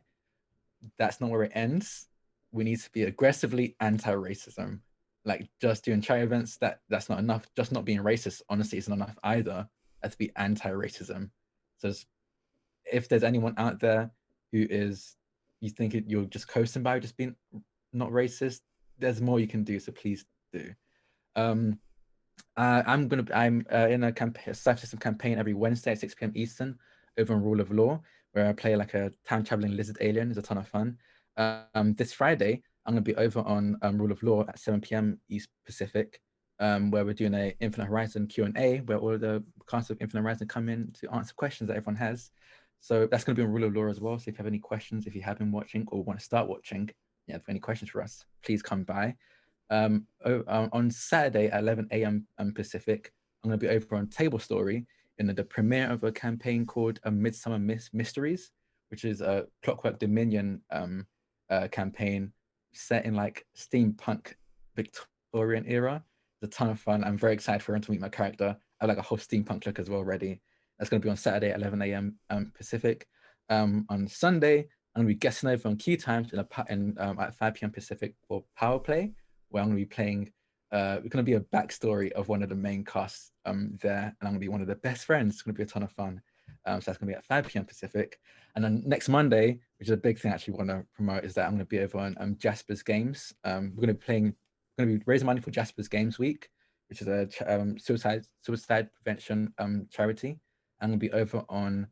that's not where it ends. We need to be aggressively anti-racism. Like just doing charity events, that's not enough. Just not being racist, honestly, isn't enough either. Has to be anti-racism. So if there's anyone out there who is, you think you're just coasting by just being not racist, there's more you can do. So please do. I'm in a Cypher System campaign every Wednesday at 6 p.m. Eastern over on Rule of Law, where I play like a time traveling lizard alien. It's a ton of fun. This Friday, I'm going to be over on Rule of Law at 7 p.m. East Pacific, where we're doing a Infinite Horizon Q&A, where all the cast of Infinite Horizon come in to answer questions that everyone has. So that's going to be on Rule of Law as well. So if you have any questions, if you have been watching or want to start watching, you have any questions for us, please come by. On Saturday at 11 a.m. Pacific, I'm going to be over on Table Story in the premiere of a campaign called Midsummer Mysteries, which is a Clockwork Dominion campaign set in like steampunk Victorian era. It's a ton of fun. I'm very excited for everyone to meet my character. I have like a whole steampunk look as well ready. That's going to be on Saturday at 11 a.m. Pacific. On Sunday, I'm going to be guesting over on Key Times at 5 p.m. Pacific for Power Play, where I'm going to be playing. We're going to be a backstory of one of the main casts there, and I'm going to be one of the best friends. It's going to be a ton of fun. So that's going to be at 5 p.m. Pacific. And then next Monday, which is a big thing I actually want to promote, is that I'm going to be over on Jasper's Games. We're going to be raising money for Jasper's Games Week, which is a suicide prevention charity. I'm going to be over on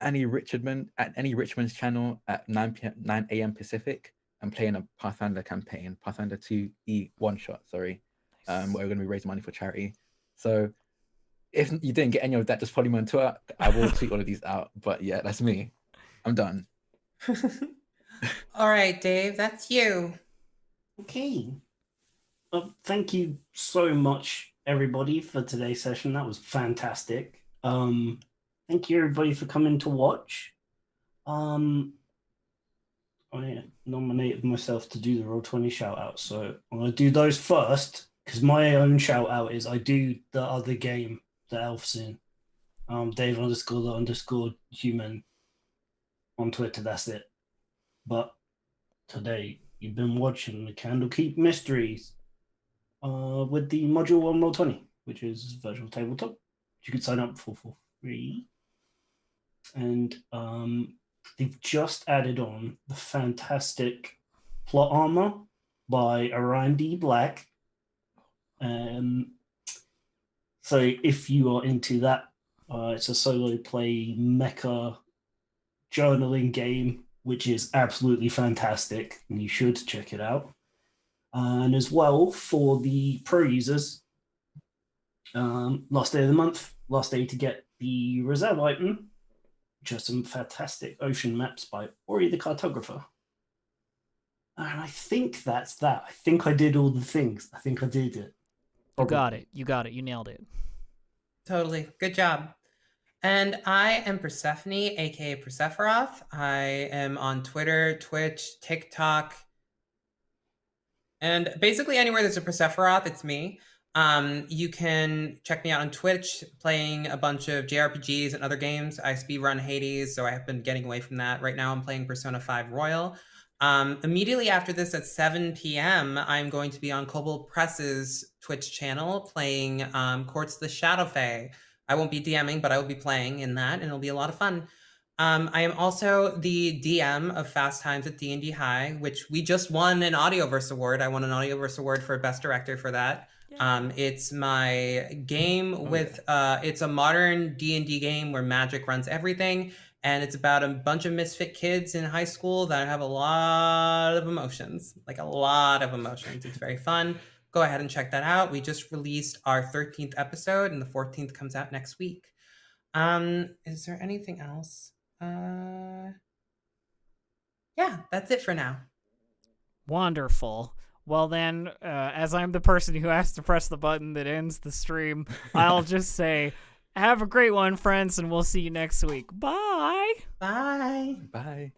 Annie Richmond's channel at 9 a.m. Pacific. I'm playing a Pathfinder campaign, Pathfinder 2E one-shot, sorry, where we're going to be raising money for charity. So if you didn't get any of that, just follow me on Twitter. I will tweet all of these out. But yeah, that's me. I'm done. All right, Dave, that's you. Okay. Thank you so much, everybody, for today's session. That was fantastic. Thank you, everybody, for coming to watch. I nominated myself to do the Roll20 shout-out, so I'm going to do those first, because my own shout-out is I do the other game the Elf's in. Dave__human on Twitter, that's it. But today, you've been watching the Candlekeep Mysteries with the module on Roll20, which is virtual tabletop. You can sign up for free. And they've just added on the fantastic plot armor by Orion D. Black. So if you are into that, it's a solo play mecha journaling game, which is absolutely fantastic, and you should check it out. And as well, for the pro users, last day of the month, last day to get the reserve item, which are some fantastic ocean maps by Ori the Cartographer. And I think that's that. I think I did all the things. I think I did it. You got it. You got it. You nailed it. Totally. Good job. And I am Persephone, aka Persephiroth. I am on Twitter, Twitch, TikTok, and basically anywhere there's a Persephiroth, it's me. You can check me out on Twitch, playing a bunch of JRPGs and other games. I speedrun Hades, so I have been getting away from that. Right now I'm playing Persona 5 Royal. Immediately after this at 7 p.m., I'm going to be on Kobold Press's Twitch channel playing Courts of the Shadowfae. I won't be DMing, but I will be playing in that, and it'll be a lot of fun. I am also the DM of Fast Times at D&D High, which we just won an Audioverse Award. I won an Audioverse Award for Best Director for that. It's my game with, it's a modern D&D game where magic runs everything. And it's about a bunch of misfit kids in high school that have a lot of emotions, like a lot of emotions. It's very fun. Go ahead and check that out. We just released our 13th episode, and the 14th comes out next week. Is there anything else? Yeah, that's it for now. Wonderful. Well then, as I'm the person who has to press the button that ends the stream, I'll just say, have a great one, friends, and we'll see you next week. Bye! Bye! Bye.